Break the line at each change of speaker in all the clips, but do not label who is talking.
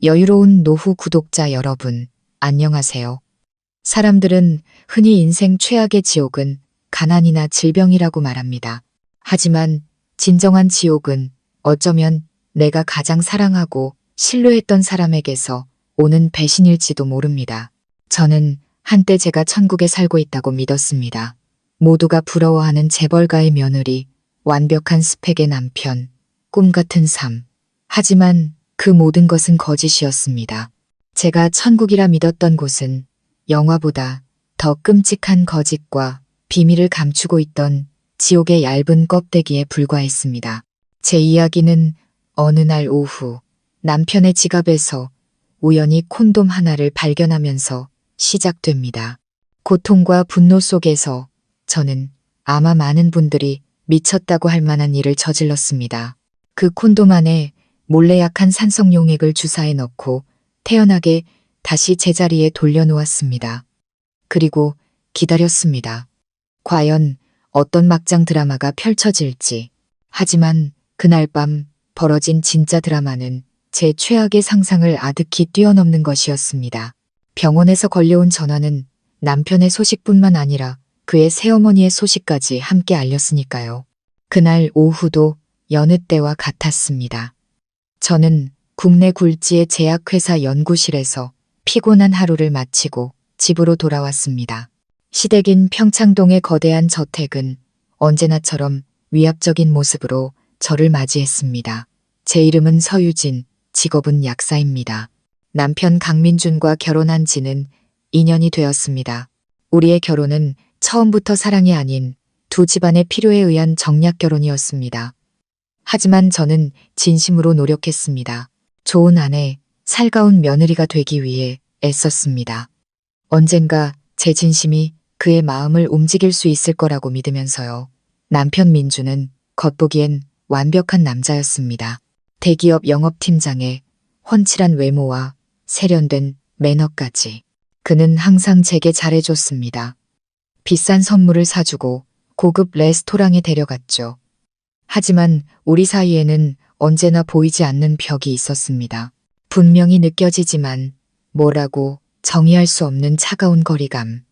여유로운 노후 구독자 여러분, 안녕하세요. 사람들은 흔히 인생 최악의 지옥은 가난이나 질병이라고 말합니다. 하지만 진정한 지옥은 어쩌면 내가 가장 사랑하고 신뢰했던 사람에게서 오는 배신일지도 모릅니다. 저는 한때 제가 천국에 살고 있다고 믿었습니다. 모두가 부러워하는 재벌가의 며느리, 완벽한 스펙의 남편, 꿈 같은 삶. 하지만 그 모든 것은 거짓이었습니다. 제가 천국이라 믿었던 곳은 영화보다 더 끔찍한 거짓과 비밀을 감추고 있던 지옥의 얇은 껍데기에 불과했습니다. 제 이야기는 어느 날 오후 남편의 지갑에서 우연히 콘돔 하나를 발견하면서 시작됩니다. 고통과 분노 속에서 저는 아마 많은 분들이 미쳤다고 할 만한 일을 저질렀습니다. 그 콘돔 안에 몰래 약한 산성용액을 주사해 넣고 태연하게 다시 제자리에 돌려놓았습니다. 그리고 기다렸습니다. 과연 어떤 막장 드라마가 펼쳐질지. 하지만 그날 밤 벌어진 진짜 드라마는 제 최악의 상상을 아득히 뛰어넘는 것이었습니다. 병원에서 걸려온 전화는 남편의 소식뿐만 아니라 그의 새어머니의 소식까지 함께 알렸으니까요. 그날 오후도 여느 때와 같았습니다. 저는 국내 굴지의 제약회사 연구실에서 피곤한 하루를 마치고 집으로 돌아왔습니다. 시댁인 평창동의 거대한 저택은 언제나처럼 위압적인 모습으로 저를 맞이했습니다. 제 이름은 서유진, 직업은 약사입니다. 남편 강민준과 결혼한 지는 2년이 되었습니다. 우리의 결혼은 처음부터 사랑이 아닌 두 집안의 필요에 의한 정략 결혼이었습니다. 하지만 저는 진심으로 노력했습니다. 좋은 아내, 살가운 며느리가 되기 위해 애썼습니다. 언젠가 제 진심이 그의 마음을 움직일 수 있을 거라고 믿으면서요. 남편 민주는 겉보기엔 완벽한 남자였습니다. 대기업 영업팀장의 훤칠한 외모와 세련된 매너까지. 그는 항상 제게 잘해줬습니다. 비싼 선물을 사주고 고급 레스토랑에 데려갔죠. 하지만 우리 사이에는 언제나 보이지 않는 벽이 있었습니다. 분명히 느껴지지만 뭐라고 정의할 수 없는 차가운 거리감.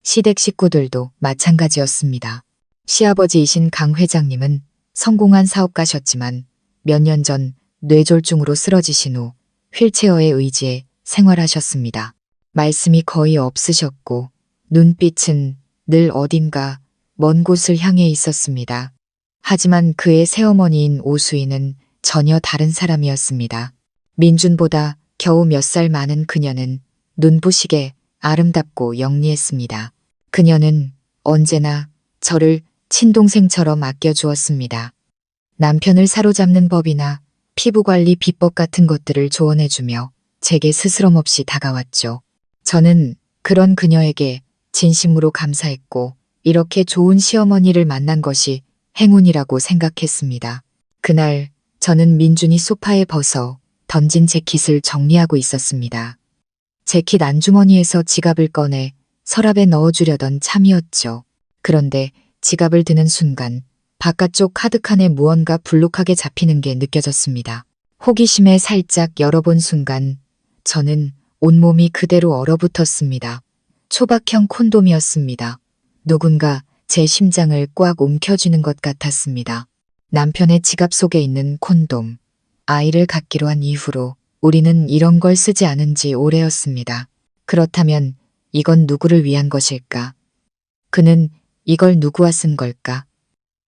시댁 식구들도 마찬가지였습니다. 시아버지이신 강 회장님은 성공한 사업가셨지만 몇 년 전 뇌졸중으로 쓰러지신 후 휠체어에 의지해 생활하셨습니다. 말씀이 거의 없으셨고 눈빛은 늘 어딘가 먼 곳을 향해 있었습니다. 하지만 그의 새어머니인 오수인은 전혀 다른 사람이었습니다. 민준보다 겨우 몇 살 많은 그녀는 눈부시게 아름답고 영리했습니다. 그녀는 언제나 저를 친동생처럼 아껴주었습니다. 남편을 사로잡는 법이나 피부관리 비법 같은 것들을 조언해주며 제게 스스럼 없이 다가왔죠. 저는 그런 그녀에게 진심으로 감사했고 이렇게 좋은 시어머니를 만난 것이 행운이라고 생각했습니다. 그날 저는 민준이 소파에 벗어 던진 재킷을 정리하고 있었습니다. 재킷 안주머니에서 지갑을 꺼내 서랍에 넣어주려던 참이었죠. 그런데 지갑을 드는 순간 바깥쪽 카드칸에 무언가 불룩하게 잡히는 게 느껴졌습니다. 호기심에 살짝 열어본 순간 저는 온몸이 그대로 얼어붙었습니다. 초박형 콘돔이었습니다. 누군가 제 심장을 꽉 움켜쥐는 것 같았습니다. 남편의 지갑 속에 있는 콘돔. 아이를 갖기로 한 이후로 우리는 이런 걸 쓰지 않은 지 오래였습니다. 그렇다면 이건 누구를 위한 것일까? 그는 이걸 누구와 쓴 걸까?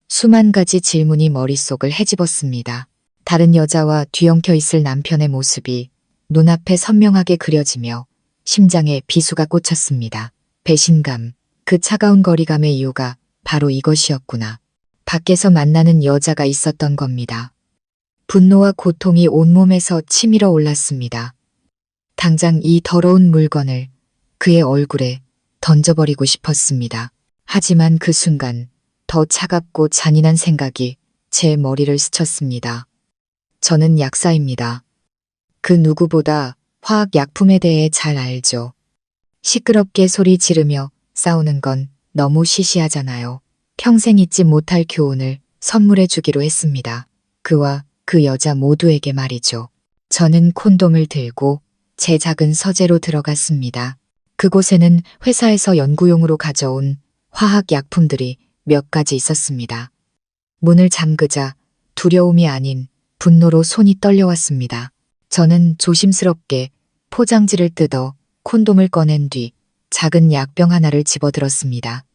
수만 가지 질문이 머릿속을 헤집었습니다. 다른 여자와 뒤엉켜 있을 남편의 모습이 눈앞에 선명하게 그려지며 심장에 비수가 꽂혔습니다. 배신감. 그 차가운 거리감의 이유가 바로 이것이었구나. 밖에서 만나는 여자가 있었던 겁니다. 분노와 고통이 온몸에서 치밀어 올랐습니다. 당장 이 더러운 물건을 그의 얼굴에 던져버리고 싶었습니다. 하지만 그 순간 더 차갑고 잔인한 생각이 제 머리를 스쳤습니다. 저는 약사입니다. 그 누구보다 화학약품에 대해 잘 알죠. 시끄럽게 소리 지르며 싸우는 건 너무 시시하잖아요. 평생 잊지 못할 교훈을 선물해 주기로 했습니다. 그와 그 여자 모두에게 말이죠. 저는 콘돔을 들고 제 작은 서재로 들어갔습니다. 그곳에는 회사에서 연구용으로 가져온 화학 약품들이 몇 가지 있었습니다. 문을 잠그자 두려움이 아닌 분노로 손이 떨려왔습니다. 저는 조심스럽게 포장지를 뜯어 콘돔을 꺼낸 뒤 작은 약병 하나를 집어들었습니다.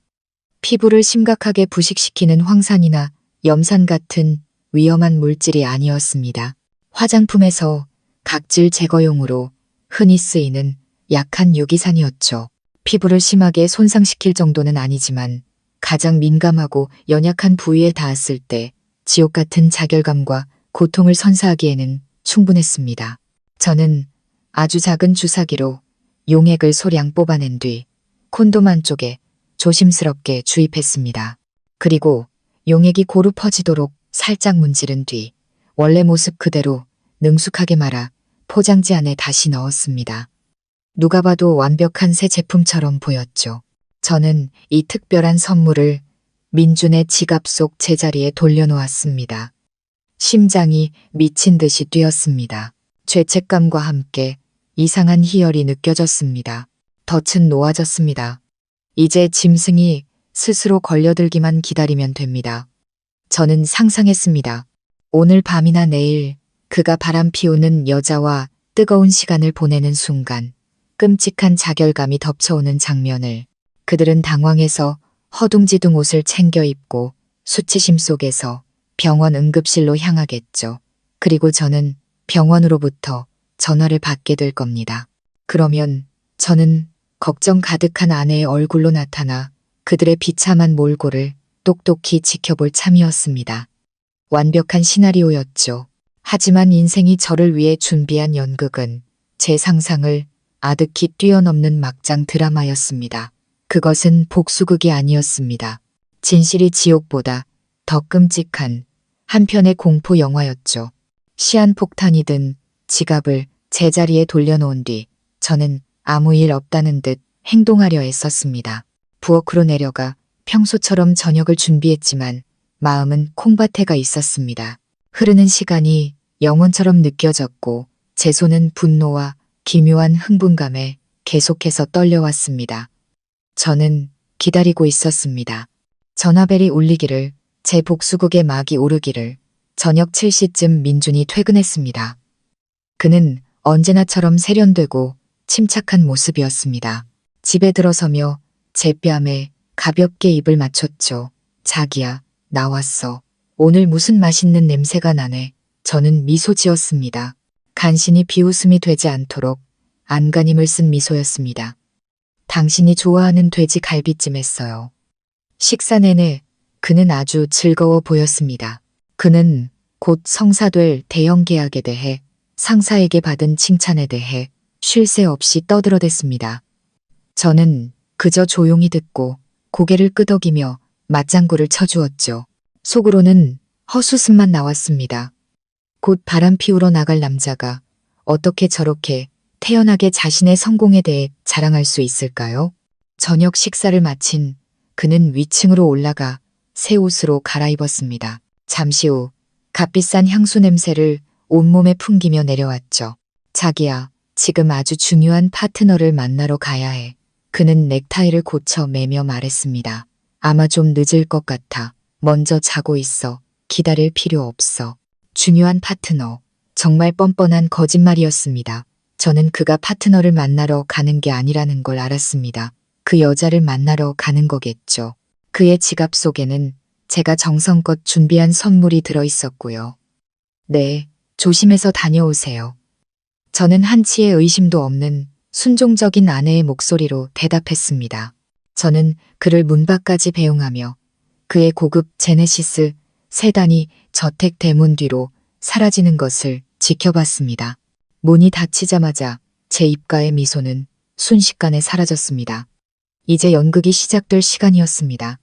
피부를 심각하게 부식시키는 황산이나 염산 같은 위험한 물질이 아니었습니다. 화장품에서 각질 제거용으로 흔히 쓰이는 약한 유기산이었죠. 피부를 심하게 손상시킬 정도는 아니지만 가장 민감하고 연약한 부위에 닿았을 때 지옥 같은 자결감과 고통을 선사하기에는 충분했습니다. 저는 아주 작은 주사기로 용액을 소량 뽑아낸 뒤 콘돔 안쪽에 조심스럽게 주입했습니다. 그리고 용액이 고루 퍼지도록 살짝 문지른 뒤 원래 모습 그대로 능숙하게 말아 포장지 안에 다시 넣었습니다. 누가 봐도 완벽한 새 제품처럼 보였죠. 저는 이 특별한 선물을 민준의 지갑 속 제자리에 돌려놓았습니다. 심장이 미친 듯이 뛰었습니다. 죄책감과 함께 이상한 희열이 느껴졌습니다. 덫은 놓아졌습니다. 이제 짐승이 스스로 걸려들기만 기다리면 됩니다. 저는 상상했습니다. 오늘 밤이나 내일 그가 바람 피우는 여자와 뜨거운 시간을 보내는 순간 끔찍한 자결감이 덮쳐오는 장면을. 그들은 당황해서 허둥지둥 옷을 챙겨 입고 수치심 속에서 병원 응급실로 향하겠죠. 그리고 저는 병원으로부터 전화를 받게 될 겁니다. 그러면 저는 걱정 가득한 아내의 얼굴로 나타나 그들의 비참한 몰골을 똑똑히 지켜볼 참이었습니다. 완벽한 시나리오였죠. 하지만 인생이 저를 위해 준비한 연극은 제 상상을 아득히 뛰어넘는 막장 드라마였습니다. 그것은 복수극이 아니었습니다. 진실이 지옥보다 더 끔찍한 한편의 공포 영화였죠. 시한폭탄이 든 지갑을 제자리에 돌려놓은 뒤 저는 아무 일 없다는 듯 행동하려 애썼습니다. 부엌으로 내려가 평소처럼 저녁을 준비했지만 마음은 콩밭에가 있었습니다. 흐르는 시간이 영원처럼 느껴졌고 제 손은 분노와 기묘한 흥분감에 계속해서 떨려왔습니다. 저는 기다리고 있었습니다. 전화벨이 울리기를, 제 복수극의 막이 오르기를. 저녁 7시쯤 민준이 퇴근했습니다. 그는 언제나처럼 세련되고 침착한 모습이었습니다. 집에 들어서며 제 뺨에 가볍게 입을 맞췄죠. 자기야, 나왔어. 오늘 무슨 맛있는 냄새가 나네. 저는 미소 지었습니다. 간신히 비웃음이 되지 않도록 안간힘을 쓴 미소였습니다. 당신이 좋아하는 돼지 갈비찜 했어요. 식사 내내 그는 아주 즐거워 보였습니다. 그는 곧 성사될 대형 계약에 대해, 상사에게 받은 칭찬에 대해 쉴 새 없이 떠들어댔습니다. 저는 그저 조용히 듣고 고개를 끄덕이며 맞장구를 쳐주었죠. 속으로는 헛웃음만 나왔습니다. 곧 바람 피우러 나갈 남자가 어떻게 저렇게 태연하게 자신의 성공에 대해 자랑할 수 있을까요? 저녁 식사를 마친 그는 위층으로 올라가 새 옷으로 갈아입었습니다. 잠시 후 값비싼 향수 냄새를 온몸에 풍기며 내려왔죠. 자기야, 지금 아주 중요한 파트너를 만나러 가야 해. 그는 넥타이를 고쳐 매며 말했습니다. 아마 좀 늦을 것 같아. 먼저 자고 있어. 기다릴 필요 없어. 중요한 파트너. 정말 뻔뻔한 거짓말이었습니다. 저는 그가 파트너를 만나러 가는 게 아니라는 걸 알았습니다. 그 여자를 만나러 가는 거겠죠. 그의 지갑 속에는 제가 정성껏 준비한 선물이 들어 있었고요. 네, 조심해서 다녀오세요. 저는 한치의 의심도 없는 순종적인 아내의 목소리로 대답했습니다. 저는 그를 문 밖까지 배웅하며 그의 고급 제네시스 세단이 저택 대문 뒤로 사라지는 것을 지켜봤습니다. 문이 닫히자마자 제 입가의 미소는 순식간에 사라졌습니다. 이제 연극이 시작될 시간이었습니다.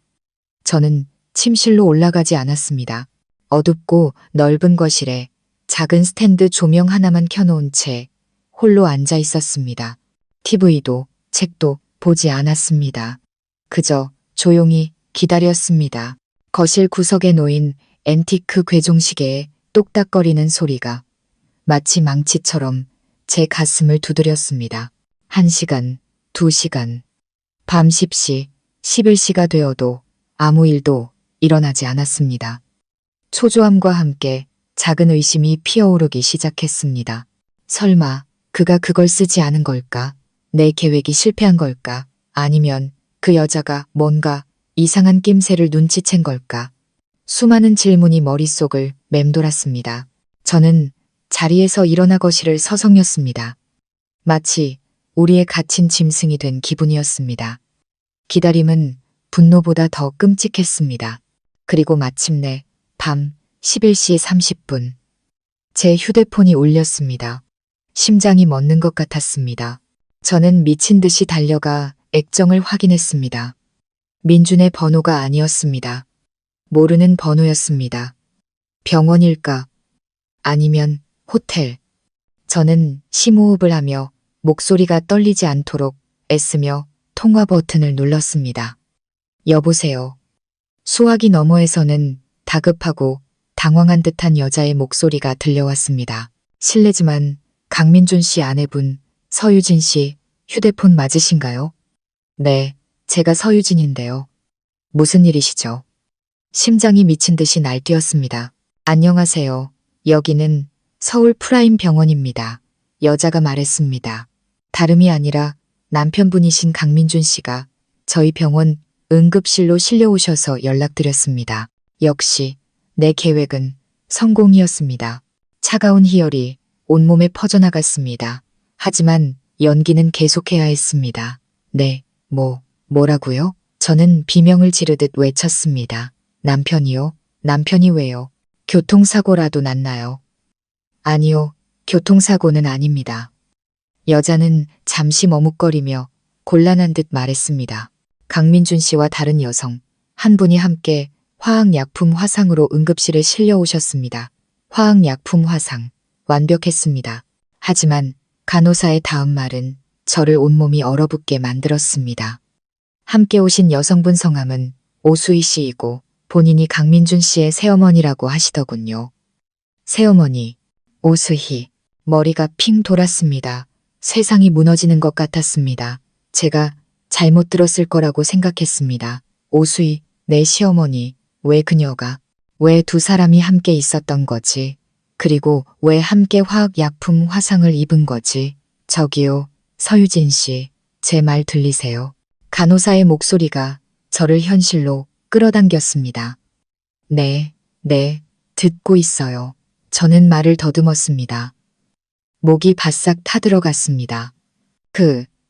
저는 침실로 올라가지 않았습니다. 어둡고 넓은 거실에 작은 스탠드 조명 하나만 켜놓은 채 홀로 앉아 있었습니다. TV도 책도 보지 않았습니다. 그저 조용히 기다렸습니다. 거실 구석에 놓인 앤티크 궤종시계의 똑딱거리는 소리가 마치 망치처럼 제 가슴을 두드렸습니다. 1시간, 2시간, 밤 10시, 11시가 되어도 아무 일도 일어나지 않았습니다. 초조함과 함께 작은 의심이 피어오르기 시작했습니다. 설마 그가 그걸 쓰지 않은 걸까? 내 계획이 실패한 걸까? 아니면 그 여자가 뭔가 이상한 낌새를 눈치챈 걸까? 수많은 질문이 머릿속을 맴돌았습니다. 저는 자리에서 일어나 거실을 서성였습니다. 마치 우리의 갇힌 짐승이 된 기분이었습니다. 기다림은 분노보다 더 끔찍했습니다. 그리고 마침내 밤 11시 30분. 제 휴대폰이 울렸습니다. 심장이 멎는 것 같았습니다. 저는 미친 듯이 달려가 액정을 확인했습니다. 민준의 번호가 아니었습니다. 모르는 번호였습니다. 병원일까? 아니면 호텔. 저는 심호흡을 하며 목소리가 떨리지 않도록 애쓰며 통화 버튼을 눌렀습니다. 여보세요. 수화기 너머에서는 다급하고 당황한 듯한 여자의 목소리가 들려왔습니다. 실례지만 강민준 씨 아내분 서유진 씨 휴대폰 맞으신가요? 네, 제가 서유진인데요. 무슨 일이시죠? 심장이 미친 듯이 날뛰었습니다. 안녕하세요. 여기는 서울 프라임 병원입니다. 여자가 말했습니다. 다름이 아니라 남편분이신 강민준 씨가 저희 병원 응급실로 실려오셔서 연락드렸습니다. 역시 내 계획은 성공이었습니다. 차가운 희열이 온몸에 퍼져나갔습니다. 하지만 연기는 계속해야 했습니다. 네, 뭐라고요? 저는 비명을 지르듯 외쳤습니다. 남편이요? 남편이 왜요? 교통사고라도 났나요? 아니요, 교통사고는 아닙니다. 여자는 잠시 머뭇거리며 곤란한 듯 말했습니다. 강민준 씨와 다른 여성 한 분이 함께 화학약품 화상으로 응급실에 실려오셨습니다. 화학약품 화상. 완벽했습니다. 하지만 간호사의 다음 말은 저를 온몸이 얼어붙게 만들었습니다. 함께 오신 여성분 성함은 오수희 씨이고 본인이 강민준 씨의 새어머니라고 하시더군요. 새어머니, 오수희. 머리가 핑 돌았습니다. 세상이 무너지는 것 같았습니다. 제가 잘못 들었을 거라고 생각했습니다. 오수희, 내 시어머니, 왜 그녀가, 왜 두 사람이 함께 있었던 거지? 그리고 왜 함께 화학약품 화상을 입은 거지? 저기요, 서유진 씨, 제 말 들리세요? 간호사의 목소리가 저를 현실로 끌어당겼습니다. 네, 듣고 있어요. 저는 말을 더듬었습니다. 목이 바싹 타들어갔습니다.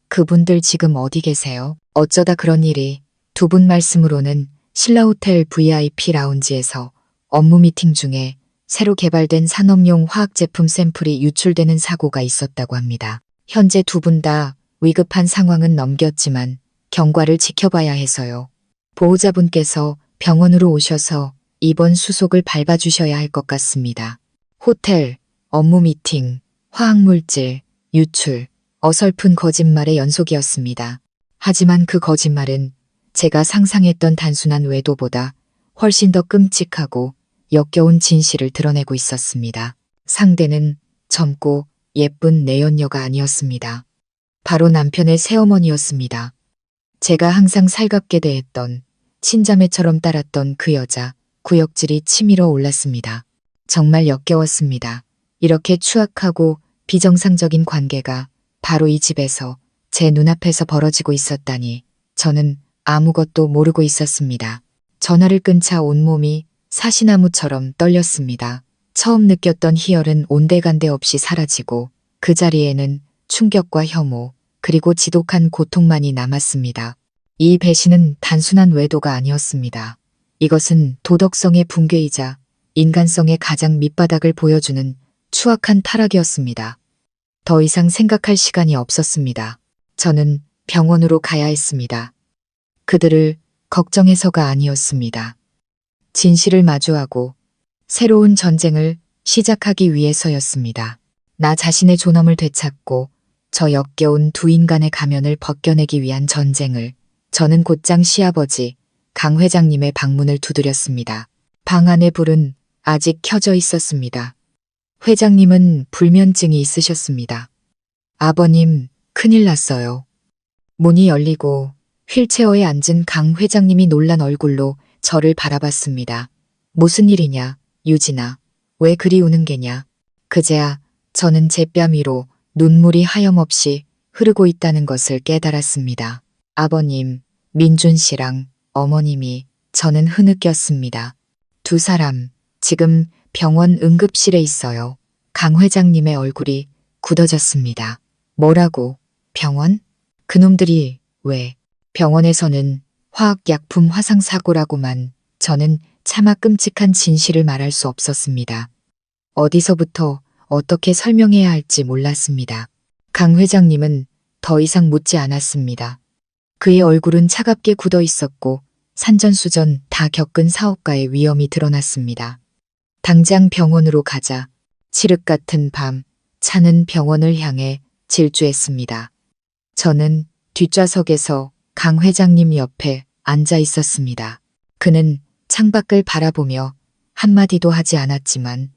그분들 지금 어디 계세요? 어쩌다 그런 일이 두 분 말씀으로는 신라호텔 VIP 라운지에서 업무 미팅 중에 새로 개발된 산업용 화학제품 샘플이 유출되는 사고가 있었다고 합니다. 현재 두 분 다 위급한 상황은 넘겼지만 경과를 지켜봐야 해서요. 보호자분께서 병원으로 오셔서 입원 수속을 밟아주셔야 할 것 같습니다. 호텔, 업무 미팅, 화학물질, 유출, 어설픈 거짓말의 연속이었습니다. 하지만 그 거짓말은 제가 상상했던 단순한 외도보다 훨씬 더 끔찍하고 역겨운 진실을 드러내고 있었습니다. 상대는 젊고 예쁜 내연녀가 아니었습니다. 바로 남편의 새어머니였습니다. 제가 항상 살갑게 대했던 친자매처럼 따랐던 그 여자, 구역질이 치밀어 올랐습니다. 정말 역겨웠습니다. 이렇게 추악하고 비정상적인 관계가 바로 이 집에서 제 눈앞에서 벌어지고 있었다니 저는 아무것도 모르고 있었습니다. 전화를 끊자 온몸이 사시나무처럼 떨렸습니다. 처음 느꼈던 희열은 온데간데 없이 사라지고 그 자리에는 충격과 혐오 그리고 지독한 고통만이 남았습니다. 이 배신은 단순한 외도가 아니었습니다. 이것은 도덕성의 붕괴이자 인간성의 가장 밑바닥을 보여주는 추악한 타락이었습니다. 더 이상 생각할 시간이 없었습니다. 저는 병원으로 가야 했습니다. 그들을 걱정해서가 아니었습니다. 진실을 마주하고 새로운 전쟁을 시작하기 위해서였습니다. 나 자신의 존엄을 되찾고 저 역겨운 두 인간의 가면을 벗겨내기 위한 전쟁을. 저는 곧장 시아버지 강 회장님의 방문을 두드렸습니다. 방 안의 불은 아직 켜져 있었습니다. 회장님은 불면증이 있으셨습니다. 아버님, 큰일 났어요. 문이 열리고 휠체어에 앉은 강 회장님이 놀란 얼굴로 저를 바라봤습니다. 무슨 일이냐, 유진아. 왜 그리 우는 게냐. 그제야 저는 제 뺨 위로 눈물이 하염없이 흐르고 있다는 것을 깨달았습니다. 아버님, 민준 씨랑 어머님이 저는 흐느꼈습니다. 두 사람 지금 병원 응급실에 있어요. 강 회장님의 얼굴이 굳어졌습니다. 뭐라고? 병원? 그놈들이 왜? 병원에서는 화학약품 화상사고라고만. 저는 차마 끔찍한 진실을 말할 수 없었습니다. 어디서부터 어떻게 설명해야 할지 몰랐습니다. 강 회장님은 더 이상 묻지 않았습니다. 그의 얼굴은 차갑게 굳어 있었고 산전수전 다 겪은 사업가의 위험이 드러났습니다. 당장 병원으로 가자. 칠흑 같은 밤, 차는 병원을 향해 질주했습니다. 저는 뒷좌석에서 강 회장님 옆에 앉아 있었습니다. 그는 창밖을 바라보며 한마디도 하지 않았지만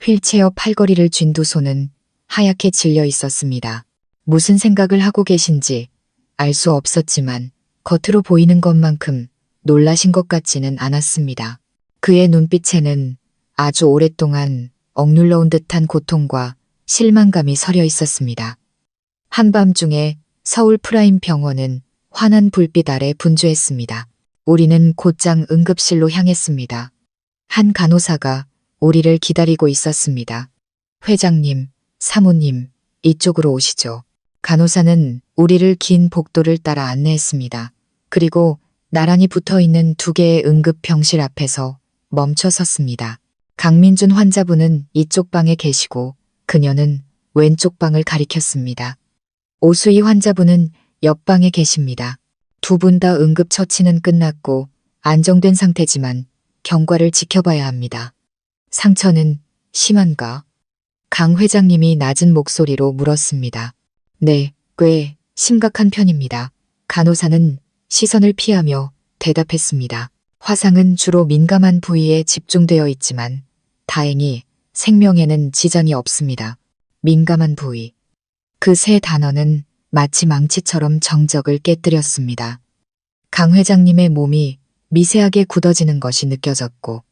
휠체어 팔걸이를 쥔 두 손은 하얗게 질려 있었습니다. 무슨 생각을 하고 계신지 알 수 없었지만 겉으로 보이는 것만큼 놀라신 것 같지는 않았습니다. 그의 눈빛에는 아주 오랫동안 억눌러온 듯한 고통과 실망감이 서려 있었습니다. 한밤중에 서울 프라임 병원은 환한 불빛 아래 분주했습니다. 우리는 곧장 응급실로 향했습니다. 한 간호사가 우리를 기다리고 있었습니다. 회장님, 사모님, 이쪽으로 오시죠. 간호사는 우리를 긴 복도를 따라 안내했습니다. 그리고 나란히 붙어있는 두 개의 응급병실 앞에서 멈춰 섰습니다. 강민준 환자분은 이쪽 방에 계시고 그녀는 왼쪽 방을 가리켰습니다. 오수희 환자분은 옆방에 계십니다. 두 분 다 응급처치는 끝났고 안정된 상태지만 경과를 지켜봐야 합니다. 상처는 심한가? 강 회장님이 낮은 목소리로 물었습니다. 네, 꽤 심각한 편입니다. 간호사는 시선을 피하며 대답했습니다. 화상은 주로 민감한 부위에 집중되어 있지만 다행히 생명에는 지장이 없습니다. 민감한 부위. 그 세 단어는 마치 망치처럼 정적을 깨뜨렸습니다. 강 회장님의 몸이 미세하게 굳어지는 것이 느껴졌고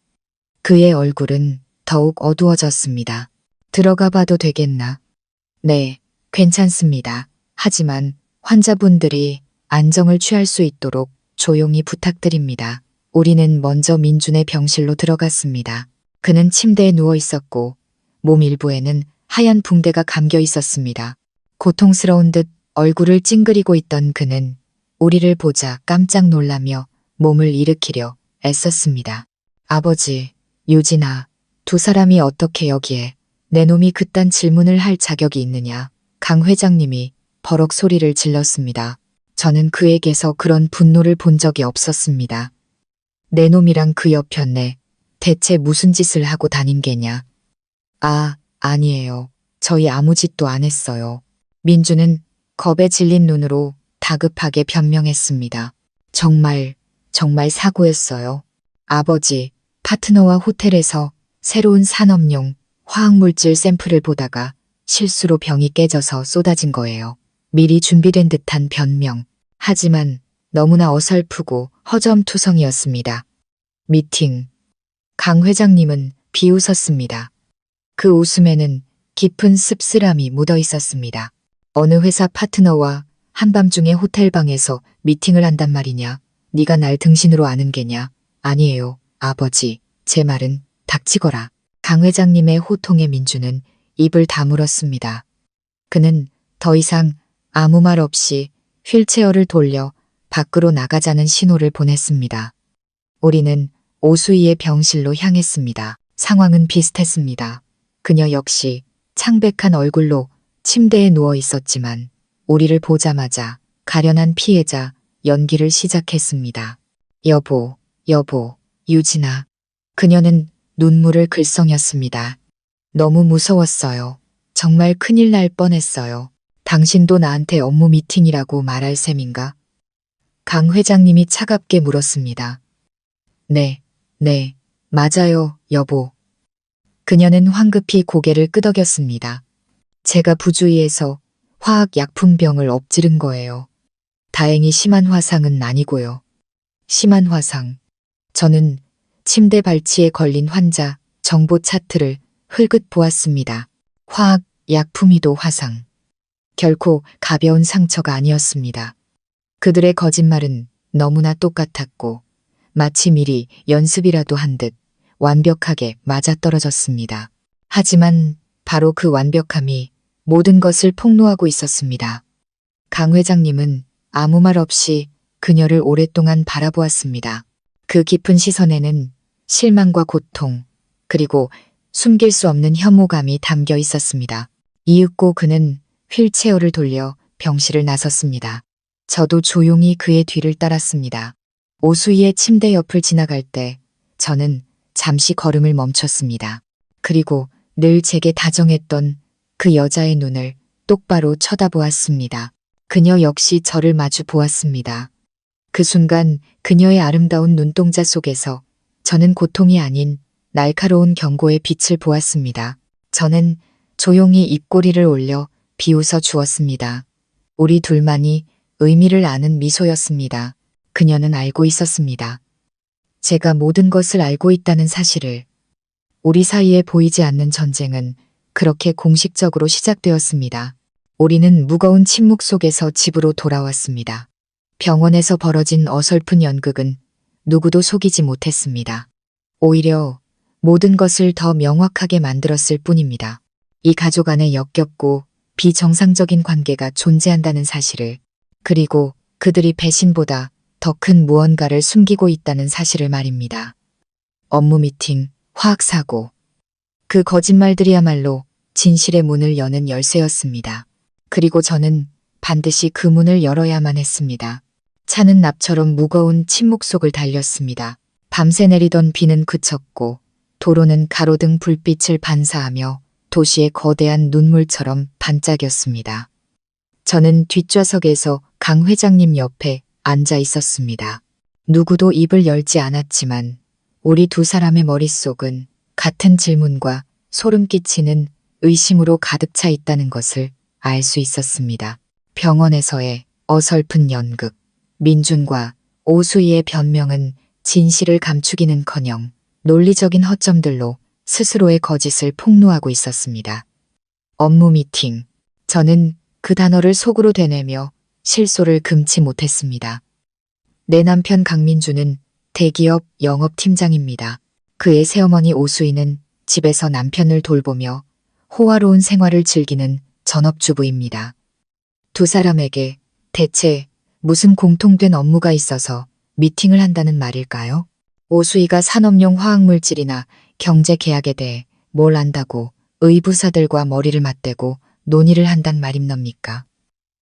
그의 얼굴은 더욱 어두워졌습니다. 들어가 봐도 되겠나? 네, 괜찮습니다. 하지만 환자분들이 안정을 취할 수 있도록 조용히 부탁드립니다. 우리는 먼저 민준의 병실로 들어갔습니다. 그는 침대에 누워 있었고 몸 일부에는 하얀 붕대가 감겨 있었습니다. 고통스러운 듯 얼굴을 찡그리고 있던 그는 우리를 보자 깜짝 놀라며 몸을 일으키려 애썼습니다. 아버지, 유진아, 두 사람이 어떻게 여기에? 내 놈이 그딴 질문을 할 자격이 있느냐? 강 회장님이 버럭 소리를 질렀습니다. 저는 그에게서 그런 분노를 본 적이 없었습니다. 내 놈이랑 그 여편네 대체 무슨 짓을 하고 다닌 게냐? 아, 아니에요. 저희 아무 짓도 안 했어요. 민주는 겁에 질린 눈으로 다급하게 변명했습니다. 정말 사고였어요. 아버지, 파트너와 호텔에서 새로운 산업용 화학물질 샘플을 보다가 실수로 병이 깨져서 쏟아진 거예요. 미리 준비된 듯한 변명. 하지만 너무나 어설프고 허점투성이었습니다. 미팅. 강 회장님은 비웃었습니다. 그 웃음에는 깊은 씁쓸함이 묻어 있었습니다. 어느 회사 파트너와 한밤중에 호텔방에서 미팅을 한단 말이냐? 네가 날 등신으로 아는 게냐? 아니에요, 아버지. 제 말은 닥치거라. 강 회장님의 호통에 민주는 입을 다물었습니다. 그는 더 이상 아무 말 없이 휠체어를 돌려 밖으로 나가자는 신호를 보냈습니다. 우리는 오수희의 병실로 향했습니다. 상황은 비슷했습니다. 그녀 역시 창백한 얼굴로 침대에 누워 있었지만 우리를 보자마자 가련한 피해자 연기를 시작했습니다. 여보, 유진아. 그녀는 눈물을 글썽였습니다. 너무 무서웠어요. 정말 큰일 날 뻔했어요. 당신도 나한테 업무 미팅이라고 말할 셈인가? 강 회장님이 차갑게 물었습니다. 네, 맞아요, 여보. 그녀는 황급히 고개를 끄덕였습니다. 제가 부주의해서 화학약품병을 엎지른 거예요. 다행히 심한 화상은 아니고요. 심한 화상. 저는 침대 발치에 걸린 환자 정보 차트를 흘끗 보았습니다. 화학약품이도 화상. 결코 가벼운 상처가 아니었습니다. 그들의 거짓말은 너무나 똑같았고 마치 미리 연습이라도 한 듯 완벽하게 맞아떨어졌습니다. 하지만 바로 그 완벽함이 모든 것을 폭로하고 있었습니다. 강 회장님은 아무 말 없이 그녀를 오랫동안 바라보았습니다. 그 깊은 시선에는 실망과 고통, 그리고 숨길 수 없는 혐오감이 담겨 있었습니다. 이윽고 그는 휠체어를 돌려 병실을 나섰습니다. 저도 조용히 그의 뒤를 따랐습니다. 오수희의 침대 옆을 지나갈 때 저는 잠시 걸음을 멈췄습니다. 그리고 늘 제게 다정했던 그 여자의 눈을 똑바로 쳐다보았습니다. 그녀 역시 저를 마주 보았습니다. 그 순간 그녀의 아름다운 눈동자 속에서 저는 고통이 아닌 날카로운 경고의 빛을 보았습니다. 저는 조용히 입꼬리를 올려 비웃어 주었습니다. 우리 둘만이 의미를 아는 미소였습니다. 그녀는 알고 있었습니다. 제가 모든 것을 알고 있다는 사실을. 우리 사이에 보이지 않는 전쟁은 그렇게 공식적으로 시작되었습니다. 우리는 무거운 침묵 속에서 집으로 돌아왔습니다. 병원에서 벌어진 어설픈 연극은 누구도 속이지 못했습니다. 오히려 모든 것을 더 명확하게 만들었을 뿐입니다. 이 가족 안에 역겹고 비정상적인 관계가 존재한다는 사실을, 그리고 그들이 배신보다 더 큰 무언가를 숨기고 있다는 사실을 말입니다. 업무 미팅, 화학사고. 그 거짓말들이야말로 진실의 문을 여는 열쇠였습니다. 그리고 저는 반드시 그 문을 열어야만 했습니다. 차는 납처럼 무거운 침묵 속을 달렸습니다. 밤새 내리던 비는 그쳤고 도로는 가로등 불빛을 반사하며 도시의 거대한 눈물처럼 반짝였습니다. 저는 뒷좌석에서 강 회장님 옆에 앉아 있었습니다. 누구도 입을 열지 않았지만 우리 두 사람의 머릿속은 같은 질문과 소름 끼치는 의심으로 가득 차 있다는 것을 알 수 있었습니다. 병원에서의 어설픈 연극, 민준과 오수희의 변명은 진실을 감추기는커녕 논리적인 허점들로 스스로의 거짓을 폭로하고 있었습니다. 업무 미팅. 저는 그 단어를 속으로 되뇌며 실소를 금치 못했습니다. 내 남편 강민주는 대기업 영업팀장입니다. 그의 새어머니 오수희는 집에서 남편을 돌보며 호화로운 생활을 즐기는 전업주부입니다. 두 사람에게 대체 무슨 공통된 업무가 있어서 미팅을 한다는 말일까요? 오수희가 산업용 화학물질이나 경제 계약에 대해 뭘 안다고 의부사들과 머리를 맞대고 논의를 한단 말입니까?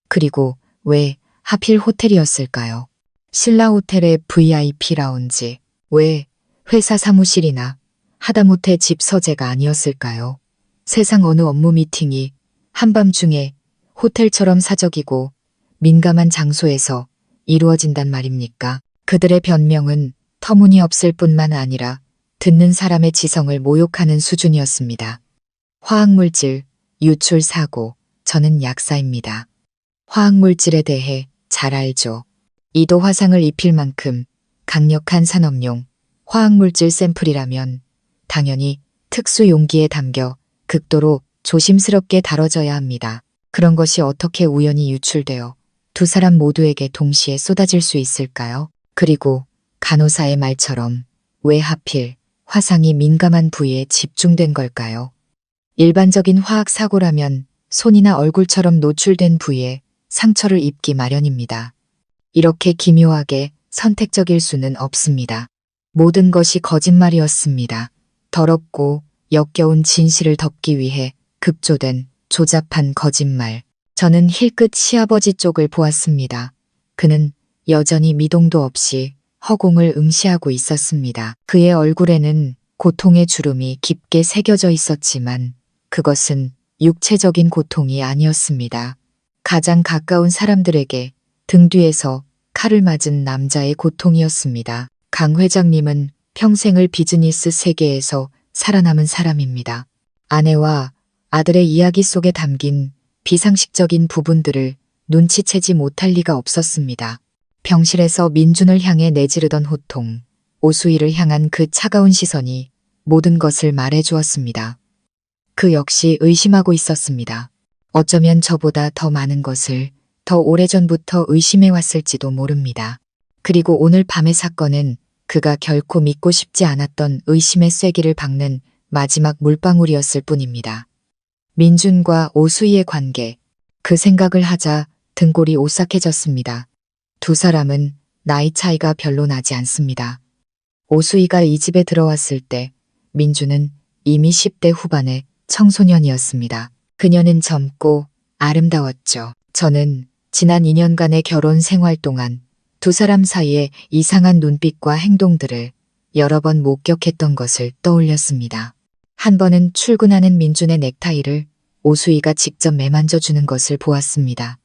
그리고 왜 하필 호텔이었을까요? 신라 호텔의 VIP 라운지, 왜 회사 사무실이나 하다못해 집 서재가 아니었을까요? 세상 어느 업무 미팅이 한밤중에 호텔처럼 사적이고 민감한 장소에서 이루어진단 말입니까? 그들의 변명은 터무니없을 뿐만 아니라 듣는 사람의 지성을 모욕하는 수준이었습니다. 화학물질, 유출 사고, 저는 약사입니다. 화학물질에 대해 잘 알죠. 이도 화상을 입힐 만큼 강력한 산업용 화학물질 샘플이라면 당연히 특수 용기에 담겨 극도로 조심스럽게 다뤄져야 합니다. 그런 것이 어떻게 우연히 유출되어 두 사람 모두에게 동시에 쏟아질 수 있을까요? 그리고 간호사의 말처럼 왜 하필 화상이 민감한 부위에 집중된 걸까요? 일반적인 화학 사고라면 손이나 얼굴처럼 노출된 부위에 상처를 입기 마련입니다. 이렇게 기묘하게 선택적일 수는 없습니다. 모든 것이 거짓말이었습니다. 더럽고 역겨운 진실을 덮기 위해 급조된 조잡한 거짓말. 저는 힐끗 시아버지 쪽을 보았습니다. 그는 여전히 미동도 없이 허공을 응시하고 있었습니다. 그의 얼굴에는 고통의 주름이 깊게 새겨져 있었지만 그것은 육체적인 고통이 아니었습니다. 가장 가까운 사람들에게 등 뒤에서 칼을 맞은 남자의 고통이었습니다. 강 회장님은 평생을 비즈니스 세계에서 살아남은 사람입니다. 아내와 아들의 이야기 속에 담긴 비상식적인 부분들을 눈치채지 못할 리가 없었습니다. 병실에서 민준을 향해 내지르던 호통, 오수희를 향한 그 차가운 시선이 모든 것을 말해주었습니다. 그 역시 의심하고 있었습니다. 어쩌면 저보다 더 많은 것을 더 오래전부터 의심해왔을지도 모릅니다. 그리고 오늘 밤의 사건은 그가 결코 믿고 싶지 않았던 의심의 쐐기를 박는 마지막 물방울이었을 뿐입니다. 민준과 오수희의 관계, 그 생각을 하자 등골이 오싹해졌습니다. 두 사람은 나이 차이가 별로 나지 않습니다. 오수희가 이 집에 들어왔을 때 민준은 이미 10대 후반의 청소년이었습니다. 그녀는 젊고 아름다웠죠. 저는 지난 2년간의 결혼 생활 동안 두 사람 사이의 이상한 눈빛과 행동들을 여러 번 목격했던 것을 떠올렸습니다. 한 번은 출근하는 민준의 넥타이를 오수희가 직접 매만져 주는 것을 보았습니다.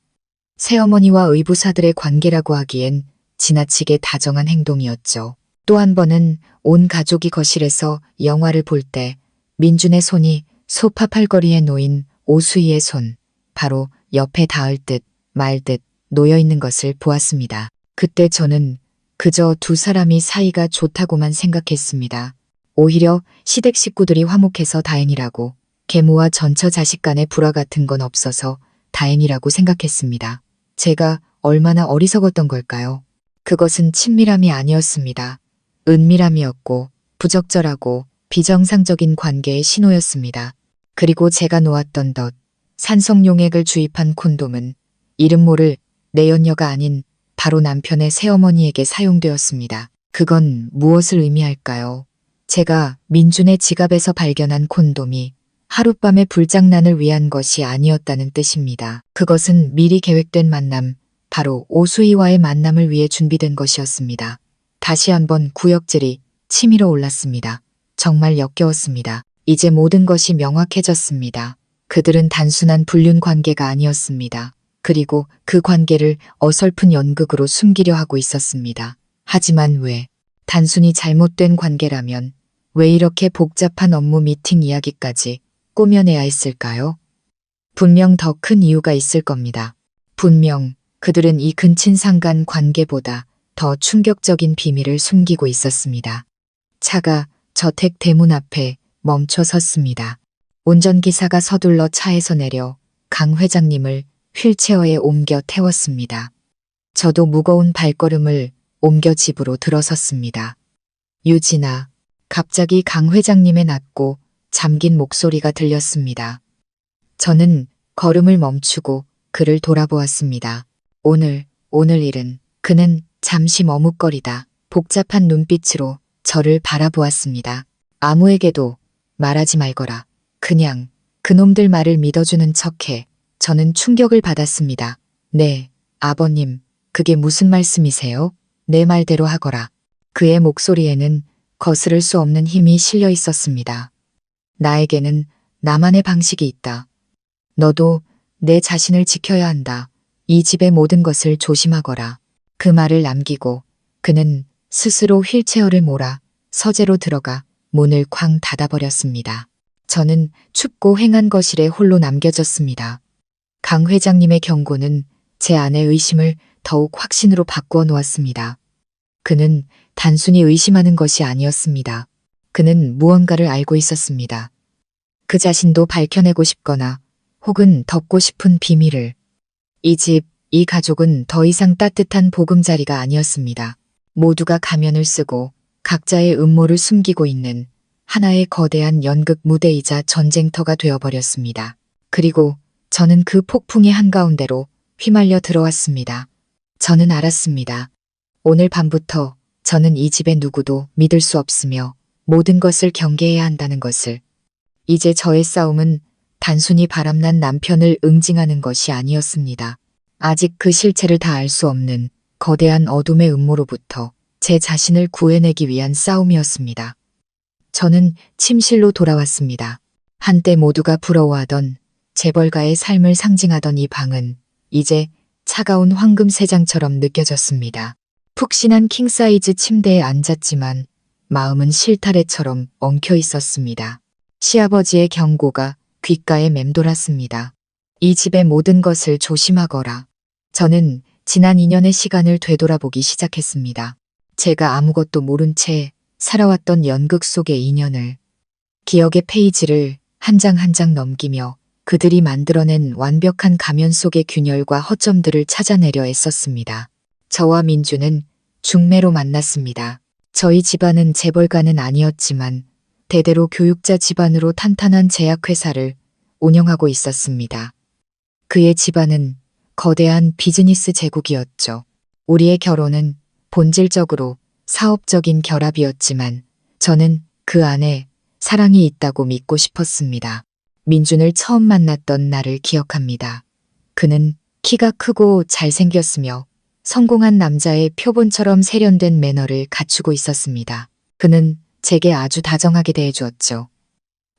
새어머니와 의부사들의 관계라고 하기엔 지나치게 다정한 행동이었죠. 또 한 번은 온 가족이 거실에서 영화를 볼 때 민준의 손이 소파 팔걸이에 놓인 오수희의 손, 바로 옆에 닿을 듯 말 듯 놓여 있는 것을 보았습니다. 그때 저는 그저 두 사람이 사이가 좋다고만 생각했습니다. 오히려 시댁 식구들이 화목해서 다행이라고, 계모와 전처 자식 간의 불화 같은 건 없어서 다행이라고 생각했습니다. 제가 얼마나 어리석었던 걸까요? 그것은 친밀함이 아니었습니다. 은밀함이었고 부적절하고 비정상적인 관계의 신호였습니다. 그리고 제가 놓았던 덫, 산성용액을 주입한 콘돔은 이름 모를 내연녀가 아닌 바로 남편의 새어머니에게 사용되었습니다. 그건 무엇을 의미할까요? 제가 민준의 지갑에서 발견한 콘돔이 하룻밤의 불장난을 위한 것이 아니었다는 뜻입니다. 그것은 미리 계획된 만남, 바로 오수희와의 만남을 위해 준비된 것이었습니다. 다시 한번 구역질이 치밀어 올랐습니다. 정말 역겨웠습니다. 이제 모든 것이 명확해졌습니다. 그들은 단순한 불륜 관계가 아니었습니다. 그리고 그 관계를 어설픈 연극으로 숨기려 하고 있었습니다. 하지만 왜? 단순히 잘못된 관계라면 왜 이렇게 복잡한 업무 미팅 이야기까지 꾸며내야 했을까요? 분명 더 큰 이유가 있을 겁니다. 분명 그들은 이 근친상간 관계보다 더 충격적인 비밀을 숨기고 있었습니다. 차가 저택 대문 앞에 멈춰 섰습니다. 운전기사가 서둘러 차에서 내려 강 회장님을 휠체어에 옮겨 태웠습니다. 저도 무거운 발걸음을 옮겨 집으로 들어섰습니다. 유진아, 갑자기 강 회장님의 낮고 잠긴 목소리가 들렸습니다. 저는 걸음을 멈추고 그를 돌아보았습니다. 오늘 일은, 그는 잠시 머뭇거리다 복잡한 눈빛으로 저를 바라보았습니다. 아무에게도 말하지 말거라. 그냥 그놈들 말을 믿어주는 척해. 저는 충격을 받았습니다. 네, 아버님, 그게 무슨 말씀이세요? 내 말대로 하거라. 그의 목소리에는 거스를 수 없는 힘이 실려 있었습니다. 나에게는 나만의 방식이 있다. 너도 내 자신을 지켜야 한다. 이 집의 모든 것을 조심하거라. 그 말을 남기고 그는 스스로 휠체어를 몰아 서재로 들어가 문을 쾅 닫아버렸습니다. 저는 춥고 휑한 거실에 홀로 남겨졌습니다. 강 회장님의 경고는 제 안의 의심을 더욱 확신으로 바꾸어 놓았습니다. 그는 단순히 의심하는 것이 아니었습니다. 그는 무언가를 알고 있었습니다. 그 자신도 밝혀내고 싶거나 혹은 덮고 싶은 비밀을. 이 집, 이 가족은 더 이상 따뜻한 보금자리가 아니었습니다. 모두가 가면을 쓰고 각자의 음모를 숨기고 있는 하나의 거대한 연극 무대이자 전쟁터가 되어버렸습니다. 그리고 저는 그 폭풍의 한가운데로 휘말려 들어왔습니다. 저는 알았습니다. 오늘 밤부터 저는 이 집의 누구도 믿을 수 없으며 모든 것을 경계해야 한다는 것을. 이제 저의 싸움은 단순히 바람난 남편을 응징하는 것이 아니었습니다. 아직 그 실체를 다 알 수 없는 거대한 어둠의 음모로부터 제 자신을 구해내기 위한 싸움이었습니다. 저는 침실로 돌아왔습니다. 한때 모두가 부러워하던 재벌가의 삶을 상징하던 이 방은 이제 차가운 황금 세장처럼 느껴졌습니다. 푹신한 킹사이즈 침대에 앉았지만 마음은 실타래처럼 엉켜 있었습니다. 시아버지의 경고가 귓가에 맴돌았습니다. 이 집의 모든 것을 조심하거라. 저는 지난 2년의 시간을 되돌아보기 시작했습니다. 제가 아무것도 모른 채 살아왔던 연극 속의 인연을, 기억의 페이지를 한 장 한 장 넘기며 그들이 만들어낸 완벽한 가면 속의 균열과 허점들을 찾아내려 애썼습니다. 저와 민주는 중매로 만났습니다. 저희 집안은 재벌가는 아니었지만 대대로 교육자 집안으로 탄탄한 제약회사를 운영하고 있었습니다. 그의 집안은 거대한 비즈니스 제국이었죠. 우리의 결혼은 본질적으로 사업적인 결합이었지만 저는 그 안에 사랑이 있다고 믿고 싶었습니다. 민준을 처음 만났던 날을 기억합니다. 그는 키가 크고 잘생겼으며 성공한 남자의 표본처럼 세련된 매너를 갖추고 있었습니다. 그는 제게 아주 다정하게 대해주었죠.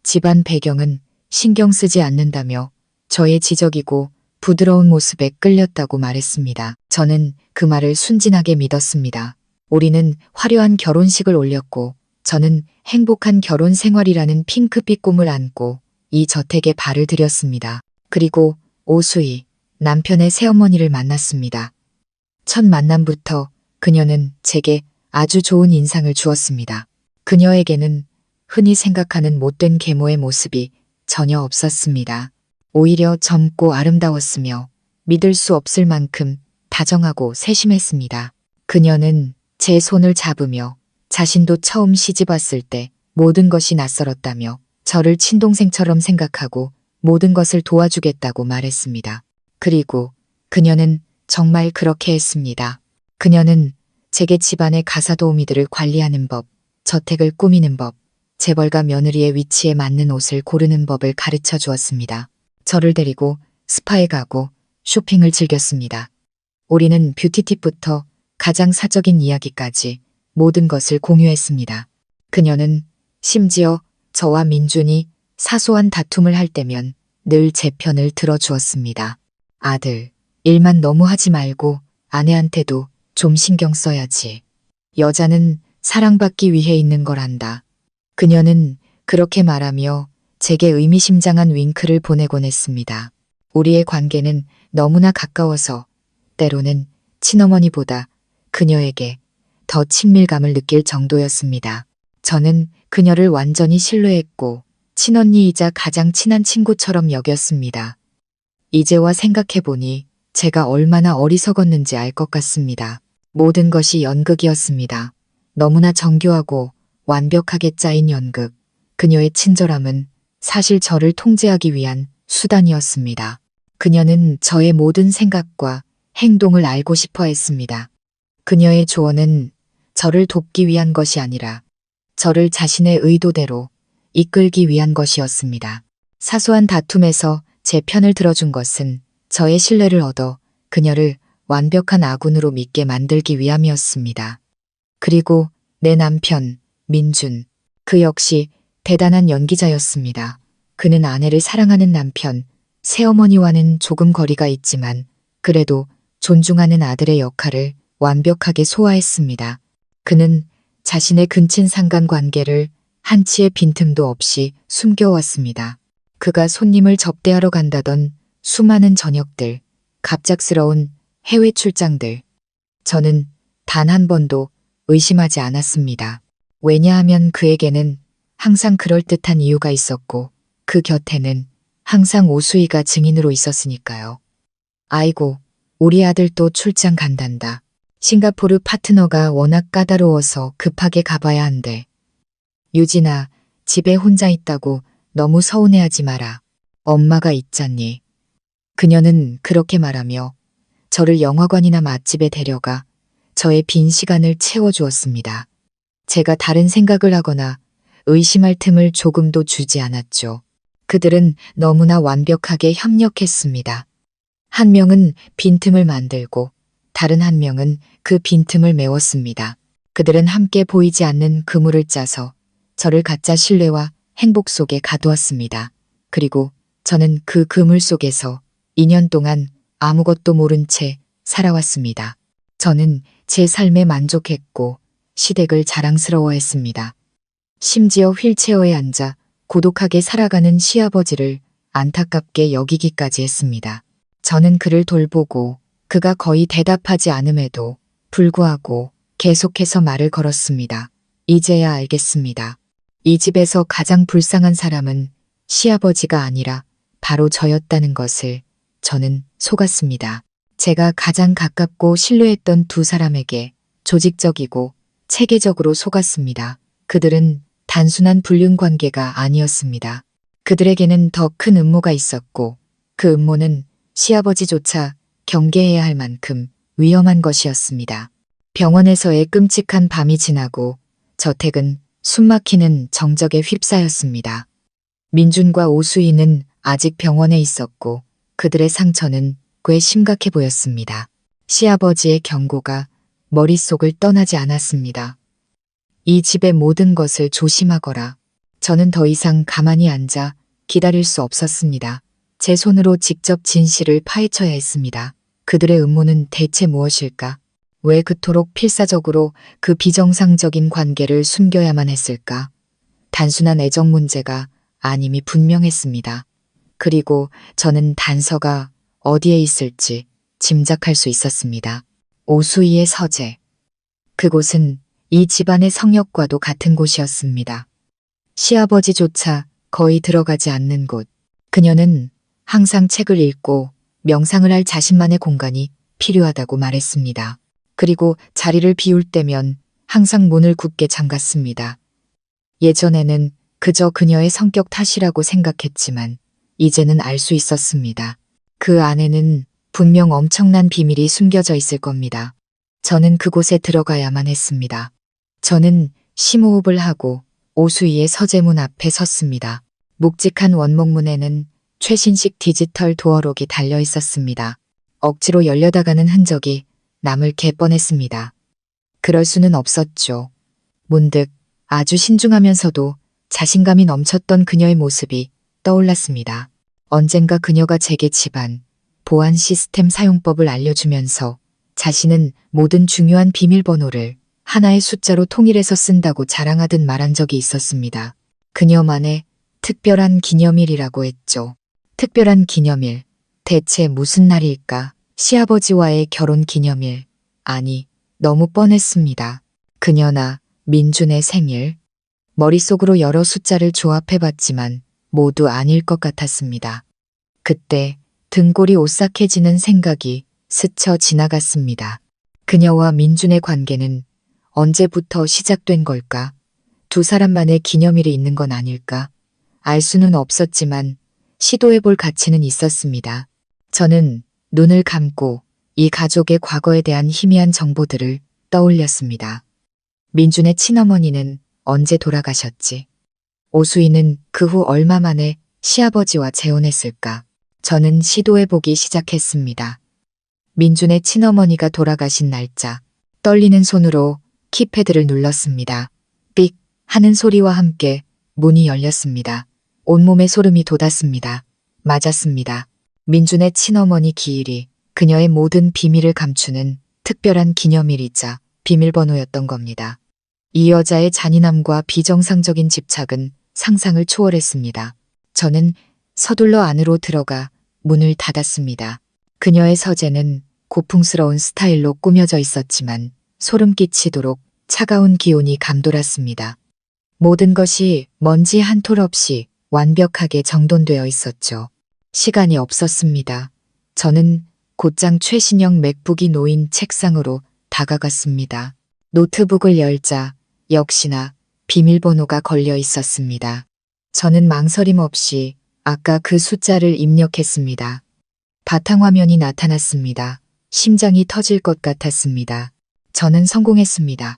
집안 배경은 신경 쓰지 않는다며 저의 지적이고 부드러운 모습에 끌렸다고 말했습니다. 저는 그 말을 순진하게 믿었습니다. 우리는 화려한 결혼식을 올렸고 저는 행복한 결혼 생활이라는 핑크빛 꿈을 안고 이 저택에 발을 들였습니다. 그리고 오수희, 남편의 새어머니를 만났습니다. 첫 만남부터 그녀는 제게 아주 좋은 인상을 주었습니다. 그녀에게는 흔히 생각하는 못된 계모의 모습이 전혀 없었습니다. 오히려 젊고 아름다웠으며 믿을 수 없을 만큼 다정하고 세심했습니다. 그녀는 제 손을 잡으며 자신도 처음 시집 왔을 때 모든 것이 낯설었다며 저를 친동생처럼 생각하고 모든 것을 도와주겠다고 말했습니다. 그리고 그녀는 정말 그렇게 했습니다. 그녀는 제게 집안의 가사도우미들을 관리하는 법, 저택을 꾸미는 법, 재벌가 며느리의 위치에 맞는 옷을 고르는 법을 가르쳐 주었습니다. 저를 데리고 스파에 가고 쇼핑을 즐겼습니다. 우리는 뷰티팁부터 가장 사적인 이야기까지 모든 것을 공유했습니다. 그녀는 심지어 저와 민준이 사소한 다툼을 할 때면 늘 제 편을 들어주었습니다. 아들, 일만 너무 하지 말고 아내한테도 좀 신경 써야지. 여자는 사랑받기 위해 있는 걸 안다. 그녀는 그렇게 말하며 제게 의미심장한 윙크를 보내곤 했습니다. 우리의 관계는 너무나 가까워서 때로는 친어머니보다 그녀에게 더 친밀감을 느낄 정도였습니다. 저는 그녀를 완전히 신뢰했고 친언니이자 가장 친한 친구처럼 여겼습니다. 이제와 생각해보니 제가 얼마나 어리석었는지 알 것 같습니다. 모든 것이 연극이었습니다. 너무나 정교하고 완벽하게 짜인 연극. 그녀의 친절함은 사실 저를 통제하기 위한 수단이었습니다. 그녀는 저의 모든 생각과 행동을 알고 싶어 했습니다. 그녀의 조언은 저를 돕기 위한 것이 아니라 저를 자신의 의도대로 이끌기 위한 것이었습니다. 사소한 다툼에서 제 편을 들어준 것은 저의 신뢰를 얻어 그녀를 완벽한 아군으로 믿게 만들기 위함이었습니다. 그리고 내 남편, 민준. 그 역시 대단한 연기자였습니다. 그는 아내를 사랑하는 남편, 새어머니와는 조금 거리가 있지만 그래도 존중하는 아들의 역할을 완벽하게 소화했습니다. 그는 자신의 근친 상간관계를 한치의 빈틈도 없이 숨겨왔습니다. 그가 손님을 접대하러 간다던 수많은 저녁들, 갑작스러운 해외 출장들. 저는 단 한 번도 의심하지 않았습니다. 왜냐하면 그에게는 항상 그럴듯한 이유가 있었고 그 곁에는 항상 오수희가 증인으로 있었으니까요. 아이고, 우리 아들 또 출장 간단다. 싱가포르 파트너가 워낙 까다로워서 급하게 가봐야 한대. 유진아, 집에 혼자 있다고 너무 서운해하지 마라. 엄마가 있잖니. 그녀는 그렇게 말하며 저를 영화관이나 맛집에 데려가 저의 빈 시간을 채워주었습니다. 제가 다른 생각을 하거나 의심할 틈을 조금도 주지 않았죠. 그들은 너무나 완벽하게 협력했습니다. 한 명은 빈틈을 만들고 다른 한 명은 그 빈틈을 메웠습니다. 그들은 함께 보이지 않는 그물을 짜서 저를 가짜 신뢰와 행복 속에 가두었습니다. 그리고 저는 그 그물 속에서 2년 동안 아무것도 모른 채 살아왔습니다. 저는 제 삶에 만족했고 시댁을 자랑스러워했습니다. 심지어 휠체어에 앉아 고독하게 살아가는 시아버지를 안타깝게 여기기까지 했습니다. 저는 그를 돌보고 그가 거의 대답하지 않음에도 불구하고 계속해서 말을 걸었습니다. 이제야 알겠습니다. 이 집에서 가장 불쌍한 사람은 시아버지가 아니라 바로 저였다는 것을 저는 속았습니다. 제가 가장 가깝고 신뢰했던 두 사람에게 조직적이고 체계적으로 속았습니다. 그들은 단순한 불륜 관계가 아니었습니다. 그들에게는 더 큰 음모가 있었고 그 음모는 시아버지조차 경계해야 할 만큼 위험한 것이었습니다. 병원에서의 끔찍한 밤이 지나고 저택은 숨막히는 정적에 휩싸였습니다. 민준과 오수희는 아직 병원에 있었고 그들의 상처는 꽤 심각해 보였습니다. 시아버지의 경고가 머릿속을 떠나지 않았습니다. 이 집의 모든 것을 조심하거라. 저는 더 이상 가만히 앉아 기다릴 수 없었습니다. 제 손으로 직접 진실을 파헤쳐야 했습니다. 그들의 음모는 대체 무엇일까? 왜 그토록 필사적으로 그 비정상적인 관계를 숨겨야만 했을까? 단순한 애정 문제가 아님이 분명했습니다. 그리고 저는 단서가 어디에 있을지 짐작할 수 있었습니다. 오수희의 서재. 그곳은 이 집안의 성역과도 같은 곳이었습니다. 시아버지조차 거의 들어가지 않는 곳. 그녀는 항상 책을 읽고 명상을 할 자신만의 공간이 필요하다고 말했습니다. 그리고 자리를 비울 때면 항상 문을 굳게 잠갔습니다. 예전에는 그저 그녀의 성격 탓이라고 생각했지만 이제는 알 수 있었습니다. 그 안에는 분명 엄청난 비밀이 숨겨져 있을 겁니다. 저는 그곳에 들어가야만 했습니다. 저는 심호흡을 하고 오수희의 서재문 앞에 섰습니다. 묵직한 원목문에는 최신식 디지털 도어록이 달려 있었습니다. 억지로 열려다가는 흔적이 남을 게 뻔했습니다. 그럴 수는 없었죠. 문득 아주 신중하면서도 자신감이 넘쳤던 그녀의 모습이 떠올랐습니다. 언젠가 그녀가 제게 집안, 보안 시스템 사용법을 알려주면서 자신은 모든 중요한 비밀번호를 하나의 숫자로 통일해서 쓴다고 자랑하듯 말한 적이 있었습니다. 그녀만의 특별한 기념일이라고 했죠. 특별한 기념일. 대체 무슨 날일까? 시아버지와의 결혼 기념일. 아니, 너무 뻔했습니다. 그녀나 민준의 생일. 머릿속으로 여러 숫자를 조합해봤지만 모두 아닐 것 같았습니다. 그때 등골이 오싹해지는 생각이 스쳐 지나갔습니다. 그녀와 민준의 관계는 언제부터 시작된 걸까? 두 사람만의 기념일이 있는 건 아닐까? 알 수는 없었지만 시도해볼 가치는 있었습니다. 저는 눈을 감고 이 가족의 과거에 대한 희미한 정보들을 떠올렸습니다. 민준의 친어머니는 언제 돌아가셨지? 오수희는 그 후 얼마 만에 시아버지와 재혼했을까? 저는 시도해보기 시작했습니다. 민준의 친어머니가 돌아가신 날짜. 떨리는 손으로 키패드를 눌렀습니다. 삑 하는 소리와 함께 문이 열렸습니다. 온몸에 소름이 돋았습니다. 맞았습니다. 민준의 친어머니 기일이 그녀의 모든 비밀을 감추는 특별한 기념일이자 비밀번호였던 겁니다. 이 여자의 잔인함과 비정상적인 집착은 상상을 초월했습니다. 저는 서둘러 안으로 들어가 문을 닫았습니다. 그녀의 서재는 고풍스러운 스타일로 꾸며져 있었지만 소름 끼치도록 차가운 기온이 감돌았습니다. 모든 것이 먼지 한 톨 없이 완벽하게 정돈되어 있었죠. 시간이 없었습니다. 저는 곧장 최신형 맥북이 놓인 책상으로 다가갔습니다. 노트북을 열자 역시나 비밀번호가 걸려 있었습니다. 저는 망설임 없이 아까 그 숫자를 입력했습니다. 바탕화면이 나타났습니다. 심장이 터질 것 같았습니다. 저는 성공했습니다.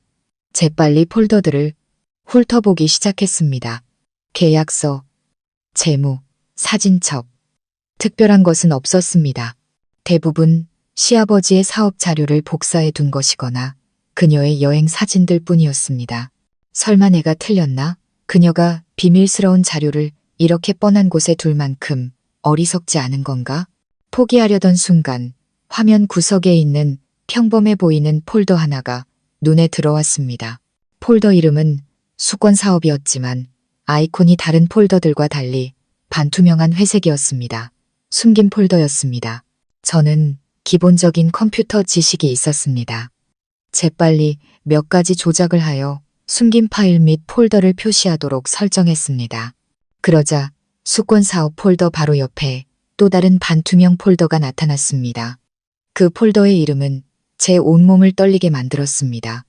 재빨리 폴더들을 훑어보기 시작했습니다. 계약서, 재무, 사진첩. 특별한 것은 없었습니다. 대부분 시아버지의 사업 자료를 복사해 둔 것이거나 그녀의 여행 사진들 뿐이었습니다. 설마 내가 틀렸나? 그녀가 비밀스러운 자료를 이렇게 뻔한 곳에 둘 만큼 어리석지 않은 건가? 포기하려던 순간 화면 구석에 있는 평범해 보이는 폴더 하나가 눈에 들어왔습니다. 폴더 이름은 수권 사업이었지만 아이콘이 다른 폴더들과 달리 반투명한 회색이었습니다. 숨긴 폴더였습니다. 저는 기본적인 컴퓨터 지식이 있었습니다. 재빨리 몇 가지 조작을 하여 숨긴 파일 및 폴더를 표시하도록 설정했습니다. 그러자 수권 사업 폴더 바로 옆에 또 다른 반투명 폴더가 나타났습니다. 그 폴더의 이름은 제 온몸을 떨리게 만들었습니다.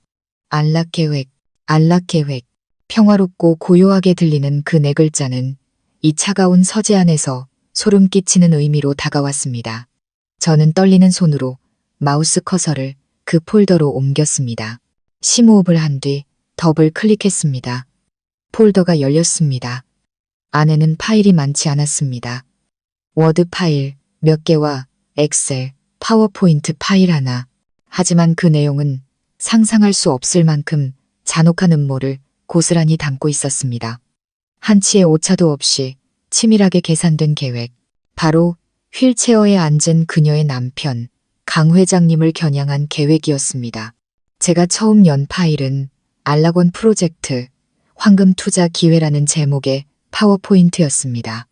안락계획, 안락계획. 평화롭고 고요하게 들리는 그 네 글자는 이 차가운 서재 안에서 소름 끼치는 의미로 다가왔습니다. 저는 떨리는 손으로 마우스 커서를 그 폴더로 옮겼습니다. 심호흡을 한 뒤 더블 클릭했습니다. 폴더가 열렸습니다. 안에는 파일이 많지 않았습니다. 워드 파일 몇 개와 엑셀, 파워포인트 파일 하나. 하지만 그 내용은 상상할 수 없을 만큼 잔혹한 음모를 고스란히 담고 있었습니다. 한치의 오차도 없이 치밀하게 계산된 계획. 바로 휠체어에 앉은 그녀의 남편, 강 회장님을 겨냥한 계획이었습니다. 제가 처음 연 파일은 알라곤 프로젝트, 황금 투자 기회라는 제목의 파워포인트였습니다.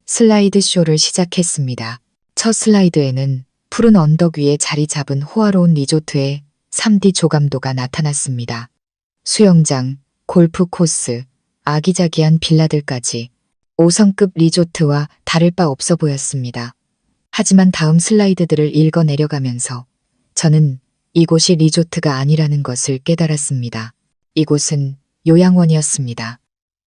슬라이드 쇼를 시작했습니다. 첫 슬라이드에는 푸른 언덕 위에 자리 잡은 호화로운 리조트의 3D 조감도가 나타났습니다. 수영장, 골프 코스, 아기자기한 빌라들까지 5성급 리조트와 다를 바 없어 보였습니다. 하지만 다음 슬라이드들을 읽어 내려가면서 저는 이곳이 리조트가 아니라는 것을 깨달았습니다. 이곳은 요양원이었습니다.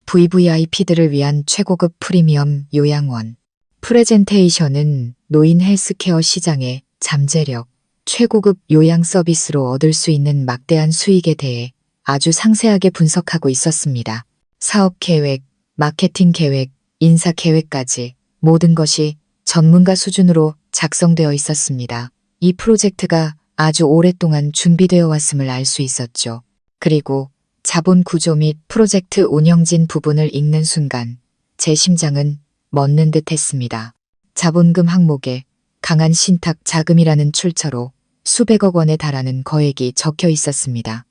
VVIP들을 위한 최고급 프리미엄 요양원. 프레젠테이션은 노인 헬스케어 시장의 잠재력, 최고급 요양 서비스로 얻을 수 있는 막대한 수익에 대해 아주 상세하게 분석하고 있었습니다. 사업 계획, 마케팅 계획, 인사 계획까지 모든 것이 전문가 수준으로 작성되어 있었습니다. 이 프로젝트가 아주 오랫동안 준비되어 왔음을 알 수 있었죠. 그리고 자본 구조 및 프로젝트 운영진 부분을 읽는 순간 제 심장은 멎는 듯 했습니다. 자본금 항목에 강한 신탁 자금이라는 출처로 수백억 원에 달하는 거액이 적혀 있었습니다.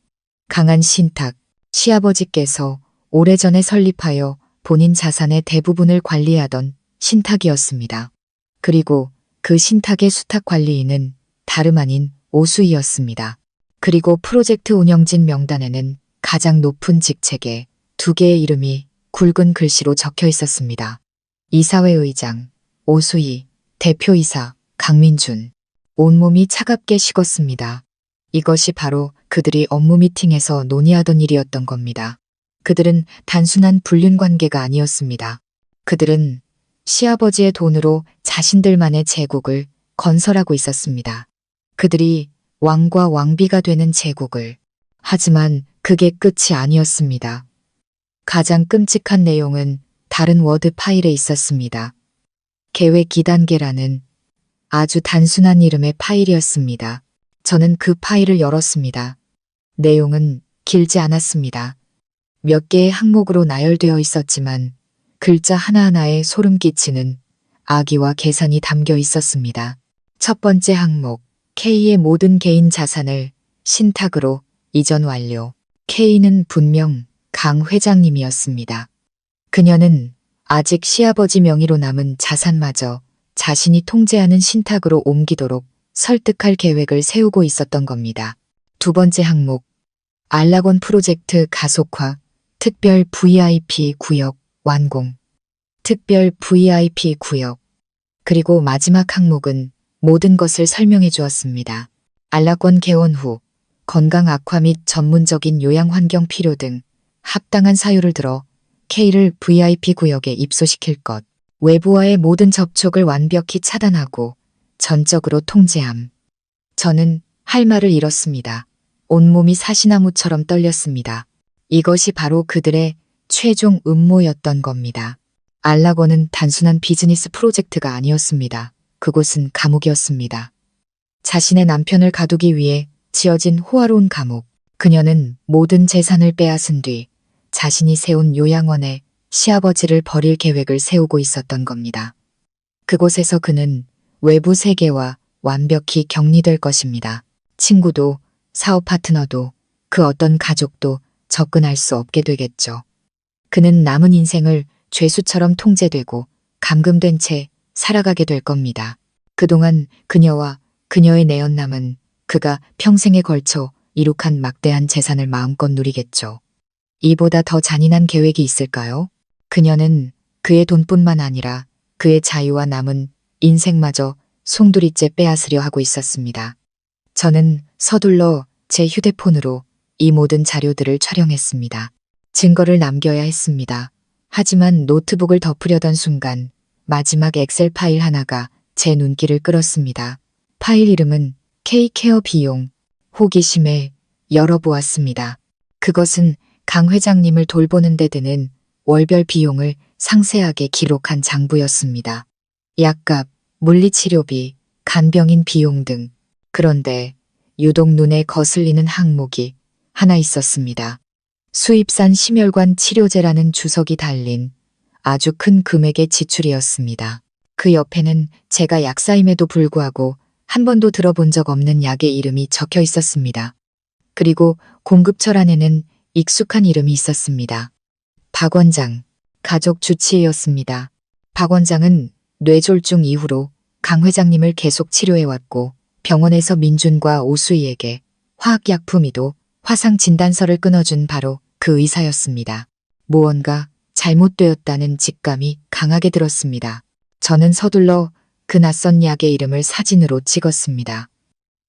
강한 신탁, 시아버지께서 오래전에 설립하여 본인 자산의 대부분을 관리하던 신탁이었습니다. 그리고 그 신탁의 수탁 관리인은 다름 아닌 오수이였습니다. 그리고 프로젝트 운영진 명단에는 가장 높은 직책에 두 개의 이름이 굵은 글씨로 적혀 있었습니다. 이사회 의장, 오수희, 대표이사, 강민준. 온몸이 차갑게 식었습니다. 이것이 바로 그들이 업무 미팅에서 논의하던 일이었던 겁니다. 그들은 단순한 불륜 관계가 아니었습니다. 그들은 시아버지의 돈으로 자신들만의 제국을 건설하고 있었습니다. 그들이 왕과 왕비가 되는 제국을. 하지만 그게 끝이 아니었습니다. 가장 끔찍한 내용은 다른 워드 파일에 있었습니다. 계획 2단계라는 아주 단순한 이름의 파일이었습니다. 저는 그 파일을 열었습니다. 내용은 길지 않았습니다. 몇 개의 항목으로 나열되어 있었지만 글자 하나하나에 소름 끼치는 악의와 계산이 담겨 있었습니다. 첫 번째 항목, K의 모든 개인 자산을 신탁으로 이전 완료. K는 분명 강 회장님이었습니다. 그녀는 아직 시아버지 명의로 남은 자산마저 자신이 통제하는 신탁으로 옮기도록 설득할 계획을 세우고 있었던 겁니다. 두 번째 항목, 알라곤 프로젝트 가속화, 특별 VIP 구역 완공. 특별 VIP 구역. 그리고 마지막 항목은 모든 것을 설명해 주었습니다. 알라곤 개원 후 건강 악화 및 전문적인 요양 환경 필요 등 합당한 사유를 들어 K를 VIP 구역에 입소시킬 것. 외부와의 모든 접촉을 완벽히 차단하고 전적으로 통제함. 저는 할 말을 잃었습니다. 온몸이 사시나무처럼 떨렸습니다. 이것이 바로 그들의 최종 음모였던 겁니다. 알라곤은 단순한 비즈니스 프로젝트가 아니었습니다. 그곳은 감옥이었습니다. 자신의 남편을 가두기 위해 지어진 호화로운 감옥. 그녀는 모든 재산을 빼앗은 뒤 자신이 세운 요양원에 시아버지를 버릴 계획을 세우고 있었던 겁니다. 그곳에서 그는 외부 세계와 완벽히 격리될 것입니다. 친구도, 사업 파트너도, 그 어떤 가족도 접근할 수 없게 되겠죠. 그는 남은 인생을 죄수처럼 통제되고 감금된 채 살아가게 될 겁니다. 그동안 그녀와 그녀의 내연남은 그가 평생에 걸쳐 이룩한 막대한 재산을 마음껏 누리겠죠. 이보다 더 잔인한 계획이 있을까요? 그녀는 그의 돈뿐만 아니라 그의 자유와 남은 인생마저 송두리째 빼앗으려 하고 있었습니다. 저는 서둘러 제 휴대폰으로 이 모든 자료들을 촬영했습니다. 증거를 남겨야 했습니다. 하지만 노트북을 덮으려던 순간 마지막 엑셀 파일 하나가 제 눈길을 끌었습니다. 파일 이름은 K케어 비용. 호기심에 열어보았습니다. 그것은 강 회장님을 돌보는 데 드는 월별 비용을 상세하게 기록한 장부였습니다. 약값, 물리치료비, 간병인 비용 등. 그런데 유독 눈에 거슬리는 항목이 하나 있었습니다. 수입산 심혈관 치료제라는 주석이 달린 아주 큰 금액의 지출이었습니다. 그 옆에는 제가 약사임에도 불구하고 한 번도 들어본 적 없는 약의 이름이 적혀 있었습니다. 그리고 공급처 안에는 익숙한 이름이 있었습니다. 박 원장, 가족 주치의였습니다. 박 원장은 뇌졸중 이후로 강 회장님을 계속 치료해왔고 병원에서 민준과 오수희에게 화학약품이도 화상 진단서를 끊어준 바로 그 의사였습니다. 무언가 잘못되었다는 직감이 강하게 들었습니다. 저는 서둘러 그 낯선 약의 이름을 사진으로 찍었습니다.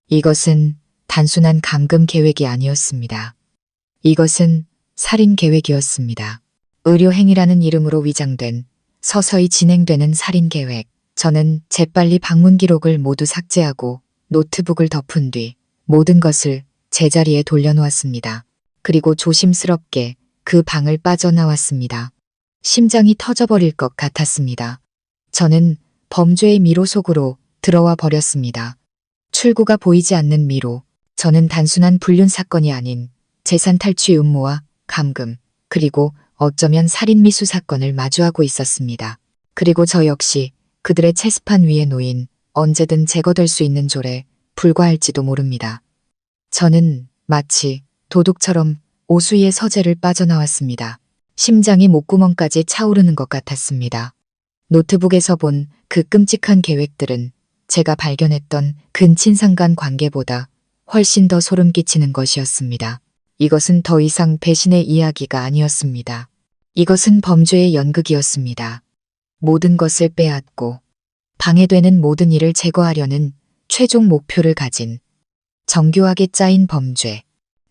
이것은 단순한 감금 계획이 아니었습니다. 이것은 살인 계획이었습니다. 의료행위라는 이름으로 위장된 서서히 진행되는 살인 계획. 저는 재빨리 방문 기록을 모두 삭제하고 노트북을 덮은 뒤 모든 것을 제자리에 돌려놓았습니다. 그리고 조심스럽게 그 방을 빠져나왔습니다. 심장이 터져버릴 것 같았습니다. 저는 범죄의 미로 속으로 들어와 버렸습니다. 출구가 보이지 않는 미로. 저는 단순한 불륜 사건이 아닌 재산 탈취 음모와 감금, 그리고 어쩌면 살인 미수 사건을 마주하고 있었습니다. 그리고 저 역시 그들의 체스판 위에 놓인 언제든 제거될 수 있는 졸에 불과할지도 모릅니다. 저는 마치 도둑처럼 오수희의 서재를 빠져나왔습니다. 심장이 목구멍까지 차오르는 것 같았습니다. 노트북에서 본 그 끔찍한 계획들은 제가 발견했던 근친상간 관계보다 훨씬 더 소름 끼치는 것이었습니다. 이것은 더 이상 배신의 이야기가 아니었습니다. 이것은 범죄의 연극이었습니다. 모든 것을 빼앗고 방해되는 모든 일을 제거하려는 최종 목표를 가진 정교하게 짜인 범죄.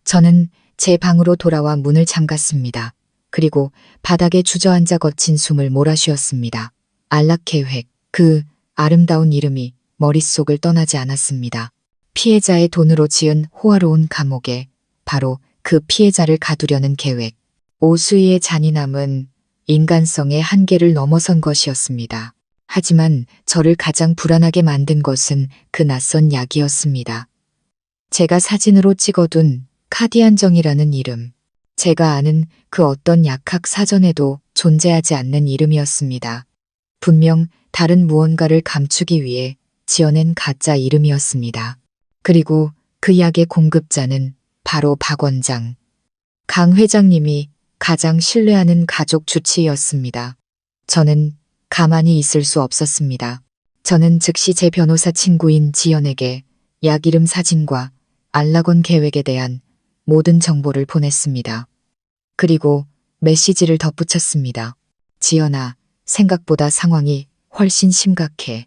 저는 제 방으로 돌아와 문을 잠갔습니다. 그리고 바닥에 주저앉아 거친 숨을 몰아쉬었습니다. 안락 계획, 그 아름다운 이름이 머릿속을 떠나지 않았습니다. 피해자의 돈으로 지은 호화로운 감옥에 바로 그 피해자를 가두려는 계획. 오수희의 잔인함은 인간성의 한계를 넘어선 것이었습니다. 하지만 저를 가장 불안하게 만든 것은 그 낯선 약이었습니다. 제가 사진으로 찍어둔 카디안정이라는 이름. 제가 아는 그 어떤 약학 사전에도 존재하지 않는 이름이었습니다. 분명 다른 무언가를 감추기 위해 지어낸 가짜 이름이었습니다. 그리고 그 약의 공급자는 바로 박 원장. 강 회장님이 가장 신뢰하는 가족 주치의였습니다. 저는 가만히 있을 수 없었습니다. 저는 즉시 제 변호사 친구인 지연에게 약 이름 사진과 안락원 계획에 대한 모든 정보를 보냈습니다. 그리고 메시지를 덧붙였습니다. 지연아, 생각보다 상황이 훨씬 심각해.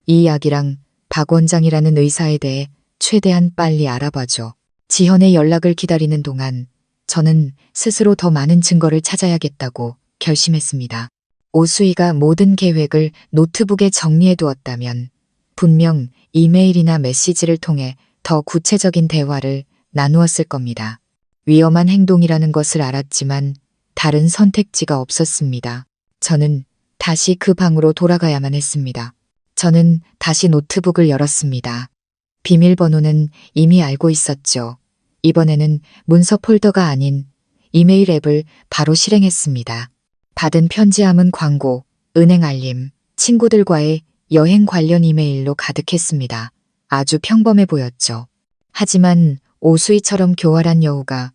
이 약이랑 박 원장이라는 의사에 대해 최대한 빨리 알아봐줘. 지현의 연락을 기다리는 동안 저는 스스로 더 많은 증거를 찾아야겠다고 결심했습니다. 오수희가 모든 계획을 노트북에 정리해 두었다면 분명 이메일이나 메시지를 통해 더 구체적인 대화를 나누었을 겁니다. 위험한 행동이라는 것을 알았지만 다른 선택지가 없었습니다. 저는 다시 그 방으로 돌아가야만 했습니다. 저는 다시 노트북을 열었습니다. 비밀번호는 이미 알고 있었죠. 이번에는 문서 폴더가 아닌 이메일 앱을 바로 실행했습니다. 받은 편지함은 광고, 은행 알림, 친구들과의 여행 관련 이메일로 가득했습니다. 아주 평범해 보였죠. 하지만 오수희처럼 교활한 여우가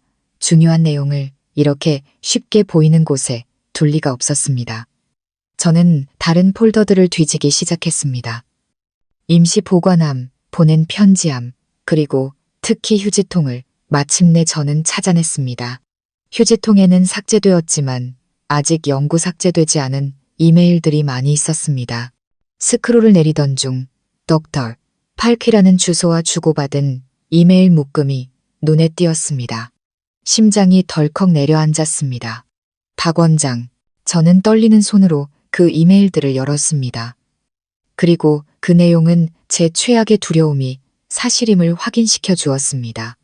중요한 내용을 이렇게 쉽게 보이는 곳에 둘 리가 없었습니다. 저는 다른 폴더들을 뒤지기 시작했습니다. 임시 보관함, 보낸 편지함, 그리고 특히 휴지통을 마침내 저는 찾아냈습니다. 휴지통에는 삭제되었지만 아직 영구 삭제되지 않은 이메일들이 많이 있었습니다. 스크롤을 내리던 중 덕터 팔키라는 주소와 주고받은 이메일 묶음이 눈에 띄었습니다. 심장이 덜컥 내려앉았습니다. 박 원장, 저는 떨리는 손으로 그 이메일들을 열었습니다. 그리고 그 내용은 제 최악의 두려움이 사실임을 확인시켜 주었습니다.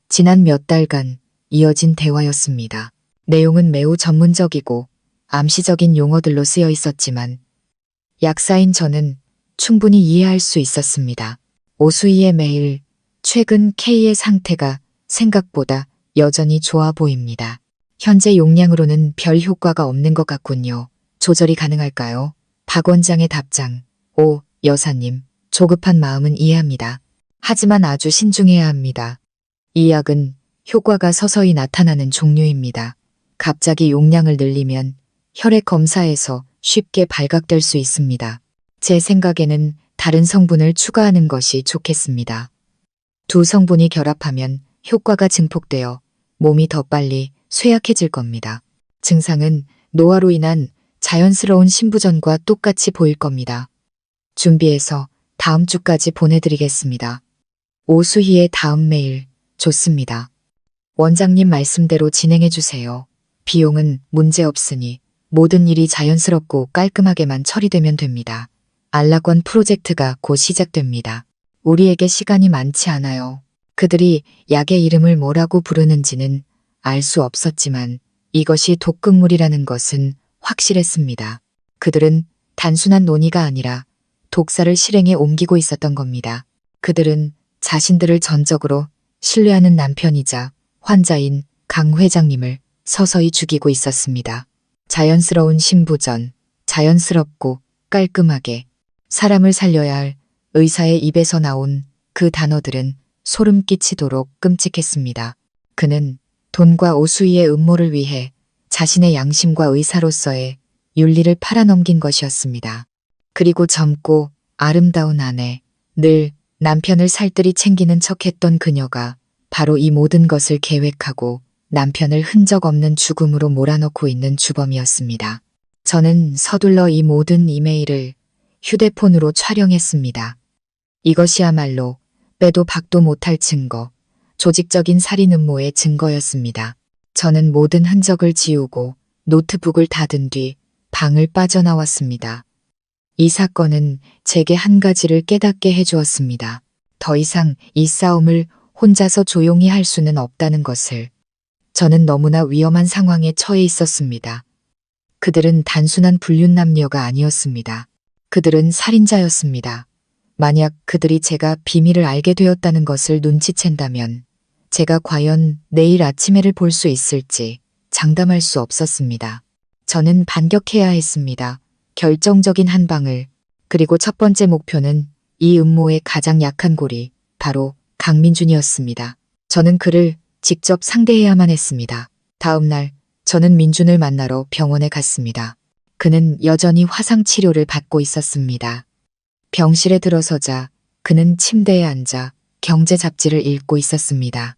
지난 몇 달간 이어진 대화였습니다. 내용은 매우 전문적이고 암시적인 용어들로 쓰여 있었지만 약사인 저는 충분히 이해할 수 있었습니다. 오수희의 메일, 최근 K의 상태가 생각보다 여전히 좋아 보입니다. 현재 용량으로는 별 효과가 없는 것 같군요. 조절이 가능할까요? 박 원장의 답장. 오, 여사님, 조급한 마음은 이해합니다. 하지만 아주 신중해야 합니다. 이 약은 효과가 서서히 나타나는 종류입니다. 갑자기 용량을 늘리면 혈액 검사에서 쉽게 발각될 수 있습니다. 제 생각에는 다른 성분을 추가하는 것이 좋겠습니다. 두 성분이 결합하면 효과가 증폭되어 몸이 더 빨리 쇠약해질 겁니다. 증상은 노화로 인한 자연스러운 신부전과 똑같이 보일 겁니다. 준비해서 다음 주까지 보내드리겠습니다. 오수희의 다음 메일, 좋습니다. 원장님 말씀대로 진행해주세요. 비용은 문제없으니 모든 일이 자연스럽고 깔끔하게만 처리되면 됩니다. 안락원 프로젝트가 곧 시작됩니다. 우리에게 시간이 많지 않아요. 그들이 약의 이름을 뭐라고 부르는지는 알 수 없었지만 이것이 독극물이라는 것은 확실했습니다. 그들은 단순한 논의가 아니라 독사를 실행에 옮기고 있었던 겁니다. 그들은 자신들을 전적으로 신뢰하는 남편이자 환자인 강 회장님을 서서히 죽이고 있었습니다. 자연스러운 신부전, 자연스럽고 깔끔하게 사람을 살려야 할 의사의 입에서 나온 그 단어들은 소름 끼치도록 끔찍했습니다. 그는 돈과 오수희의 음모를 위해 자신의 양심과 의사로서의 윤리를 팔아넘긴 것이었습니다. 그리고 젊고 아름다운 아내, 늘 남편을 살뜰히 챙기는 척했던 그녀가 바로 이 모든 것을 계획하고 남편을 흔적 없는 죽음으로 몰아넣고 있는 주범이었습니다. 저는 서둘러 이 모든 이메일을 휴대폰으로 촬영했습니다. 이것이야말로 빼도 박도 못할 증거, 조직적인 살인 음모의 증거였습니다. 저는 모든 흔적을 지우고 노트북을 닫은 뒤 방을 빠져나왔습니다. 이 사건은 제게 한 가지를 깨닫게 해주었습니다. 더 이상 이 싸움을 혼자서 조용히 할 수는 없다는 것을. 저는 너무나 위험한 상황에 처해 있었습니다. 그들은 단순한 불륜남녀가 아니었습니다. 그들은 살인자였습니다. 만약 그들이 제가 비밀을 알게 되었다는 것을 눈치챈다면 제가 과연 내일 아침에를 볼 수 있을지 장담할 수 없었습니다. 저는 반격해야 했습니다. 결정적인 한 방을. 그리고 첫 번째 목표는 이 음모의 가장 약한 고리, 바로 강민준이었습니다. 저는 그를 직접 상대해야만 했습니다. 다음 날 저는 민준을 만나러 병원에 갔습니다. 그는 여전히 화상 치료를 받고 있었습니다. 병실에 들어서자 그는 침대에 앉아 경제 잡지를 읽고 있었습니다.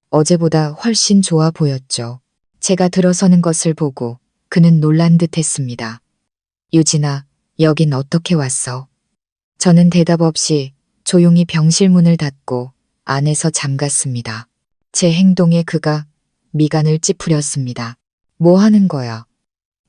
어제보다 훨씬 좋아 보였죠. 제가 들어서는 것을 보고 그는 놀란 듯 했습니다. 유진아, 여긴 어떻게 왔어? 저는 대답 없이 조용히 병실 문을 닫고 안에서 잠갔습니다. 제 행동에 그가 미간을 찌푸렸습니다. 뭐 하는 거야?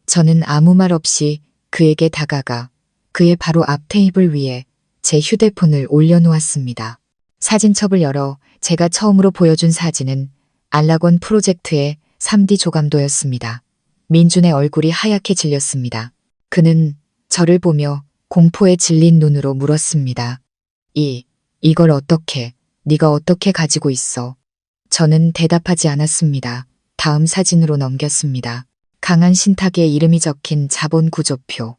저는 아무 말 없이 그에게 다가가 그의 바로 앞 테이블 위에 제 휴대폰을 올려놓았습니다. 사진첩을 열어 제가 처음으로 보여준 사진은 안락원 프로젝트의 3D 조감도였습니다. 민준의 얼굴이 하얗게 질렸습니다. 그는 저를 보며 공포에 질린 눈으로 물었습니다. 이걸 어떻게, 네가 어떻게 가지고 있어? 저는 대답하지 않았습니다. 다음 사진으로 넘겼습니다. 강한 신탁의 이름이 적힌 자본 구조표.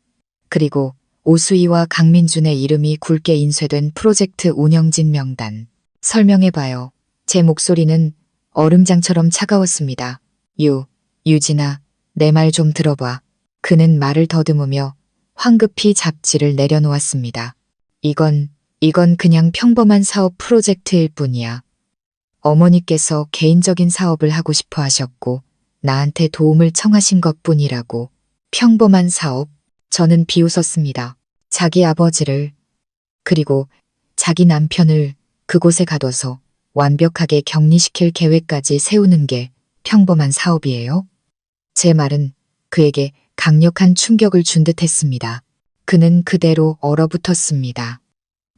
그리고 오수희와 강민준의 이름이 굵게 인쇄된 프로젝트 운영진 명단. 설명해봐요. 제 목소리는 얼음장처럼 차가웠습니다. 유진아, 내 말 좀 들어봐. 그는 말을 더듬으며 황급히 잡지를 내려놓았습니다. 이건 그냥 평범한 사업 프로젝트일 뿐이야. 어머니께서 개인적인 사업을 하고 싶어 하셨고 나한테 도움을 청하신 것뿐이라고. 평범한 사업? 저는 비웃었습니다. 자기 아버지를 그리고 자기 남편을 그곳에 가둬서 완벽하게 격리시킬 계획까지 세우는 게 평범한 사업이에요? 제 말은 그에게 강력한 충격을 준 듯했습니다. 그는 그대로 얼어붙었습니다.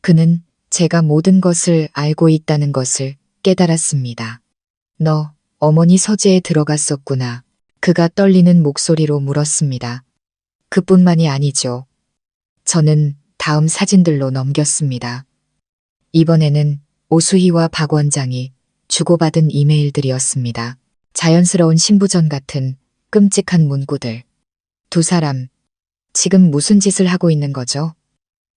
그는 제가 모든 것을 알고 있다는 것을 깨달았습니다. 너 어머니 서재에 들어갔었구나. 그가 떨리는 목소리로 물었습니다. 그뿐만이 아니죠. 저는 다음 사진들로 넘겼습니다. 이번에는 오수희와 박 원장이 주고받은 이메일들이었습니다. 자연스러운 신부전 같은 끔찍한 문구들. 두 사람, 지금 무슨 짓을 하고 있는 거죠?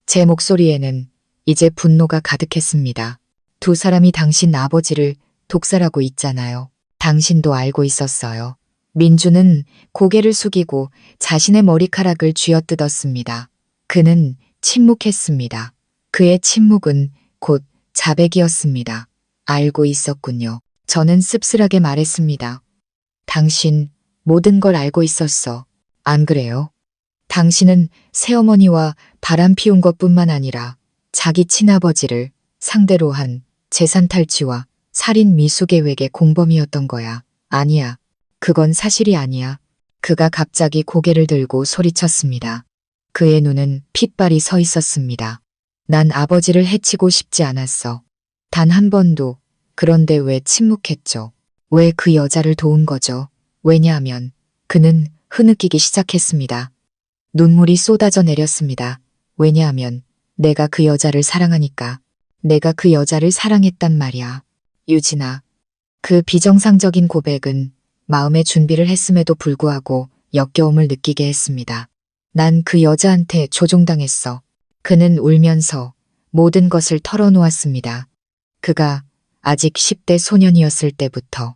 제 목소리에는 이제 분노가 가득했습니다. 두 사람이 당신 아버지를 독살하고 있잖아요. 당신도 알고 있었어요. 민주는 고개를 숙이고 자신의 머리카락을 쥐어뜯었습니다. 그는 침묵했습니다. 그의 침묵은 곧 자백이었습니다. 알고 있었군요. 저는 씁쓸하게 말했습니다. 당신 모든 걸 알고 있었어. 안 그래요? 당신은 새어머니와 바람 피운 것뿐만 아니라 자기 친아버지를 상대로 한 재산 탈취와 살인 미수 계획의 공범이었던 거야. 아니야. 그건 사실이 아니야. 그가 갑자기 고개를 들고 소리쳤습니다. 그의 눈은 핏발이 서 있었습니다. 난 아버지를 해치고 싶지 않았어. 단 한 번도. 그런데 왜 침묵했죠? 왜 그 여자를 도운 거죠? 왜냐하면 그는 흐느끼기 시작했습니다. 눈물이 쏟아져 내렸습니다. 왜냐하면 내가 그 여자를 사랑하니까. 내가 그 여자를 사랑했단 말이야. 유진아. 그 비정상적인 고백은 마음의 준비를 했음에도 불구하고 역겨움을 느끼게 했습니다. 난 그 여자한테 조종당했어. 그는 울면서 모든 것을 털어놓았습니다. 그가 아직 10대 소년이었을 때부터,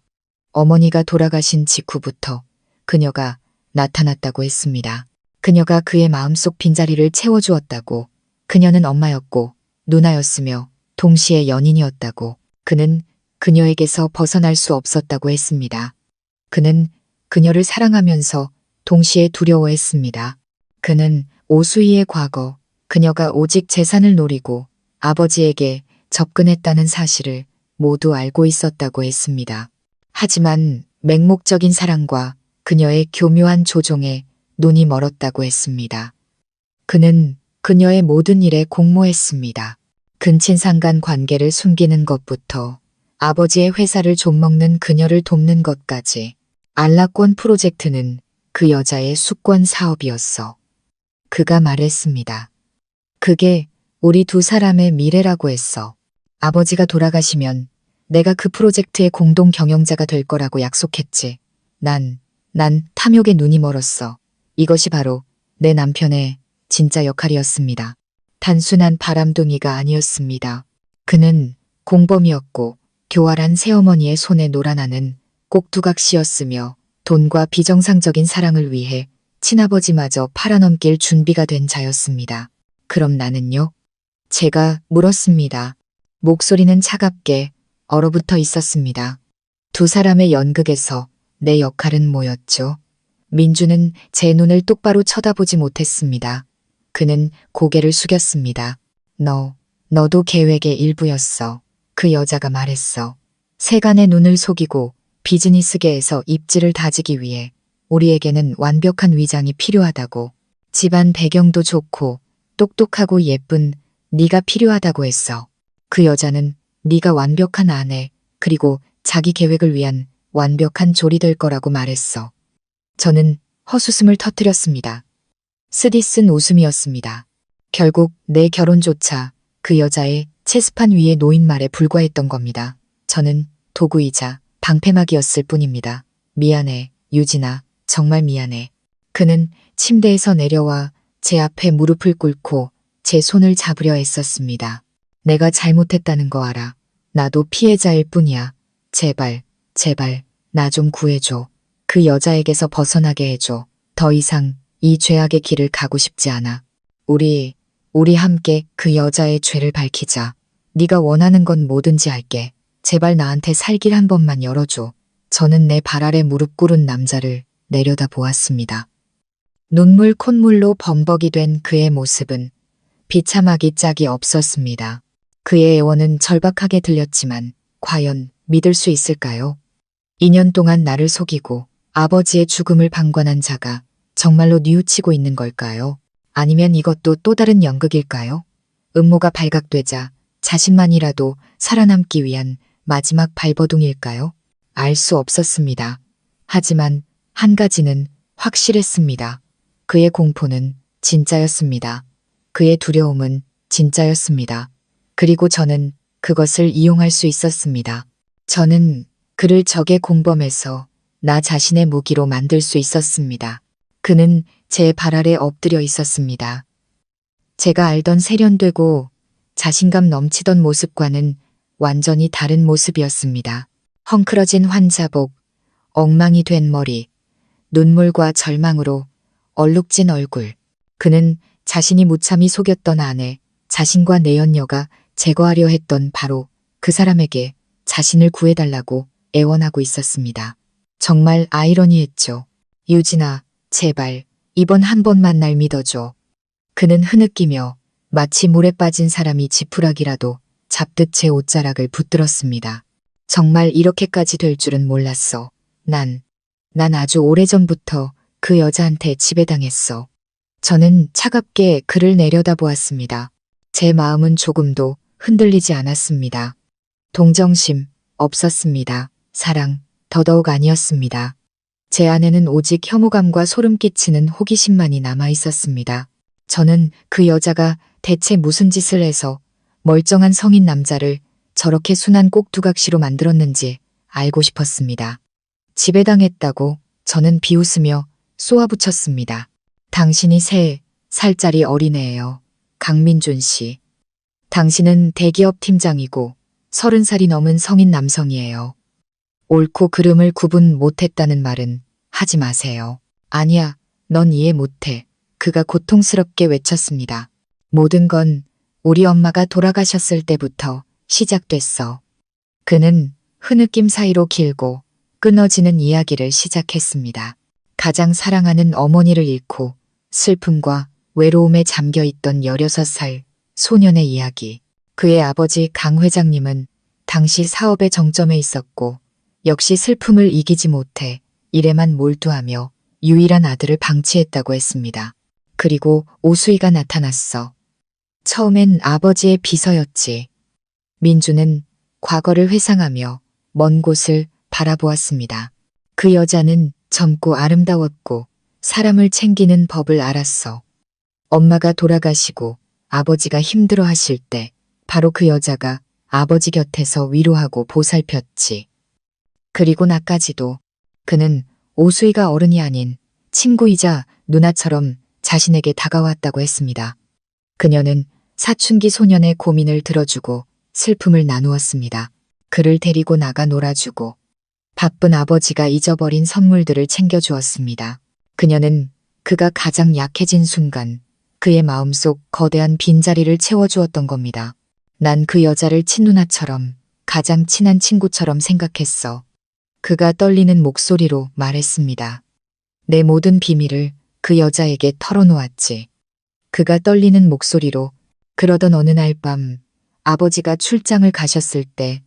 어머니가 돌아가신 직후부터 그녀가 나타났다고 했습니다. 그녀가 그의 마음속 빈자리를 채워주었다고. 그녀는 엄마였고 누나였으며 동시에 연인이었다고. 그는 그녀에게서 벗어날 수 없었다고 했습니다. 그는 그녀를 사랑하면서 동시에 두려워했습니다. 그는 오수희의 과거, 그녀가 오직 재산을 노리고 아버지에게 접근했다는 사실을 모두 알고 있었다고 했습니다. 하지만 맹목적인 사랑과 그녀의 교묘한 조종에 눈이 멀었다고 했습니다. 그는 그녀의 모든 일에 공모했습니다. 근친상간 관계를 숨기는 것부터 아버지의 회사를 좀먹는 그녀를 돕는 것까지. 안락권 프로젝트는 그 여자의 수권 사업이었어. 그가 말했습니다. 그게 우리 두 사람의 미래라고 했어. 아버지가 돌아가시면 내가 그 프로젝트의 공동 경영자가 될 거라고 약속했지. 난 탐욕에 눈이 멀었어. 이것이 바로 내 남편의 진짜 역할이었습니다. 단순한 바람둥이가 아니었습니다. 그는 공범이었고 교활한 새어머니의 손에 놀아나는 꼭두각시였으며 돈과 비정상적인 사랑을 위해 친아버지마저 팔아넘길 준비가 된 자였습니다. 그럼 나는요? 제가 물었습니다. 목소리는 차갑게 얼어붙어 있었습니다. 두 사람의 연극에서 내 역할은 뭐였죠? 민주는 제 눈을 똑바로 쳐다보지 못했습니다. 그는 고개를 숙였습니다. 너도 계획의 일부였어. 그 여자가 말했어. 세간의 눈을 속이고 비즈니스계에서 입지를 다지기 위해 우리에게는 완벽한 위장이 필요하다고. 집안 배경도 좋고 똑똑하고 예쁜 네가 필요하다고 했어. 그 여자는 네가 완벽한 아내 그리고 자기 계획을 위한 완벽한 조리 될 거라고 말했어. 저는 헛웃음을 터뜨렸습니다. 쓰디쓴 웃음이었습니다. 결국 내 결혼조차 그 여자의 체스판 위에 놓인 말에 불과했던 겁니다. 저는 도구이자 방패막이었을 뿐입니다. 미안해, 유진아. 정말 미안해. 그는 침대에서 내려와 제 앞에 무릎을 꿇고 제 손을 잡으려 애썼습니다. 내가 잘못했다는 거 알아. 나도 피해자일 뿐이야. 제발 제발 나 좀 구해줘. 그 여자에게서 벗어나게 해줘. 더 이상 이 죄악의 길을 가고 싶지 않아. 우리 함께 그 여자의 죄를 밝히자. 네가 원하는 건 뭐든지 할게. 제발 나한테 살길 한 번만 열어줘. 저는 내 발 아래 무릎 꿇은 남자를 내려다 보았습니다. 눈물 콧물로 범벅이 된 그의 모습은 비참하기 짝이 없었습니다. 그의 애원은 절박하게 들렸지만 과연 믿을 수 있을까요? 2년 동안 나를 속이고 아버지의 죽음을 방관한 자가 정말로 뉘우치고 있는 걸까요? 아니면 이것도 또 다른 연극일까요? 음모가 발각되자 자신만이라도 살아남기 위한 마지막 발버둥일까요? 알 수 없었습니다. 하지만 한 가지는 확실했습니다. 그의 공포는 진짜였습니다. 그의 두려움은 진짜였습니다. 그리고 저는 그것을 이용할 수 있었습니다. 저는 그를 적의 공범에서 나 자신의 무기로 만들 수 있었습니다. 그는 제 발 아래 엎드려 있었습니다. 제가 알던 세련되고 자신감 넘치던 모습과는 완전히 다른 모습이었습니다. 헝클어진 환자복, 엉망이 된 머리, 눈물과 절망으로 얼룩진 얼굴. 그는 자신이 무참히 속였던 아내, 자신과 내연녀가 제거하려 했던 바로 그 사람에게 자신을 구해달라고 애원하고 있었습니다. 정말 아이러니했죠. 유진아, 제발 이번 한 번만 날 믿어줘. 그는 흐느끼며 마치 물에 빠진 사람이 지푸라기라도 잡듯 제 옷자락을 붙들었습니다. 정말 이렇게까지 될 줄은 몰랐어. 난 아주 오래전부터 그 여자한테 지배당했어. 저는 차갑게 그를 내려다보았습니다. 제 마음은 조금도 흔들리지 않았습니다. 동정심 없었습니다. 사랑 더더욱 아니었습니다. 제 안에는 오직 혐오감과 소름 끼치는 호기심만이 남아 있었습니다. 저는 그 여자가 대체 무슨 짓을 해서 멀쩡한 성인 남자를 저렇게 순한 꼭두각시로 만들었는지 알고 싶었습니다. 지배당했다고 저는 비웃으며 쏘아붙였습니다. 당신이 3살짜리 어린애예요. 강민준 씨. 당신은 대기업 팀장이고 30살이 넘은 성인 남성이에요. 옳고 그름을 구분 못했다는 말은 하지 마세요. 아니야, 넌 이해 못해. 그가 고통스럽게 외쳤습니다. 모든 건 우리 엄마가 돌아가셨을 때부터 시작됐어. 그는 흐느낌 사이로 길고 끊어지는 이야기를 시작했습니다. 가장 사랑하는 어머니를 잃고 슬픔과 외로움에 잠겨있던 16살 소년의 이야기. 그의 아버지 강 회장님은 당시 사업의 정점에 있었고 역시 슬픔을 이기지 못해 일에만 몰두하며 유일한 아들을 방치했다고 했습니다. 그리고 오수희가 나타났어. 처음엔 아버지의 비서였지. 민주는 과거를 회상하며 먼 곳을 바라보았습니다. 그 여자는 젊고 아름다웠고 사람을 챙기는 법을 알았어. 엄마가 돌아가시고 아버지가 힘들어 하실 때 바로 그 여자가 아버지 곁에서 위로하고 보살폈지. 그리고 나까지도. 그는 오수희가 어른이 아닌 친구이자 누나처럼 자신에게 다가왔다고 했습니다. 그녀는 사춘기 소년의 고민을 들어주고 슬픔을 나누었습니다. 그를 데리고 나가 놀아주고 바쁜 아버지가 잊어버린 선물들을 챙겨주었습니다. 그녀는 그가 가장 약해진 순간 그의 마음속 거대한 빈자리를 채워주었던 겁니다. 난 그 여자를 친누나처럼 가장 친한 친구처럼 생각했어. 그가 떨리는 목소리로 말했습니다. 내 모든 비밀을 그 여자에게 털어놓았지. 그가 떨리는 목소리로 그러던 어느 날 밤 아버지가 출장을 가셨을 때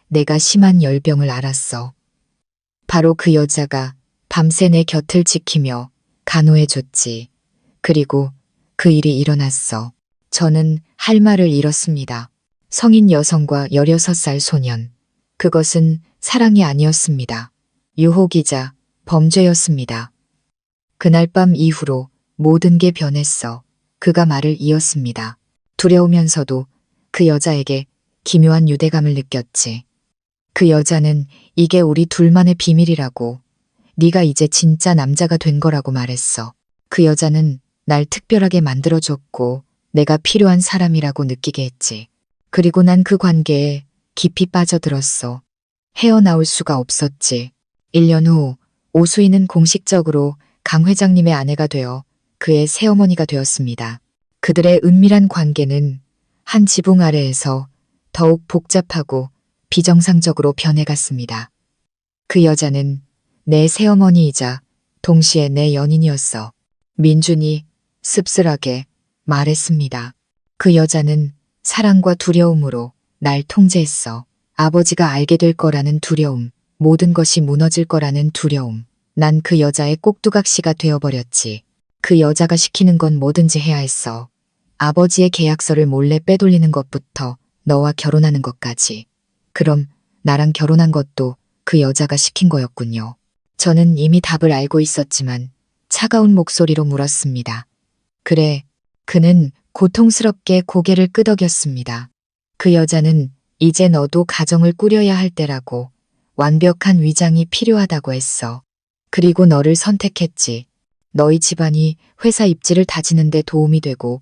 내가 심한 열병을 앓았어. 바로 그 여자가 밤새 내 곁을 지키며 간호해줬지. 그리고 그 일이 일어났어. 저는 할 말을 잃었습니다. 성인 여성과 16살 소년. 그것은 사랑이 아니었습니다. 유혹이자 범죄였습니다. 그날 밤 이후로 모든 게 변했어. 그가 말을 이었습니다. 두려우면서도 그 여자에게 기묘한 유대감을 느꼈지. 그 여자는 이게 우리 둘만의 비밀이라고, 네가 이제 진짜 남자가 된 거라고 말했어. 그 여자는 날 특별하게 만들어줬고 내가 필요한 사람이라고 느끼게 했지. 그리고 난 그 관계에 깊이 빠져들었어. 헤어나올 수가 없었지. 1년 후 오수인은 공식적으로 강 회장님의 아내가 되어 그의 새어머니가 되었습니다. 그들의 은밀한 관계는 한 지붕 아래에서 더욱 복잡하고 비정상적으로 변해갔습니다. 그 여자는 내 새어머니이자 동시에 내 연인이었어. 민준이 씁쓸하게 말했습니다. 그 여자는 사랑과 두려움으로 날 통제했어. 아버지가 알게 될 거라는 두려움, 모든 것이 무너질 거라는 두려움. 난 그 여자의 꼭두각시가 되어버렸지. 그 여자가 시키는 건 뭐든지 해야 했어. 아버지의 계약서를 몰래 빼돌리는 것부터 너와 결혼하는 것까지. 그럼 나랑 결혼한 것도 그 여자가 시킨 거였군요. 저는 이미 답을 알고 있었지만 차가운 목소리로 물었습니다. 그래. 그는 고통스럽게 고개를 끄덕였습니다. 그 여자는 이제 너도 가정을 꾸려야 할 때라고, 완벽한 위장이 필요하다고 했어. 그리고 너를 선택했지. 너희 집안이 회사 입지를 다지는 데 도움이 되고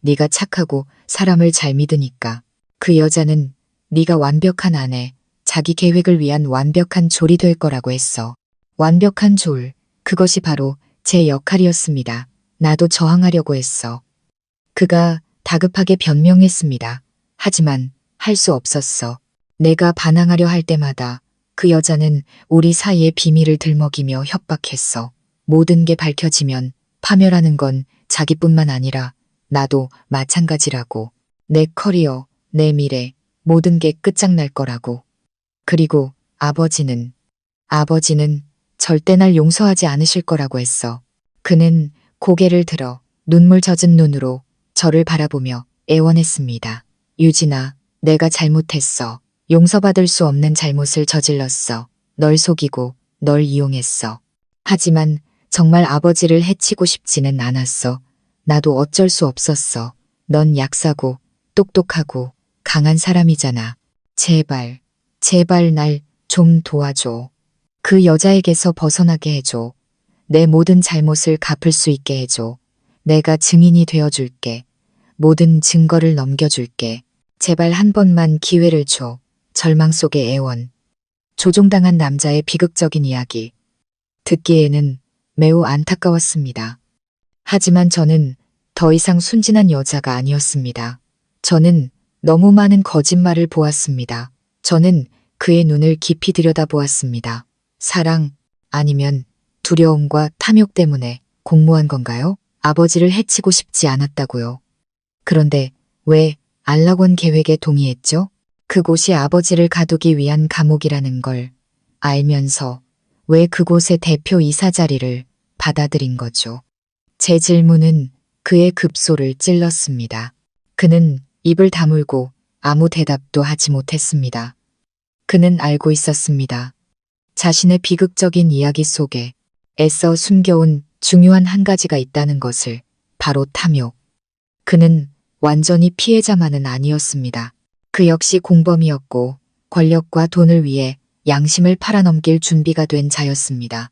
네가 착하고 사람을 잘 믿으니까. 그 여자는 네가 완벽한 아내, 자기 계획을 위한 완벽한 졸이 될 거라고 했어. 완벽한 졸, 그것이 바로 제 역할이었습니다. 나도 저항하려고 했어. 그가 다급하게 변명했습니다. 하지만 할 수 없었어. 내가 반항하려 할 때마다 그 여자는 우리 사이의 비밀을 들먹이며 협박했어. 모든 게 밝혀지면 파멸하는 건 자기뿐만 아니라 나도 마찬가지라고. 내 커리어, 내 미래, 모든 게 끝장날 거라고. 그리고 아버지는 절대 날 용서하지 않으실 거라고 했어. 그는 고개를 들어 눈물 젖은 눈으로 저를 바라보며 애원했습니다. 유진아, 내가 잘못했어. 용서받을 수 없는 잘못을 저질렀어. 널 속이고 널 이용했어. 하지만 정말 아버지를 해치고 싶지는 않았어. 나도 어쩔 수 없었어. 넌 약사고 똑똑하고 강한 사람이잖아. 제발 날 좀 도와줘. 그 여자에게서 벗어나게 해줘. 내 모든 잘못을 갚을 수 있게 해줘. 내가 증인이 되어줄게. 모든 증거를 넘겨줄게. 제발 한 번만 기회를 줘. 절망 속의 애원. 조종당한 남자의 비극적인 이야기. 듣기에는 매우 안타까웠습니다. 하지만 저는 더 이상 순진한 여자가 아니었습니다. 저는 너무 많은 거짓말을 보았습니다. 저는 그의 눈을 깊이 들여다보았습니다. 사랑, 아니면 두려움과 탐욕 때문에 공모한 건가요? 아버지를 해치고 싶지 않았다고요. 그런데 왜 안락원 계획에 동의했죠? 그곳이 아버지를 가두기 위한 감옥이라는 걸 알면서 왜 그곳의 대표 이사 자리를 받아들인 거죠? 제 질문은 그의 급소를 찔렀습니다. 그는 입을 다물고 아무 대답도 하지 못했습니다. 그는 알고 있었습니다. 자신의 비극적인 이야기 속에 애써 숨겨온 중요한 한 가지가 있다는 것을, 바로 탐욕. 그는 완전히 피해자만은 아니었습니다. 그 역시 공범이었고 권력과 돈을 위해 양심을 팔아넘길 준비가 된 자였습니다.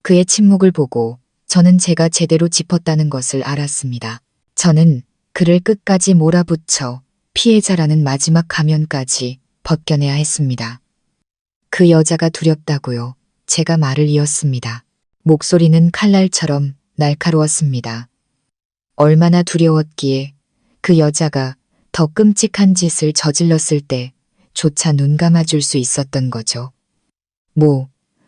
그의 침묵을 보고 저는 제가 제대로 짚었다는 것을 알았습니다. 저는 그를 끝까지 몰아붙여 피해자라는 마지막 가면까지 벗겨내야 했습니다. 그 여자가 두렵다고요. 제가 말을 이었습니다. 목소리는 칼날처럼 날카로웠습니다. 얼마나 두려웠기에 그 여자가 더 끔찍한 짓을 저질렀을 때조차 눈 감아줄 수 있었던 거죠.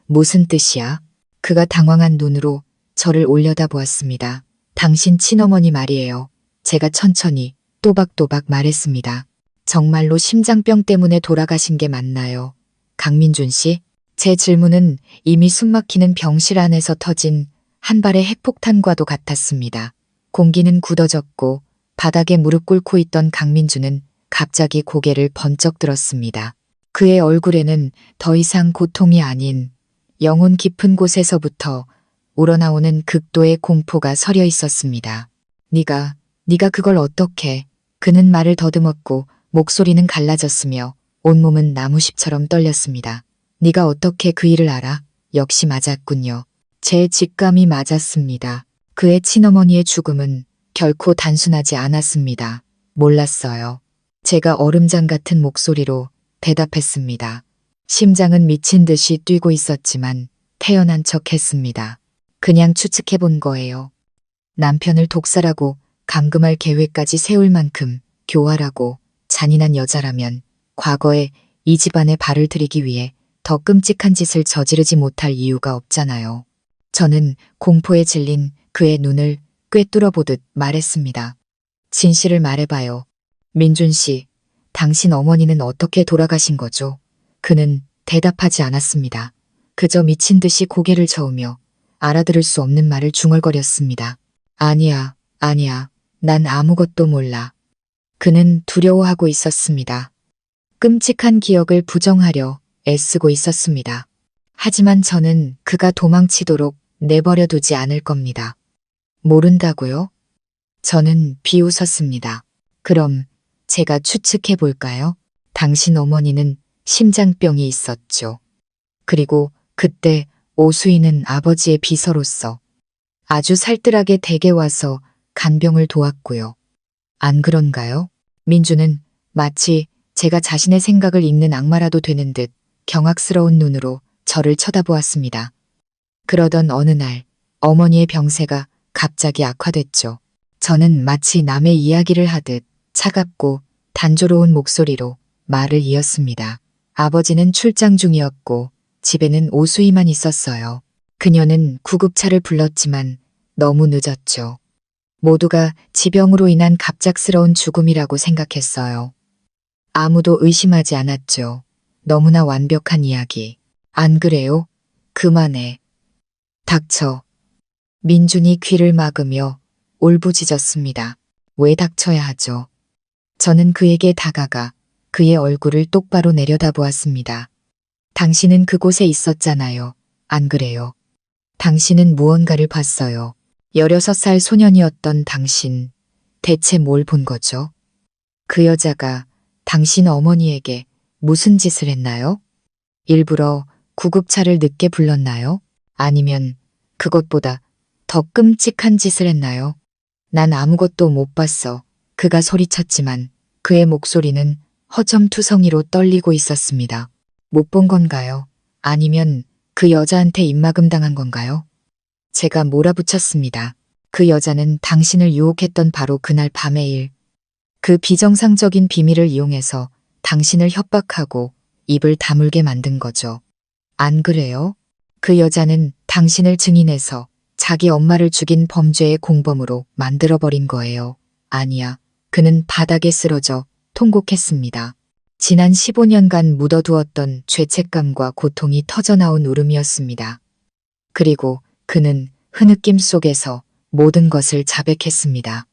무슨 뜻이야? 그가 당황한 눈으로 저를 올려다보았습니다. 당신 친어머니 말이에요. 제가 천천히 또박또박 말했습니다. 정말로 심장병 때문에 돌아가신 게 맞나요? 강민준 씨? 제 질문은 이미 숨막히는 병실 안에서 터진 한 발의 핵폭탄과도 같았습니다. 공기는 굳어졌고 바닥에 무릎 꿇고 있던 강민준은 갑자기 고개를 번쩍 들었습니다. 그의 얼굴에는 더 이상 고통이 아닌 영혼 깊은 곳에서부터 우러나오는 극도의 공포가 서려 있었습니다. 네가 그걸 어떻게? 그는 말을 더듬었고 목소리는 갈라졌으며 온몸은 나무십처럼 떨렸습니다. 네가 어떻게 그 일을 알아? 역시 맞았군요. 제 직감이 맞았습니다. 그의 친어머니의 죽음은 결코 단순하지 않았습니다. 몰랐어요. 제가 얼음장 같은 목소리로 대답했습니다. 심장은 미친 듯이 뛰고 있었지만 태연한 척 했습니다. 그냥 추측해 본 거예요. 남편을 독살하고 감금할 계획까지 세울 만큼 교활하고 잔인한 여자라면 과거에 이 집안에 발을 들이기 위해 더 끔찍한 짓을 저지르지 못할 이유가 없잖아요. 저는 공포에 질린 그의 눈을 꿰뚫어 보듯 말했습니다. 진실을 말해봐요. 민준 씨, 당신 어머니는 어떻게 돌아가신 거죠? 그는 대답하지 않았습니다. 그저 미친 듯이 고개를 저으며 알아들을 수 없는 말을 중얼거렸습니다. 아니야, 아니야. 난 아무것도 몰라. 그는 두려워하고 있었습니다. 끔찍한 기억을 부정하려 애쓰고 있었습니다. 하지만 저는 그가 도망치도록 내버려 두지 않을 겁니다. 모른다고요? 저는 비웃었습니다. 그럼 제가 추측해 볼까요? 당신 어머니는 심장병이 있었죠. 그리고 그때 오수희는 아버지의 비서로서 아주 살뜰하게 댁에 와서 간병을 도왔고요. 안 그런가요? 민주는 마치 제가 자신의 생각을 읽는 악마라도 되는 듯 경악스러운 눈으로 저를 쳐다보았습니다. 그러던 어느 날 어머니의 병세가 갑자기 악화됐죠. 저는 마치 남의 이야기를 하듯 차갑고 단조로운 목소리로 말을 이었습니다. 아버지는 출장 중이었고 집에는 오수희만 있었어요. 그녀는 구급차를 불렀지만 너무 늦었죠. 모두가 지병으로 인한 갑작스러운 죽음이라고 생각했어요. 아무도 의심하지 않았죠. 너무나 완벽한 이야기. 안 그래요? 그만해. 닥쳐. 민준이 귀를 막으며 울부짖었습니다. 왜 닥쳐야 하죠? 저는 그에게 다가가 그의 얼굴을 똑바로 내려다보았습니다. 당신은 그곳에 있었잖아요. 안 그래요? 당신은 무언가를 봤어요. 16살 소년이었던 당신, 대체 뭘 본 거죠? 그 여자가 당신 어머니에게 무슨 짓을 했나요? 일부러 구급차를 늦게 불렀나요? 아니면 그것보다 더 끔찍한 짓을 했나요? 난 아무것도 못 봤어. 그가 소리쳤지만 그의 목소리는 허점투성이로 떨리고 있었습니다. 못 본 건가요? 아니면 그 여자한테 입막음 당한 건가요? 제가 몰아붙였습니다. 그 여자는 당신을 유혹했던 바로 그날 밤의 일. 그 비정상적인 비밀을 이용해서 당신을 협박하고 입을 다물게 만든 거죠. 안 그래요? 그 여자는 당신을 증인해서 자기 엄마를 죽인 범죄의 공범으로 만들어버린 거예요. 아니야. 그는 바닥에 쓰러져 통곡했습니다. 지난 15년간 묻어두었던 죄책감과 고통이 터져나온 울음이었습니다. 그리고 그는 흐느낌 속에서 모든 것을 자백했습니다.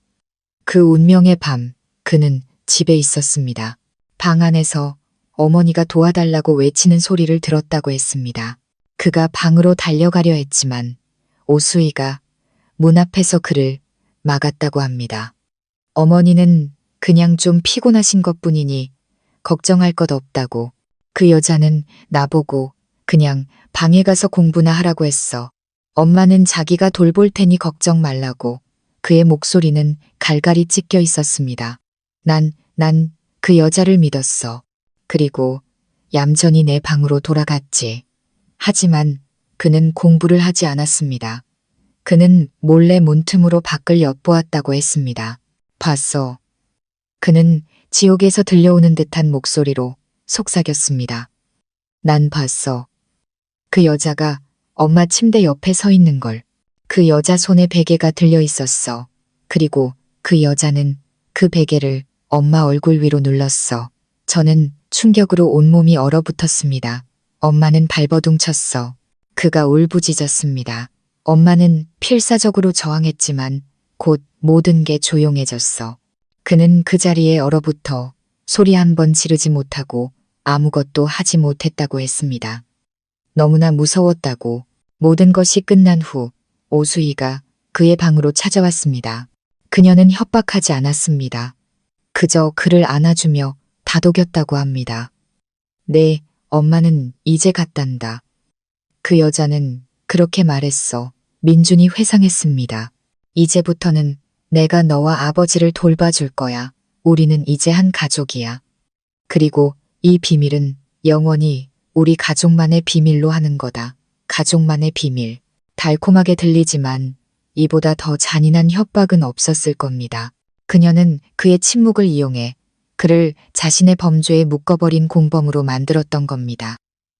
그 운명의 밤, 그는 집에 있었습니다. 방 안에서 어머니가 도와달라고 외치는 소리를 들었다고 했습니다. 그가 방으로 달려가려 했지만 오수희가 문 앞에서 그를 막았다고 합니다. 어머니는 그냥 좀 피곤하신 것뿐이니 걱정할 것 없다고. 그 여자는 나보고 그냥 방에 가서 공부나 하라고 했어. 엄마는 자기가 돌볼 테니 걱정 말라고. 그의 목소리는 갈갈이 찢겨 있었습니다. 난 그 여자를 믿었어. 그리고 얌전히 내 방으로 돌아갔지. 하지만 그는 공부를 하지 않았습니다. 그는 몰래 문틈으로 밖을 엿보았다고 했습니다. 봤어. 그는 지옥에서 들려오는 듯한 목소리로 속삭였습니다. 난 봤어. 그 여자가 엄마 침대 옆에 서 있는 걸. 그 여자 손에 베개가 들려 있었어. 그리고 그 여자는 그 베개를 엄마 얼굴 위로 눌렀어. 저는 충격으로 온몸이 얼어붙었습니다. 엄마는 발버둥 쳤어. 그가 울부짖었습니다. 엄마는 필사적으로 저항했지만 곧 모든 게 조용해졌어. 그는 그 자리에 얼어붙어 소리 한 번 지르지 못하고 아무것도 하지 못했다고 했습니다. 너무나 무서웠다고. 모든 것이 끝난 후 오수희가 그의 방으로 찾아왔습니다. 그녀는 협박하지 않았습니다. 그저 그를 안아주며 다독였다고 합니다. 네, 엄마는 이제 갔단다. 그 여자는 그렇게 말했어. 민준이 회상했습니다. 이제부터는 내가 너와 아버지를 돌봐줄 거야. 우리는 이제 한 가족이야. 그리고 이 비밀은 영원히 우리 가족만의 비밀로 하는 거다. 가족만의 비밀. 달콤하게 들리지만 이보다 더 잔인한 협박은 없었을 겁니다. 그녀는 그의 침묵을 이용해 그를 자신의 범죄에 묶어버린 공범으로 만들었던 겁니다.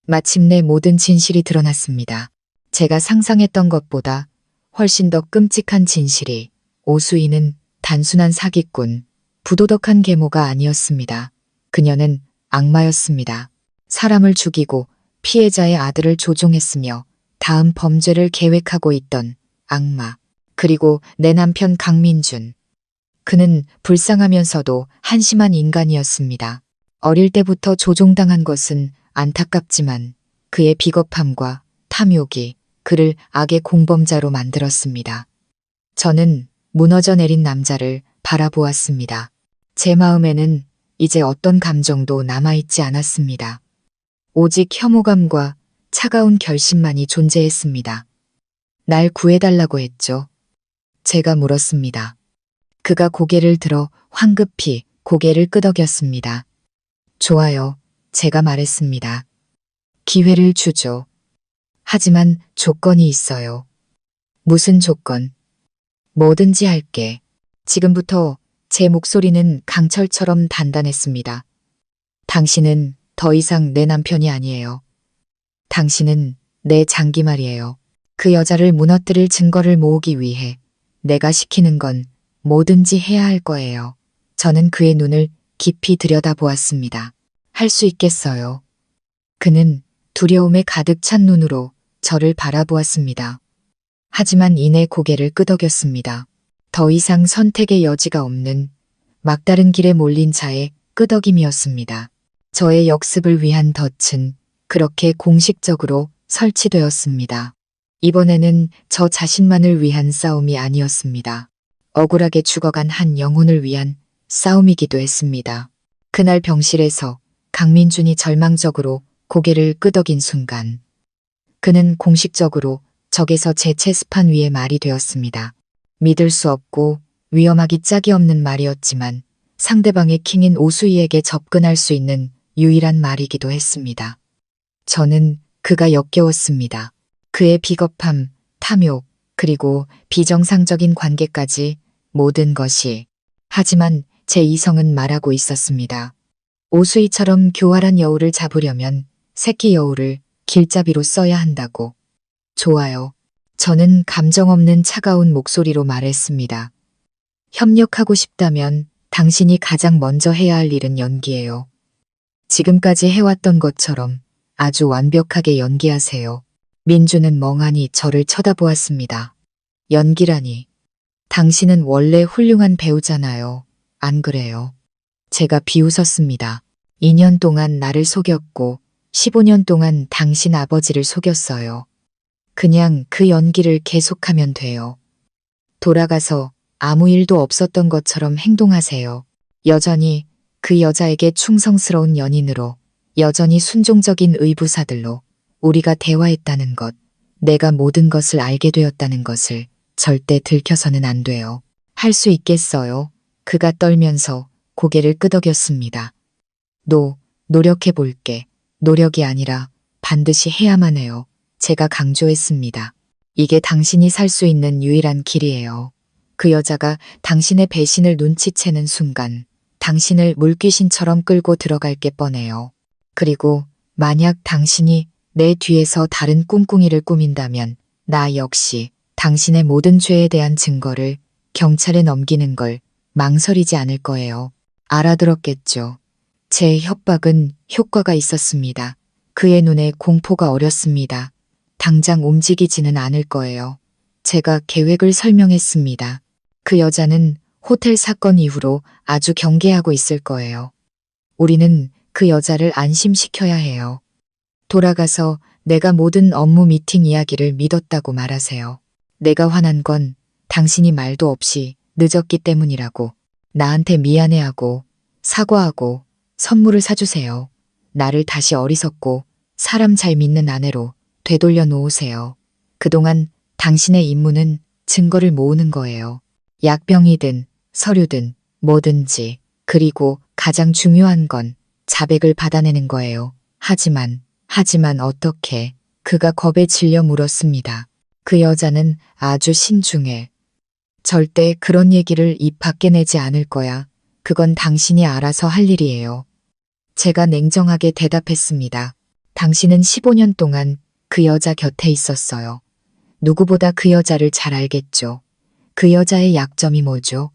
마침내 모든 진실이 드러났습니다. 제가 상상했던 것보다 훨씬 더 끔찍한 진실이, 오수희는 단순한 사기꾼, 부도덕한 계모가 아니었습니다. 그녀는 악마였습니다. 사람을 죽이고 피해자의 아들을 조종했으며 다음 범죄를 계획하고 있던 악마. 그리고 내 남편 강민준. 그는 불쌍하면서도 한심한 인간이었습니다. 어릴 때부터 조종당한 것은 안타깝지만 그의 비겁함과 탐욕이 그를 악의 공범자로 만들었습니다. 저는 무너져 내린 남자를 바라보았습니다. 제 마음에는 이제 어떤 감정도 남아있지 않았습니다. 오직 혐오감과 차가운 결심만이 존재했습니다. 날 구해달라고 했죠. 제가 물었습니다. 그가 고개를 들어 황급히 고개를 끄덕였습니다. 좋아요. 제가 말했습니다. 기회를 주죠. 하지만 조건이 있어요. 무슨 조건? 뭐든지 할게. 지금부터 제 목소리는 강철처럼 단단했습니다. 당신은 더 이상 내 남편이 아니에요. 당신은 내 장기말이에요. 그 여자를 무너뜨릴 증거를 모으기 위해 내가 시키는 건 뭐든지 해야 할 거예요. 저는 그의 눈을 깊이 들여다보았습니다. 할 수 있겠어요. 그는 두려움에 가득 찬 눈으로 저를 바라보았습니다. 하지만 이내 고개를 끄덕였습니다. 더 이상 선택의 여지가 없는 막다른 길에 몰린 자의 끄덕임이었습니다. 저의 역습을 위한 덫은 그렇게 공식적으로 설치되었습니다. 이번에는 저 자신만을 위한 싸움이 아니었습니다. 억울하게 죽어간 한 영혼을 위한 싸움이기도 했습니다. 그날 병실에서 강민준이 절망적으로 고개를 끄덕인 순간 그는 공식적으로 적에서 제 체스판 위에 말이 되었습니다. 믿을 수 없고 위험하기 짝이 없는 말이었지만 상대방의 킹인 오수희에게 접근할 수 있는 유일한 말이기도 했습니다. 저는 그가 역겨웠습니다. 그의 비겁함, 탐욕, 그리고 비정상적인 관계까지 모든 것이. 하지만 제 이성은 말하고 있었습니다. 오수희처럼 교활한 여우를 잡으려면 새끼 여우를 길잡이로 써야 한다고. 좋아요. 저는 감정 없는 차가운 목소리로 말했습니다. 협력하고 싶다면 당신이 가장 먼저 해야 할 일은 연기예요. 지금까지 해왔던 것처럼 아주 완벽하게 연기하세요. 민주는 멍하니 저를 쳐다보았습니다. 연기라니. 당신은 원래 훌륭한 배우잖아요. 안 그래요? 제가 비웃었습니다. 2년 동안 나를 속였고 15년 동안 당신 아버지를 속였어요. 그냥 그 연기를 계속하면 돼요. 돌아가서 아무 일도 없었던 것처럼 행동하세요. 여전히 그 여자에게 충성스러운 연인으로, 여전히 순종적인 의부사들로 우리가 대화했다는 것, 내가 모든 것을 알게 되었다는 것을 절대 들켜서는 안 돼요. 할 수 있겠어요? 그가 떨면서 고개를 끄덕였습니다. 노력해 볼게. 노력이 아니라 반드시 해야만 해요. 제가 강조했습니다. 이게 당신이 살 수 있는 유일한 길이에요. 그 여자가 당신의 배신을 눈치채는 순간 당신을 물귀신처럼 끌고 들어갈 게 뻔해요. 그리고 만약 당신이 내 뒤에서 다른 꿍꿍이를 꾸민다면 나 역시 당신의 모든 죄에 대한 증거를 경찰에 넘기는 걸 망설이지 않을 거예요. 알아들었겠죠. 제 협박은 효과가 있었습니다. 그의 눈에 공포가 어렸습니다. 당장 움직이지는 않을 거예요. 제가 계획을 설명했습니다. 그 여자는 호텔 사건 이후로 아주 경계하고 있을 거예요. 우리는 그 여자를 안심시켜야 해요. 돌아가서 내가 모든 업무 미팅 이야기를 믿었다고 말하세요. 내가 화난 건 당신이 말도 없이 늦었기 때문이라고. 나한테 미안해하고 사과하고 선물을 사주세요. 나를 다시 어리석고 사람 잘 믿는 아내로 되돌려 놓으세요. 그동안 당신의 임무는 증거를 모으는 거예요. 약병이든 서류든 뭐든지. 그리고 가장 중요한 건 자백을 받아내는 거예요. 하지만 하지만 어떻게? 그가 겁에 질려 물었습니다. 그 여자는 아주 신중해. 절대 그런 얘기를 입 밖에 내지 않을 거야. 그건 당신이 알아서 할 일이에요. 제가 냉정하게 대답했습니다. 당신은 15년 동안 그 여자 곁에 있었어요. 누구보다 그 여자를 잘 알겠죠. 그 여자의 약점이 뭐죠?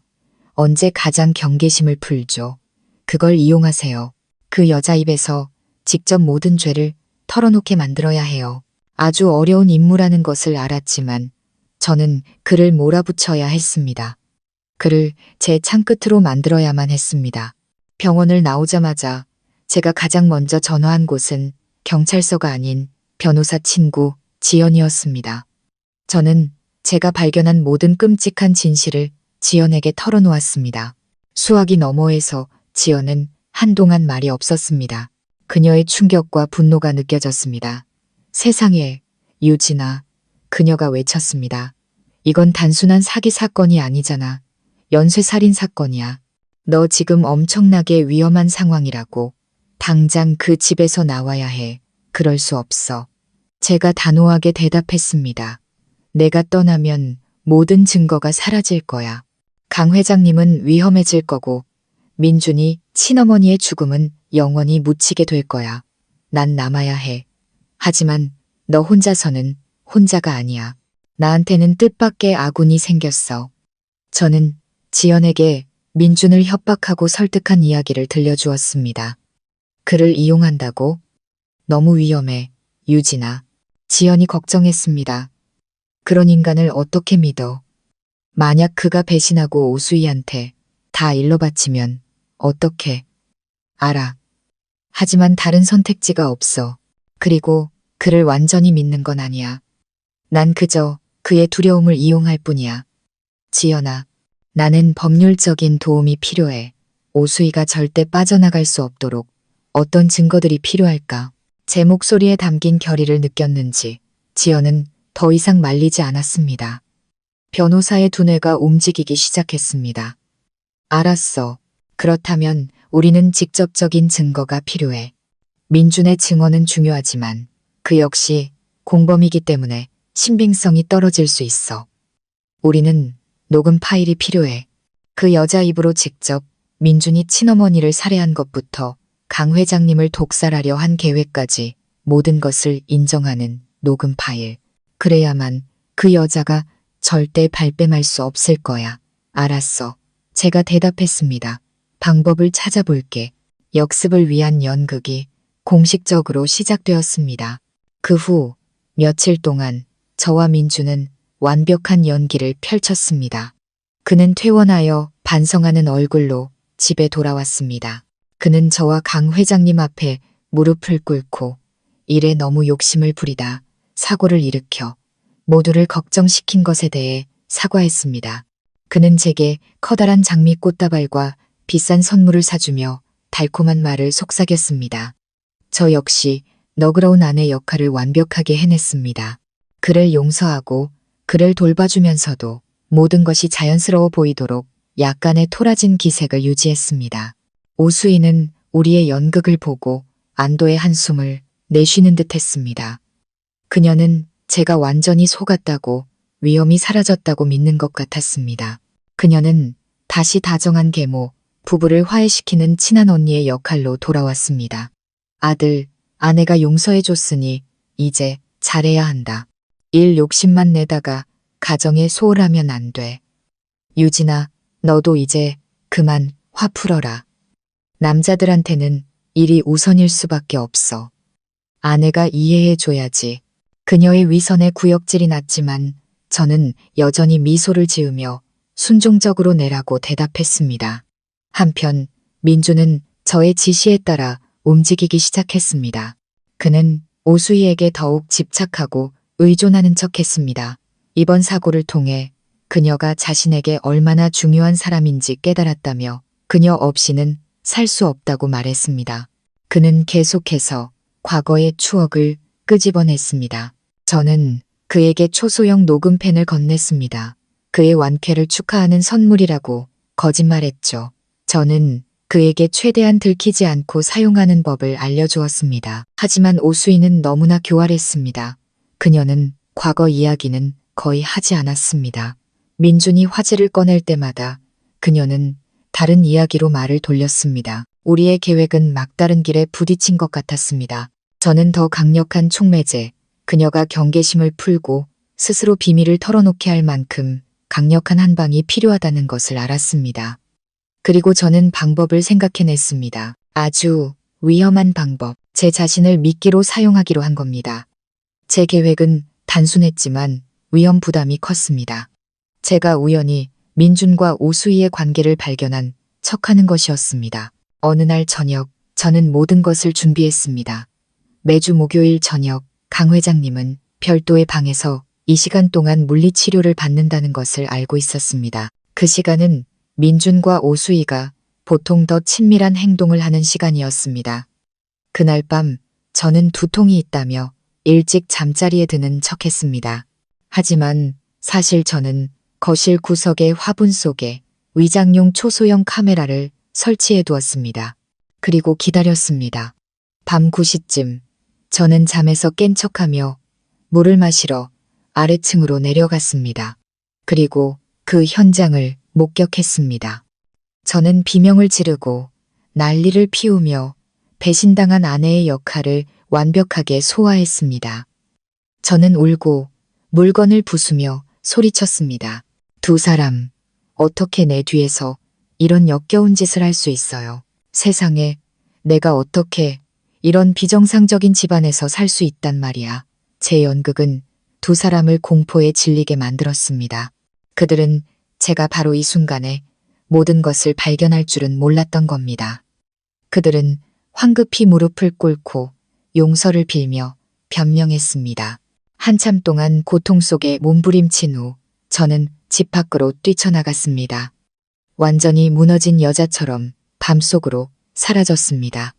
언제 가장 경계심을 풀죠? 그걸 이용하세요. 그 여자 입에서 직접 모든 죄를 털어놓게 만들어야 해요. 아주 어려운 임무라는 것을 알았지만 저는 그를 몰아붙여야 했습니다. 그를 제 창끝으로 만들어야만 했습니다. 병원을 나오자마자 제가 가장 먼저 전화한 곳은 경찰서가 아닌 변호사 친구 지연이었습니다. 저는 제가 발견한 모든 끔찍한 진실을 지연에게 털어놓았습니다. 수화기 너머에서 지연은 한동안 말이 없었습니다. 그녀의 충격과 분노가 느껴졌습니다. 세상에, 유진아, 그녀가 외쳤습니다. 이건 단순한 사기 사건이 아니잖아. 연쇄살인 사건이야. 너 지금 엄청나게 위험한 상황이라고. 당장 그 집에서 나와야 해. 그럴 수 없어. 제가 단호하게 대답했습니다. 내가 떠나면 모든 증거가 사라질 거야. 강 회장님은 위험해질 거고 민준이 친어머니의 죽음은 영원히 묻히게 될 거야. 난 남아야 해. 하지만 너 혼자서는 혼자가 아니야. 나한테는 뜻밖의 아군이 생겼어. 저는 지연에게 민준을 협박하고 설득한 이야기를 들려주었습니다. 그를 이용한다고? 너무 위험해, 유진아. 지연이 걱정했습니다. 그런 인간을 어떻게 믿어? 만약 그가 배신하고 오수희한테 다 일러 바치면 어떻게? 알아. 하지만 다른 선택지가 없어. 그리고 그를 완전히 믿는 건 아니야. 난 그저 그의 두려움을 이용할 뿐이야. 지연아, 나는 법률적인 도움이 필요해. 오수희가 절대 빠져나갈 수 없도록 어떤 증거들이 필요할까? 제 목소리에 담긴 결의를 느꼈는지 지연은 더 이상 말리지 않았습니다. 변호사의 두뇌가 움직이기 시작했습니다. 알았어. 그렇다면 우리는 직접적인 증거가 필요해. 민준의 증언은 중요하지만 그 역시 공범이기 때문에 신빙성이 떨어질 수 있어. 우리는 녹음 파일이 필요해. 그 여자 입으로 직접 민준이 친어머니를 살해한 것부터 강 회장님을 독살하려 한 계획까지 모든 것을 인정하는 녹음 파일. 그래야만 그 여자가 절대 발뺌할 수 없을 거야. 알았어. 제가 대답했습니다. 방법을 찾아볼게. 역습을 위한 연극이 공식적으로 시작되었습니다. 그 후 며칠 동안 저와 민주는 완벽한 연기를 펼쳤습니다. 그는 퇴원하여 반성하는 얼굴로 집에 돌아왔습니다. 그는 저와 강 회장님 앞에 무릎을 꿇고 일에 너무 욕심을 부리다 사고를 일으켜 모두를 걱정시킨 것에 대해 사과했습니다. 그는 제게 커다란 장미 꽃다발과 비싼 선물을 사주며 달콤한 말을 속삭였습니다. 저 역시 너그러운 아내 역할을 완벽하게 해냈습니다. 그를 용서하고 그를 돌봐주면서도 모든 것이 자연스러워 보이도록 약간의 토라진 기색을 유지했습니다. 오수희는 우리의 연극을 보고 안도의 한숨을 내쉬는 듯 했습니다. 그녀는 제가 완전히 속았다고 위험이 사라졌다고 믿는 것 같았습니다. 그녀는 다시 다정한 계모, 부부를 화해시키는 친한 언니의 역할로 돌아왔습니다. 아들, 아내가 용서해줬으니 이제 잘해야 한다. 일 욕심만 내다가 가정에 소홀하면 안 돼. 유진아, 너도 이제 그만 화 풀어라. 남자들한테는 일이 우선일 수밖에 없어. 아내가 이해해줘야지. 그녀의 위선에 구역질이 났지만 저는 여전히 미소를 지으며 순종적으로 내라고 대답했습니다. 한편 민주는 저의 지시에 따라 움직이기 시작했습니다. 그는 오수희에게 더욱 집착하고 의존하는 척했습니다. 이번 사고를 통해 그녀가 자신에게 얼마나 중요한 사람인지 깨달았다며 그녀 없이는 살 수 없다고 말했습니다. 그는 계속해서 과거의 추억을 끄집어냈습니다. 저는 그에게 초소형 녹음펜을 건넸습니다. 그의 완쾌를 축하하는 선물이라고 거짓말했죠. 저는 그에게 최대한 들키지 않고 사용하는 법을 알려주었습니다. 하지만 오수희는 너무나 교활했습니다. 그녀는 과거 이야기는 거의 하지 않았습니다. 민준이 화제를 꺼낼 때마다 그녀는 다른 이야기로 말을 돌렸습니다. 우리의 계획은 막다른 길에 부딪힌 것 같았습니다. 저는 더 강력한 촉매제, 그녀가 경계심을 풀고 스스로 비밀을 털어놓게 할 만큼 강력한 한방이 필요하다는 것을 알았습니다. 그리고 저는 방법을 생각해냈습니다. 아주 위험한 방법, 제 자신을 미끼로 사용하기로 한 겁니다. 제 계획은 단순했지만 위험 부담이 컸습니다. 제가 우연히 민준과 오수희의 관계를 발견한 척하는 것이었습니다. 어느 날 저녁, 저는 모든 것을 준비했습니다. 매주 목요일 저녁, 강 회장님은 별도의 방에서 이 시간 동안 물리치료를 받는다는 것을 알고 있었습니다. 그 시간은 민준과 오수희가 보통 더 친밀한 행동을 하는 시간이었습니다. 그날 밤 저는 두통이 있다며 일찍 잠자리에 드는 척했습니다. 하지만 사실 저는 거실 구석의 화분 속에 위장용 초소형 카메라를 설치해 두었습니다. 그리고 기다렸습니다. 밤 9시쯤 저는 잠에서 깬 척하며 물을 마시러 아래층으로 내려갔습니다. 그리고 그 현장을 목격했습니다. 저는 비명을 지르고 난리를 피우며 배신당한 아내의 역할을 완벽하게 소화했습니다. 저는 울고 물건을 부수며 소리쳤습니다. 두 사람, 어떻게 내 뒤에서 이런 역겨운 짓을 할 수 있어요? 세상에, 내가 어떻게 이런 비정상적인 집안에서 살 수 있단 말이야. 제 연극은 두 사람을 공포에 질리게 만들었습니다. 그들은 제가 바로 이 순간에 모든 것을 발견할 줄은 몰랐던 겁니다. 그들은 황급히 무릎을 꿇고 용서를 빌며 변명했습니다. 한참 동안 고통 속에 몸부림친 후 저는 집 밖으로 뛰쳐나갔습니다. 완전히 무너진 여자처럼 밤속으로 사라졌습니다.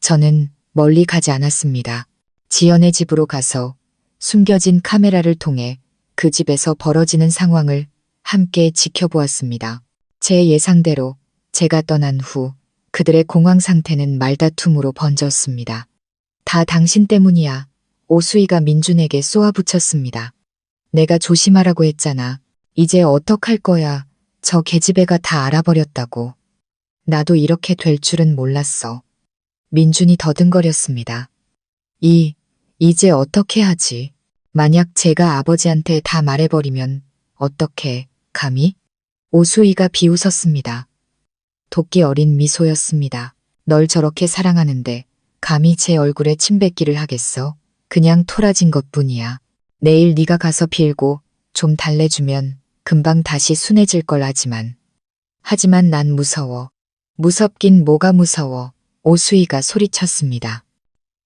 저는 멀리 가지 않았습니다. 지연의 집으로 가서 숨겨진 카메라를 통해 그 집에서 벌어지는 상황을 함께 지켜보았습니다. 제 예상대로 제가 떠난 후 그들의 공황 상태는 말다툼으로 번졌습니다. 다 당신 때문이야. 오수희가 민준에게 쏘아붙였습니다. 내가 조심하라고 했잖아. 이제 어떡할 거야. 저 계집애가 다 알아버렸다고. 나도 이렇게 될 줄은 몰랐어. 민준이 더듬거렸습니다. 이제 어떻게 하지? 만약 제가 아버지한테 다 말해버리면 어떻게, 감히? 오수희가 비웃었습니다. 도끼 어린 미소였습니다. 널 저렇게 사랑하는데 감히 제 얼굴에 침 뱉기를 하겠어? 그냥 토라진 것뿐이야. 내일 네가 가서 빌고 좀 달래주면 금방 다시 순해질 걸 하지만 난 무서워. 무섭긴 뭐가 무서워. 오수희가 소리쳤습니다.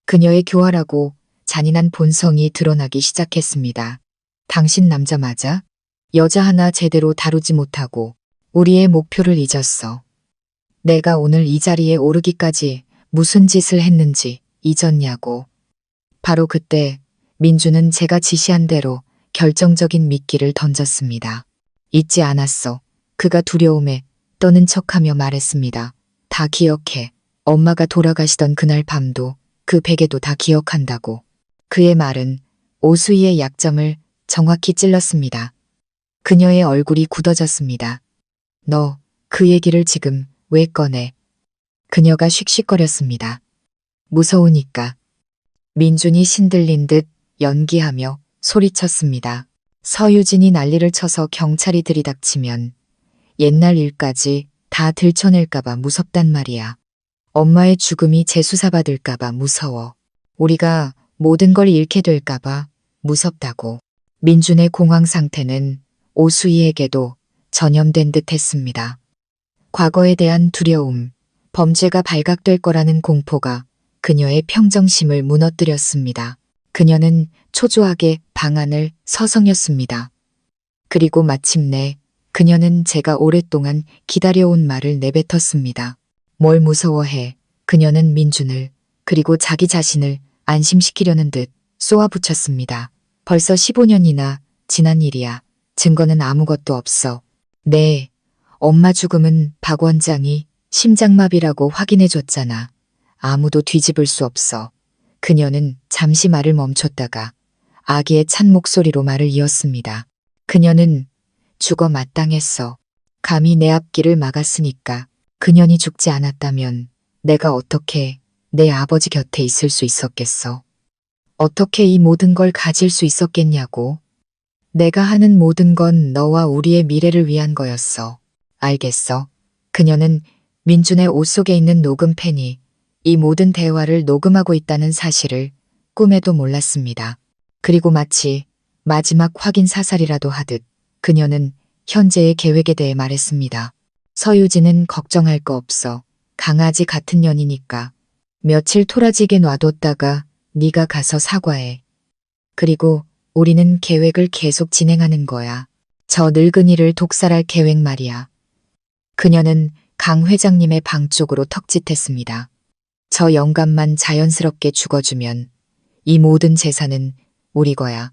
그녀의 교활하고 잔인한 본성이 드러나기 시작했습니다. 당신 남자 맞아? 여자 하나 제대로 다루지 못하고 우리의 목표를 잊었어. 내가 오늘 이 자리에 오르기까지 무슨 짓을 했는지 잊었냐고. 바로 그때 민주는 제가 지시한 대로 결정적인 미끼를 던졌습니다. 잊지 않았어. 그가 두려움에 떠는 척하며 말했습니다. 다 기억해. 엄마가 돌아가시던 그날 밤도 그 베개도 다 기억한다고. 그의 말은 오수희의 약점을 정확히 찔렀습니다. 그녀의 얼굴이 굳어졌습니다. 너 그 얘기를 지금 왜 꺼내? 그녀가 씩씩거렸습니다. 무서우니까. 민준이 신들린 듯 연기하며 소리쳤습니다. 서유진이 난리를 쳐서 경찰이 들이닥치면 옛날 일까지 다 들춰낼까봐 무섭단 말이야. 엄마의 죽음이 재수사받을까봐 무서워. 우리가 모든 걸 잃게 될까봐 무섭다고. 민준의 공황 상태는 오수희에게도 전염된 듯 했습니다. 과거에 대한 두려움, 범죄가 발각될 거라는 공포가 그녀의 평정심을 무너뜨렸습니다. 그녀는 초조하게 방안을 서성였습니다. 그리고 마침내 그녀는 제가 오랫동안 기다려온 말을 내뱉었습니다. 뭘 무서워해. 그녀는 민준을 그리고 자기 자신을 안심시키려는 듯 쏘아붙였습니다. 벌써 15년이나 지난 일이야. 증거는 아무것도 없어. 네, 엄마 죽음은 박 원장이 심장마비라고 확인해줬잖아. 아무도 뒤집을 수 없어. 그녀는 잠시 말을 멈췄다가 아기의 찬 목소리로 말을 이었습니다. 그녀는 죽어 마땅했어. 감히 내 앞길을 막았으니까. 그년이 죽지 않았다면 내가 어떻게 내 아버지 곁에 있을 수 있었겠어. 어떻게 이 모든 걸 가질 수 있었겠냐고. 내가 하는 모든 건 너와 우리의 미래를 위한 거였어. 알겠어. 그녀는 민준의 옷 속에 있는 녹음펜이 이 모든 대화를 녹음하고 있다는 사실을 꿈에도 몰랐습니다. 그리고 마치 마지막 확인 사살이라도 하듯 그녀는 현재의 계획에 대해 말했습니다. 서유진은 걱정할 거 없어. 강아지 같은 년이니까. 며칠 토라지게 놔뒀다가 네가 가서 사과해. 그리고 우리는 계획을 계속 진행하는 거야. 저 늙은이를 독살할 계획 말이야. 그녀는 강 회장님의 방 쪽으로 턱짓했습니다. 저 영감만 자연스럽게 죽어주면 이 모든 재산은 우리 거야.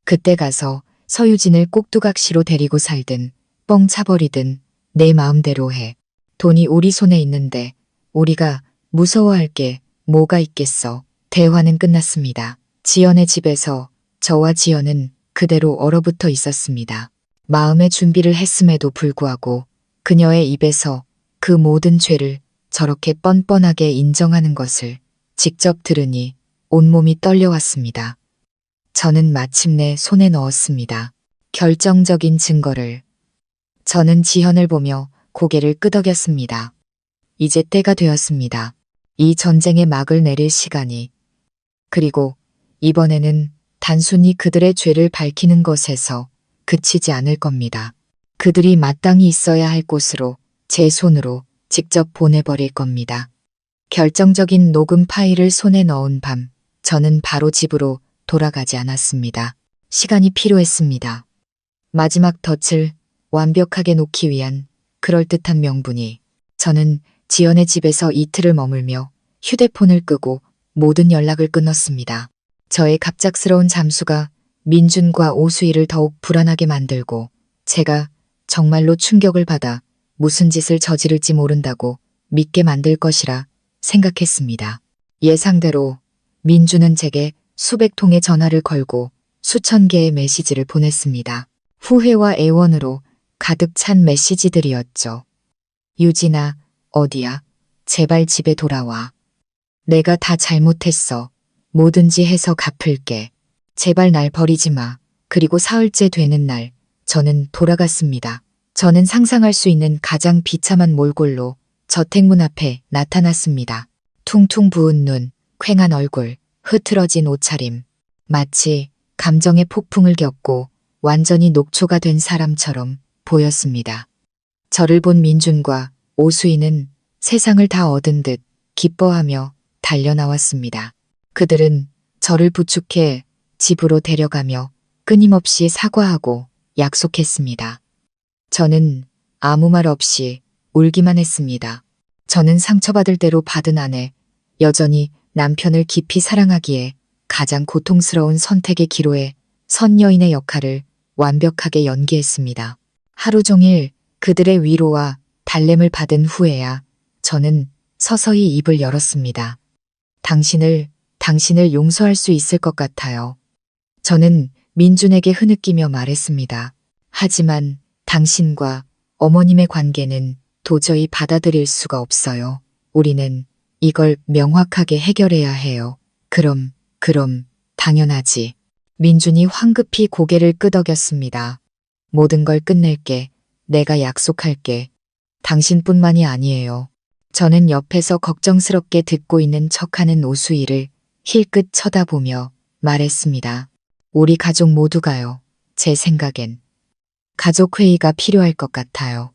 그때 가서 서유진을 꼭두각시로 데리고 살든 뻥 차버리든 내 마음대로 해. 돈이 우리 손에 있는데 우리가 무서워할 게 뭐가 있겠어. 대화는 끝났습니다. 지연의 집에서 저와 지연은 그대로 얼어붙어 있었습니다. 마음의 준비를 했음에도 불구하고 그녀의 입에서 그 모든 죄를 저렇게 뻔뻔하게 인정하는 것을 직접 들으니 온몸이 떨려왔습니다. 저는 마침내 손에 넣었습니다. 결정적인 증거를. 저는 지현을 보며 고개를 끄덕였습니다. 이제 때가 되었습니다. 이 전쟁의 막을 내릴 시간이. 그리고 이번에는 단순히 그들의 죄를 밝히는 것에서 그치지 않을 겁니다. 그들이 마땅히 있어야 할 곳으로 제 손으로 직접 보내버릴 겁니다. 결정적인 녹음 파일을 손에 넣은 밤, 저는 바로 집으로 돌아가지 않았습니다. 시간이 필요했습니다. 마지막 덫을 완벽하게 놓기 위한 그럴듯한 명분이. 저는 지연의 집에서 이틀을 머물며 휴대폰을 끄고 모든 연락을 끊었습니다. 저의 갑작스러운 잠수가 민준과 오수희를 더욱 불안하게 만들고 제가 정말로 충격을 받아 무슨 짓을 저지를지 모른다고 믿게 만들 것이라 생각했습니다. 예상대로 민준은 제게 수백 통의 전화를 걸고 수천 개의 메시지를 보냈습니다. 후회와 애원으로 가득 찬 메시지들이었죠. 유진아, 어디야? 제발 집에 돌아와. 내가 다 잘못했어. 뭐든지 해서 갚을게. 제발 날 버리지 마. 그리고 사흘째 되는 날, 저는 돌아갔습니다. 저는 상상할 수 있는 가장 비참한 몰골로 저택문 앞에 나타났습니다. 퉁퉁 부은 눈, 퀭한 얼굴, 흐트러진 옷차림. 마치 감정의 폭풍을 겪고 완전히 녹초가 된 사람처럼 보였습니다. 저를 본 민준과 오수희는 세상을 다 얻은 듯 기뻐하며 달려나왔습니다. 그들은 저를 부축해 집으로 데려가며 끊임없이 사과하고 약속했습니다. 저는 아무 말 없이 울기만 했습니다. 저는 상처받을 대로 받은 아내, 여전히 남편을 깊이 사랑하기에 가장 고통스러운 선택의 기로에 선 여인의 역할을 완벽하게 연기했습니다. 하루 종일 그들의 위로와 달램을 받은 후에야 저는 서서히 입을 열었습니다. 당신을 용서할 수 있을 것 같아요. 저는 민준에게 흐느끼며 말했습니다. 하지만 당신과 어머님의 관계는 도저히 받아들일 수가 없어요. 우리는 이걸 명확하게 해결해야 해요. 그럼, 당연하지. 민준이 황급히 고개를 끄덕였습니다. 모든 걸 끝낼게. 내가 약속할게. 당신뿐만이 아니에요. 저는 옆에서 걱정스럽게 듣고 있는 척하는 오수희를 힐끗 쳐다보며 말했습니다. 우리 가족 모두가요. 제 생각엔. 가족회의가 필요할 것 같아요.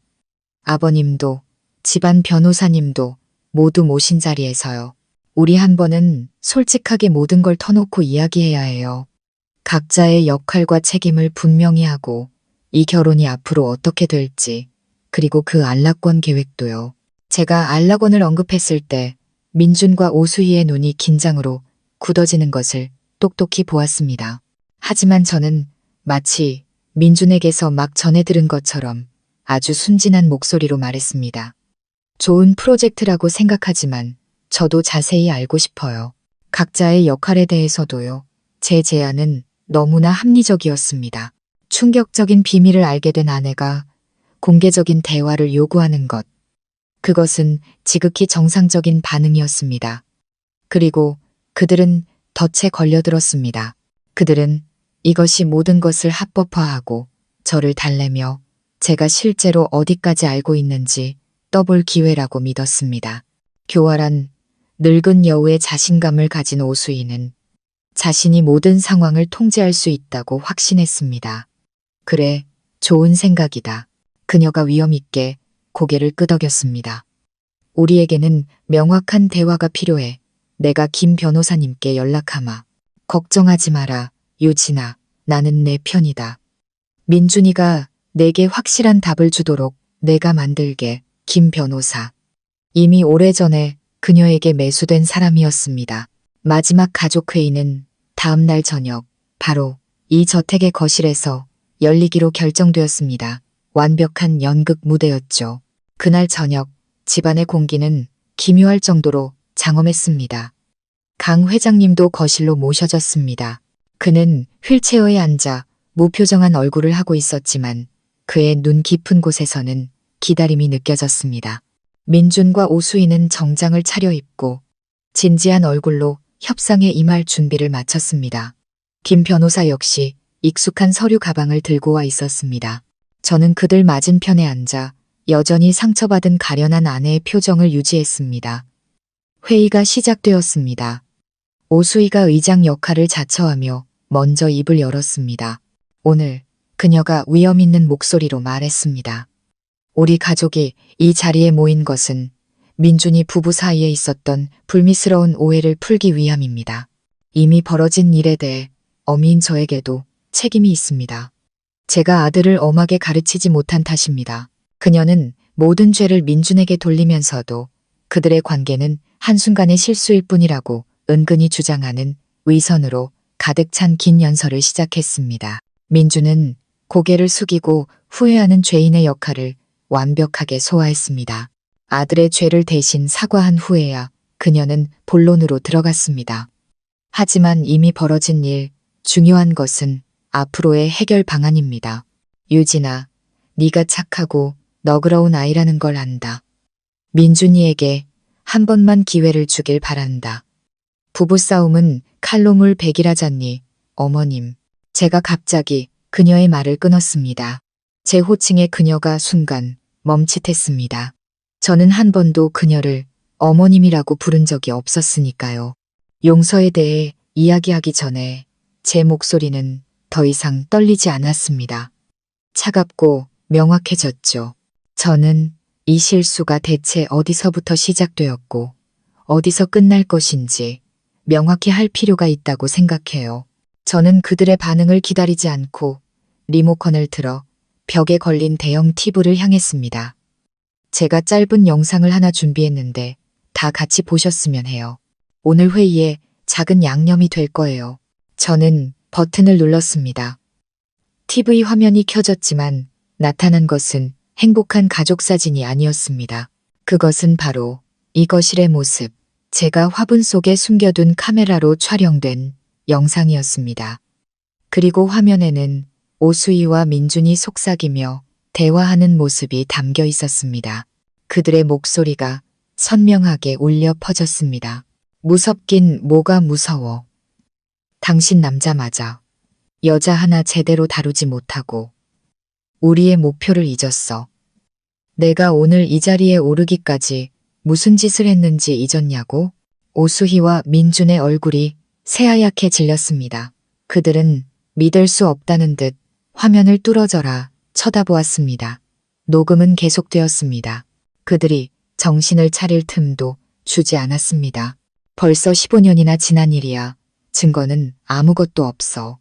아버님도, 집안 변호사님도 모두 모신 자리에서요. 우리 한 번은 솔직하게 모든 걸 터놓고 이야기해야 해요. 각자의 역할과 책임을 분명히 하고 이 결혼이 앞으로 어떻게 될지, 그리고 그 안락권 계획도요. 제가 안락원을 언급했을 때 민준과 오수희의 눈이 긴장으로 굳어지는 것을 똑똑히 보았습니다. 하지만 저는 마치 민준에게서 막 전해 들은 것처럼 아주 순진한 목소리로 말했습니다. 좋은 프로젝트라고 생각하지만 저도 자세히 알고 싶어요. 각자의 역할에 대해서도요. 제 제안은 너무나 합리적이었습니다. 충격적인 비밀을 알게 된 아내가 공개적인 대화를 요구하는 것. 그것은 지극히 정상적인 반응이었습니다. 그리고 그들은 덫에 걸려들었습니다. 그들은 이것이 모든 것을 합법화하고 저를 달래며 제가 실제로 어디까지 알고 있는지 떠볼 기회라고 믿었습니다. 교활한 늙은 여우의 자신감을 가진 오수희는 자신이 모든 상황을 통제할 수 있다고 확신했습니다. 그래, 좋은 생각이다. 그녀가 위엄있게 고개를 끄덕였습니다. 우리에게는 명확한 대화가 필요해. 내가 김 변호사님께 연락하마. 걱정하지 마라, 유진아. 나는 내 편이다. 민준이가 내게 확실한 답을 주도록 내가 만들게, 김 변호사. 이미 오래전에 그녀에게 매수된 사람이었습니다. 마지막 가족회의는 다음 날 저녁, 바로 이 저택의 거실에서 열리기로 결정되었습니다. 완벽한 연극 무대였죠. 그날 저녁, 집안의 공기는 기묘할 정도로 장엄했습니다. 강 회장님도 거실로 모셔졌습니다. 그는 휠체어에 앉아 무표정한 얼굴을 하고 있었지만 그의 눈 깊은 곳에서는 기다림이 느껴졌습니다. 민준과 오수희는 정장을 차려입고 진지한 얼굴로 협상에 임할 준비를 마쳤습니다. 김 변호사 역시 익숙한 서류 가방을 들고 와 있었습니다. 저는 그들 맞은편에 앉아 여전히 상처받은 가련한 아내의 표정을 유지했습니다. 회의가 시작되었습니다. 오수희가 의장 역할을 자처하며 먼저 입을 열었습니다. 오늘 그녀가 위험 있는 목소리로 말했습니다. 우리 가족이 이 자리에 모인 것은 민준이 부부 사이에 있었던 불미스러운 오해를 풀기 위함입니다. 이미 벌어진 일에 대해 어미인 저에게도 책임이 있습니다. 제가 아들을 엄하게 가르치지 못한 탓입니다. 그녀는 모든 죄를 민준에게 돌리면서도 그들의 관계는 한순간의 실수일 뿐이라고 은근히 주장하는 위선으로 가득 찬 긴 연설을 시작했습니다. 민준은 고개를 숙이고 후회하는 죄인의 역할을 완벽하게 소화했습니다. 아들의 죄를 대신 사과한 후에야 그녀는 본론으로 들어갔습니다. 하지만 이미 벌어진 일, 중요한 것은 앞으로의 해결 방안입니다. 유진아, 네가 착하고 너그러운 아이라는 걸 안다. 민준이에게 한 번만 기회를 주길 바란다. 부부싸움은 칼로물 백이라잖니, 어머님. 제가 갑자기 그녀의 말을 끊었습니다. 제 호칭에 그녀가 순간 멈칫했습니다. 저는 한 번도 그녀를 어머님이라고 부른 적이 없었으니까요. 용서에 대해 이야기하기 전에 제 목소리는 더 이상 떨리지 않았습니다. 차갑고 명확해졌죠. 저는 이 실수가 대체 어디서부터 시작되었고 어디서 끝날 것인지 명확히 할 필요가 있다고 생각해요. 저는 그들의 반응을 기다리지 않고 리모컨을 틀어 벽에 걸린 대형 TV를 향했습니다. 제가 짧은 영상을 하나 준비했는데 다 같이 보셨으면 해요. 오늘 회의에 작은 양념이 될 거예요. 저는 버튼을 눌렀습니다. TV 화면이 켜졌지만 나타난 것은 행복한 가족 사진이 아니었습니다. 그것은 바로 이 거실의 모습, 제가 화분 속에 숨겨둔 카메라로 촬영된 영상이었습니다. 그리고 화면에는 오수희와 민준이 속삭이며 대화하는 모습이 담겨 있었습니다. 그들의 목소리가 선명하게 울려 퍼졌습니다. 무섭긴 뭐가 무서워. 당신 남자 맞아. 여자 하나 제대로 다루지 못하고 우리의 목표를 잊었어. 내가 오늘 이 자리에 오르기까지 무슨 짓을 했는지 잊었냐고? 오수희와 민준의 얼굴이 새하얗게 질렸습니다. 그들은 믿을 수 없다는 듯 화면을 뚫어져라 쳐다보았습니다. 녹음은 계속되었습니다. 그들이 정신을 차릴 틈도 주지 않았습니다. 벌써 15년이나 지난 일이야. 증거는 아무것도 없어.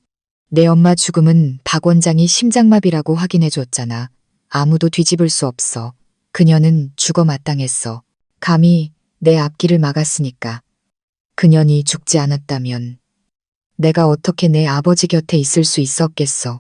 내 엄마 죽음은 박 원장이 심장마비라고 확인해줬잖아. 아무도 뒤집을 수 없어. 그녀는 죽어 마땅했어. 감히 내 앞길을 막았으니까. 그년이 죽지 않았다면 내가 어떻게 내 아버지 곁에 있을 수 있었겠어.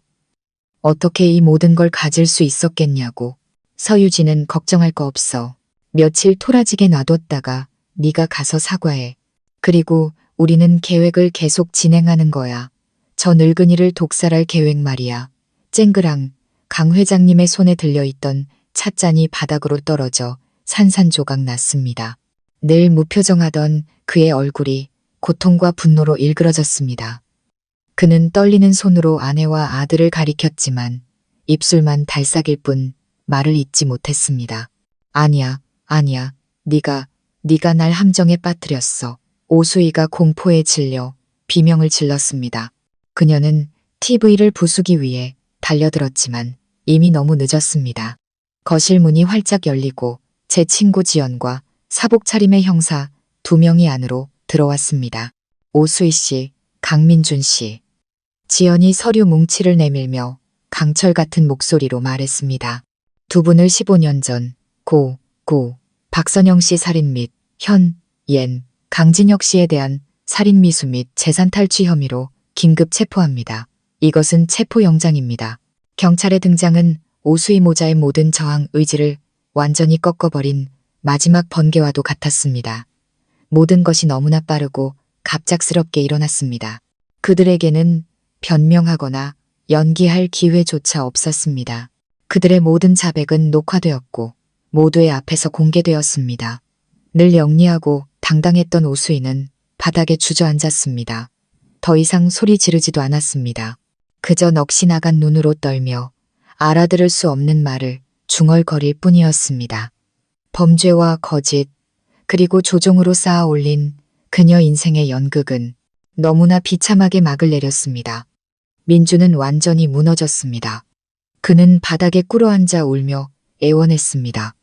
어떻게 이 모든 걸 가질 수 있었겠냐고. 서유진은 걱정할 거 없어. 며칠 토라지게 놔뒀다가 네가 가서 사과해. 그리고 우리는 계획을 계속 진행하는 거야. 저 늙은이를 독살할 계획 말이야. 쨍그랑 강 회장님의 손에 들려있던 찻잔이 바닥으로 떨어져 산산조각 났습니다. 늘 무표정하던 그의 얼굴이 고통과 분노로 일그러졌습니다. 그는 떨리는 손으로 아내와 아들을 가리켰지만 입술만 달싹일 뿐 말을 잇지 못했습니다. 아니야, 아니야. 네가 날 함정에 빠뜨렸어. 오수희가 공포에 질려 비명을 질렀습니다. 그녀는 TV를 부수기 위해 달려들었지만 이미 너무 늦었습니다. 거실 문이 활짝 열리고 제 친구 지연과 사복 차림의 형사 2명이 안으로 들어왔습니다. 오수희 씨, 강민준 씨. 지연이 서류 뭉치를 내밀며 강철 같은 목소리로 말했습니다. 두 분을 15년 전 박선영 씨 살인 및 옌, 강진혁 씨에 대한 살인 미수 및 재산 탈취 혐의로 긴급 체포합니다. 이것은 체포영장입니다. 경찰의 등장은 오수희 모자의 모든 저항 의지를 완전히 꺾어버린 마지막 번개와도 같았습니다. 모든 것이 너무나 빠르고 갑작스럽게 일어났습니다. 그들에게는 변명하거나 연기할 기회조차 없었습니다. 그들의 모든 자백은 녹화되었고 모두의 앞에서 공개되었습니다. 늘 영리하고 당당했던 오수희는 바닥에 주저앉았습니다. 더 이상 소리 지르지도 않았습니다. 그저 넋이 나간 눈으로 떨며 알아들을 수 없는 말을 중얼거릴 뿐이었습니다. 범죄와 거짓, 그리고 조종으로 쌓아 올린 그녀 인생의 연극은 너무나 비참하게 막을 내렸습니다. 민주는 완전히 무너졌습니다. 그는 바닥에 꿇어앉아 울며 애원했습니다.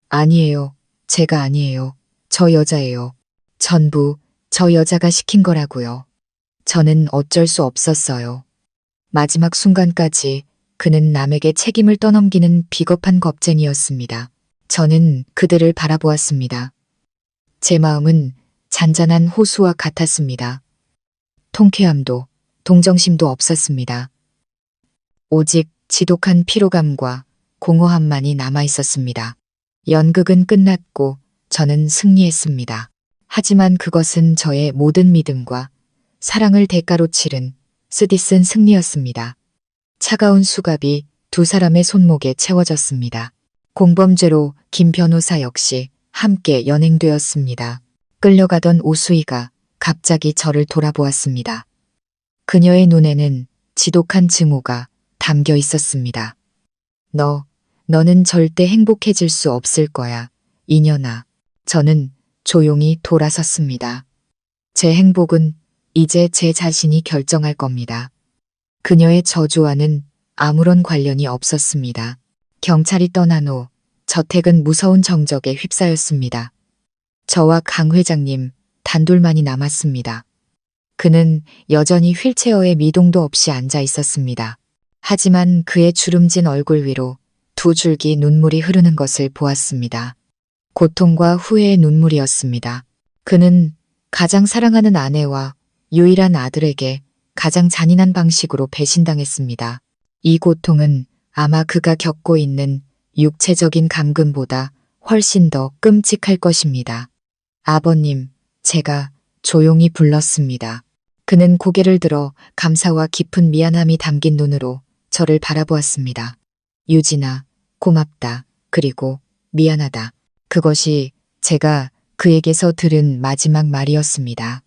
아니에요. 제가 아니에요. 저 여자예요. 전부 저 여자가 시킨 거라고요. 저는 어쩔 수 없었어요. 마지막 순간까지 그는 남에게 책임을 떠넘기는 비겁한 겁쟁이였습니다. 저는 그들을 바라보았습니다. 제 마음은 잔잔한 호수와 같았습니다. 통쾌함도 동정심도 없었습니다. 오직 지독한 피로감과 공허함만이 남아있었습니다. 연극은 끝났고 저는 승리했습니다. 하지만 그것은 저의 모든 믿음과 사랑을 대가로 치른 쓰디쓴 승리였습니다. 차가운 수갑이 두 사람의 손목에 채워졌습니다. 공범죄로 김 변호사 역시 함께 연행되었습니다. 끌려가던 오수희가 갑자기 저를 돌아보았습니다. 그녀의 눈에는 지독한 증오가 담겨 있었습니다. 너는 절대 행복해질 수 없을 거야, 이년아. 저는 조용히 돌아섰습니다. 제 행복은 이제 제 자신이 결정할 겁니다. 그녀의 저주와는 아무런 관련이 없었습니다. 경찰이 떠난 후 저택은 무서운 정적에 휩싸였습니다. 저와 강 회장님 단둘만이 남았습니다. 그는 여전히 휠체어에 미동도 없이 앉아 있었습니다. 하지만 그의 주름진 얼굴 위로 두 줄기 눈물이 흐르는 것을 보았습니다. 고통과 후회의 눈물이었습니다. 그는 가장 사랑하는 아내와 유일한 아들에게 가장 잔인한 방식으로 배신당했습니다. 이 고통은 아마 그가 겪고 있는 육체적인 감금보다 훨씬 더 끔찍할 것입니다. 아버님, 제가 조용히 불렀습니다. 그는 고개를 들어 감사와 깊은 미안함이 담긴 눈으로 저를 바라보았습니다. 유진아, 고맙다. 그리고 미안하다. 그것이 제가 그에게서 들은 마지막 말이었습니다.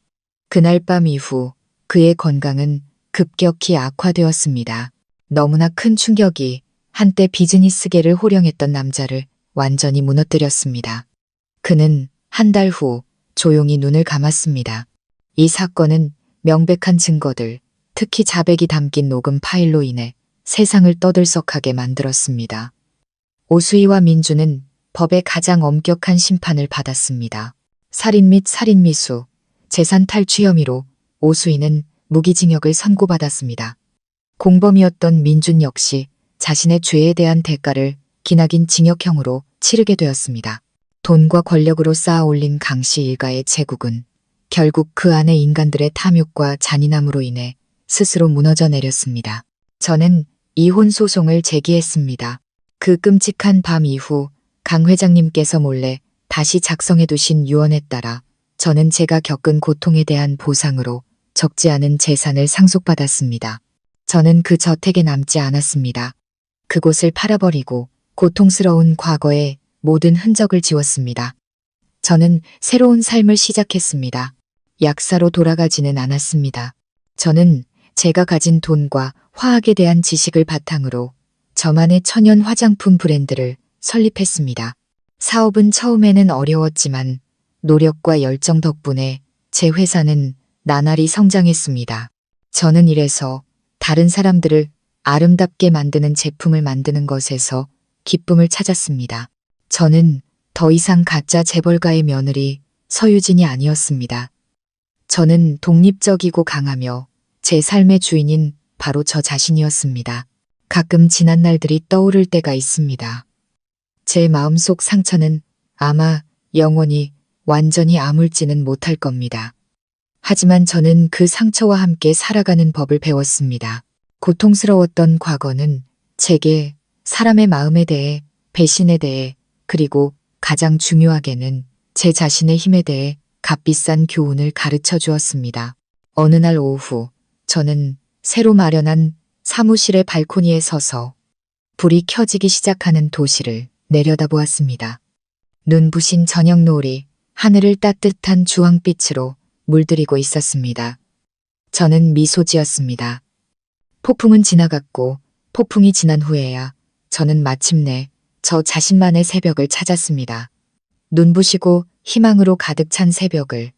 그날 밤 이후 그의 건강은 급격히 악화되었습니다. 너무나 큰 충격이 한때 비즈니스계를 호령했던 남자를 완전히 무너뜨렸습니다. 그는 한 달 후 조용히 눈을 감았습니다. 이 사건은 명백한 증거들, 특히 자백이 담긴 녹음 파일로 인해 세상을 떠들썩하게 만들었습니다. 오수희와 민주는 법의 가장 엄격한 심판을 받았습니다. 살인 및 살인미수, 재산 탈취 혐의로 오수희는 무기징역을 선고받았습니다. 공범이었던 민준 역시 자신의 죄에 대한 대가를 기나긴 징역형으로 치르게 되었습니다. 돈과 권력으로 쌓아올린 강씨 일가의 제국은 결국 그 안의 인간들의 탐욕과 잔인함으로 인해 스스로 무너져 내렸습니다. 저는 이혼 소송을 제기했습니다. 그 끔찍한 밤 이후 강 회장님께서 몰래 다시 작성해 두신 유언에 따라 저는 제가 겪은 고통에 대한 보상으로 적지 않은 재산을 상속받았습니다. 저는 그 저택에 남지 않았습니다. 그곳을 팔아버리고 고통스러운 과거의 모든 흔적을 지웠습니다. 저는 새로운 삶을 시작했습니다. 약사로 돌아가지는 않았습니다. 저는 제가 가진 돈과 화학에 대한 지식을 바탕으로 저만의 천연 화장품 브랜드를 설립했습니다. 사업은 처음에는 어려웠지만 노력과 열정 덕분에 제 회사는 나날이 성장했습니다. 저는 이래서 다른 사람들을 아름답게 만드는 제품을 만드는 것에서 기쁨을 찾았습니다. 저는 더 이상 가짜 재벌가의 며느리 서유진이 아니었습니다. 저는 독립적이고 강하며 제 삶의 주인인 바로 저 자신이었습니다. 가끔 지난 날들이 떠오를 때가 있습니다. 제 마음속 상처는 아마 영원히 완전히 아물지는 못할 겁니다. 하지만 저는 그 상처와 함께 살아가는 법을 배웠습니다. 고통스러웠던 과거는 제게 사람의 마음에 대해, 배신에 대해, 그리고 가장 중요하게는 제 자신의 힘에 대해 값비싼 교훈을 가르쳐 주었습니다. 어느 날 오후, 저는 새로 마련한 사무실의 발코니에 서서 불이 켜지기 시작하는 도시를 내려다보았습니다. 눈부신 저녁 노을이 하늘을 따뜻한 주황빛으로 물들이고 있었습니다. 저는 미소 지었습니다. 폭풍은 지나갔고 폭풍이 지난 후에야 저는 마침내 저 자신만의 새벽을 찾았습니다. 눈부시고 희망으로 가득 찬 새벽을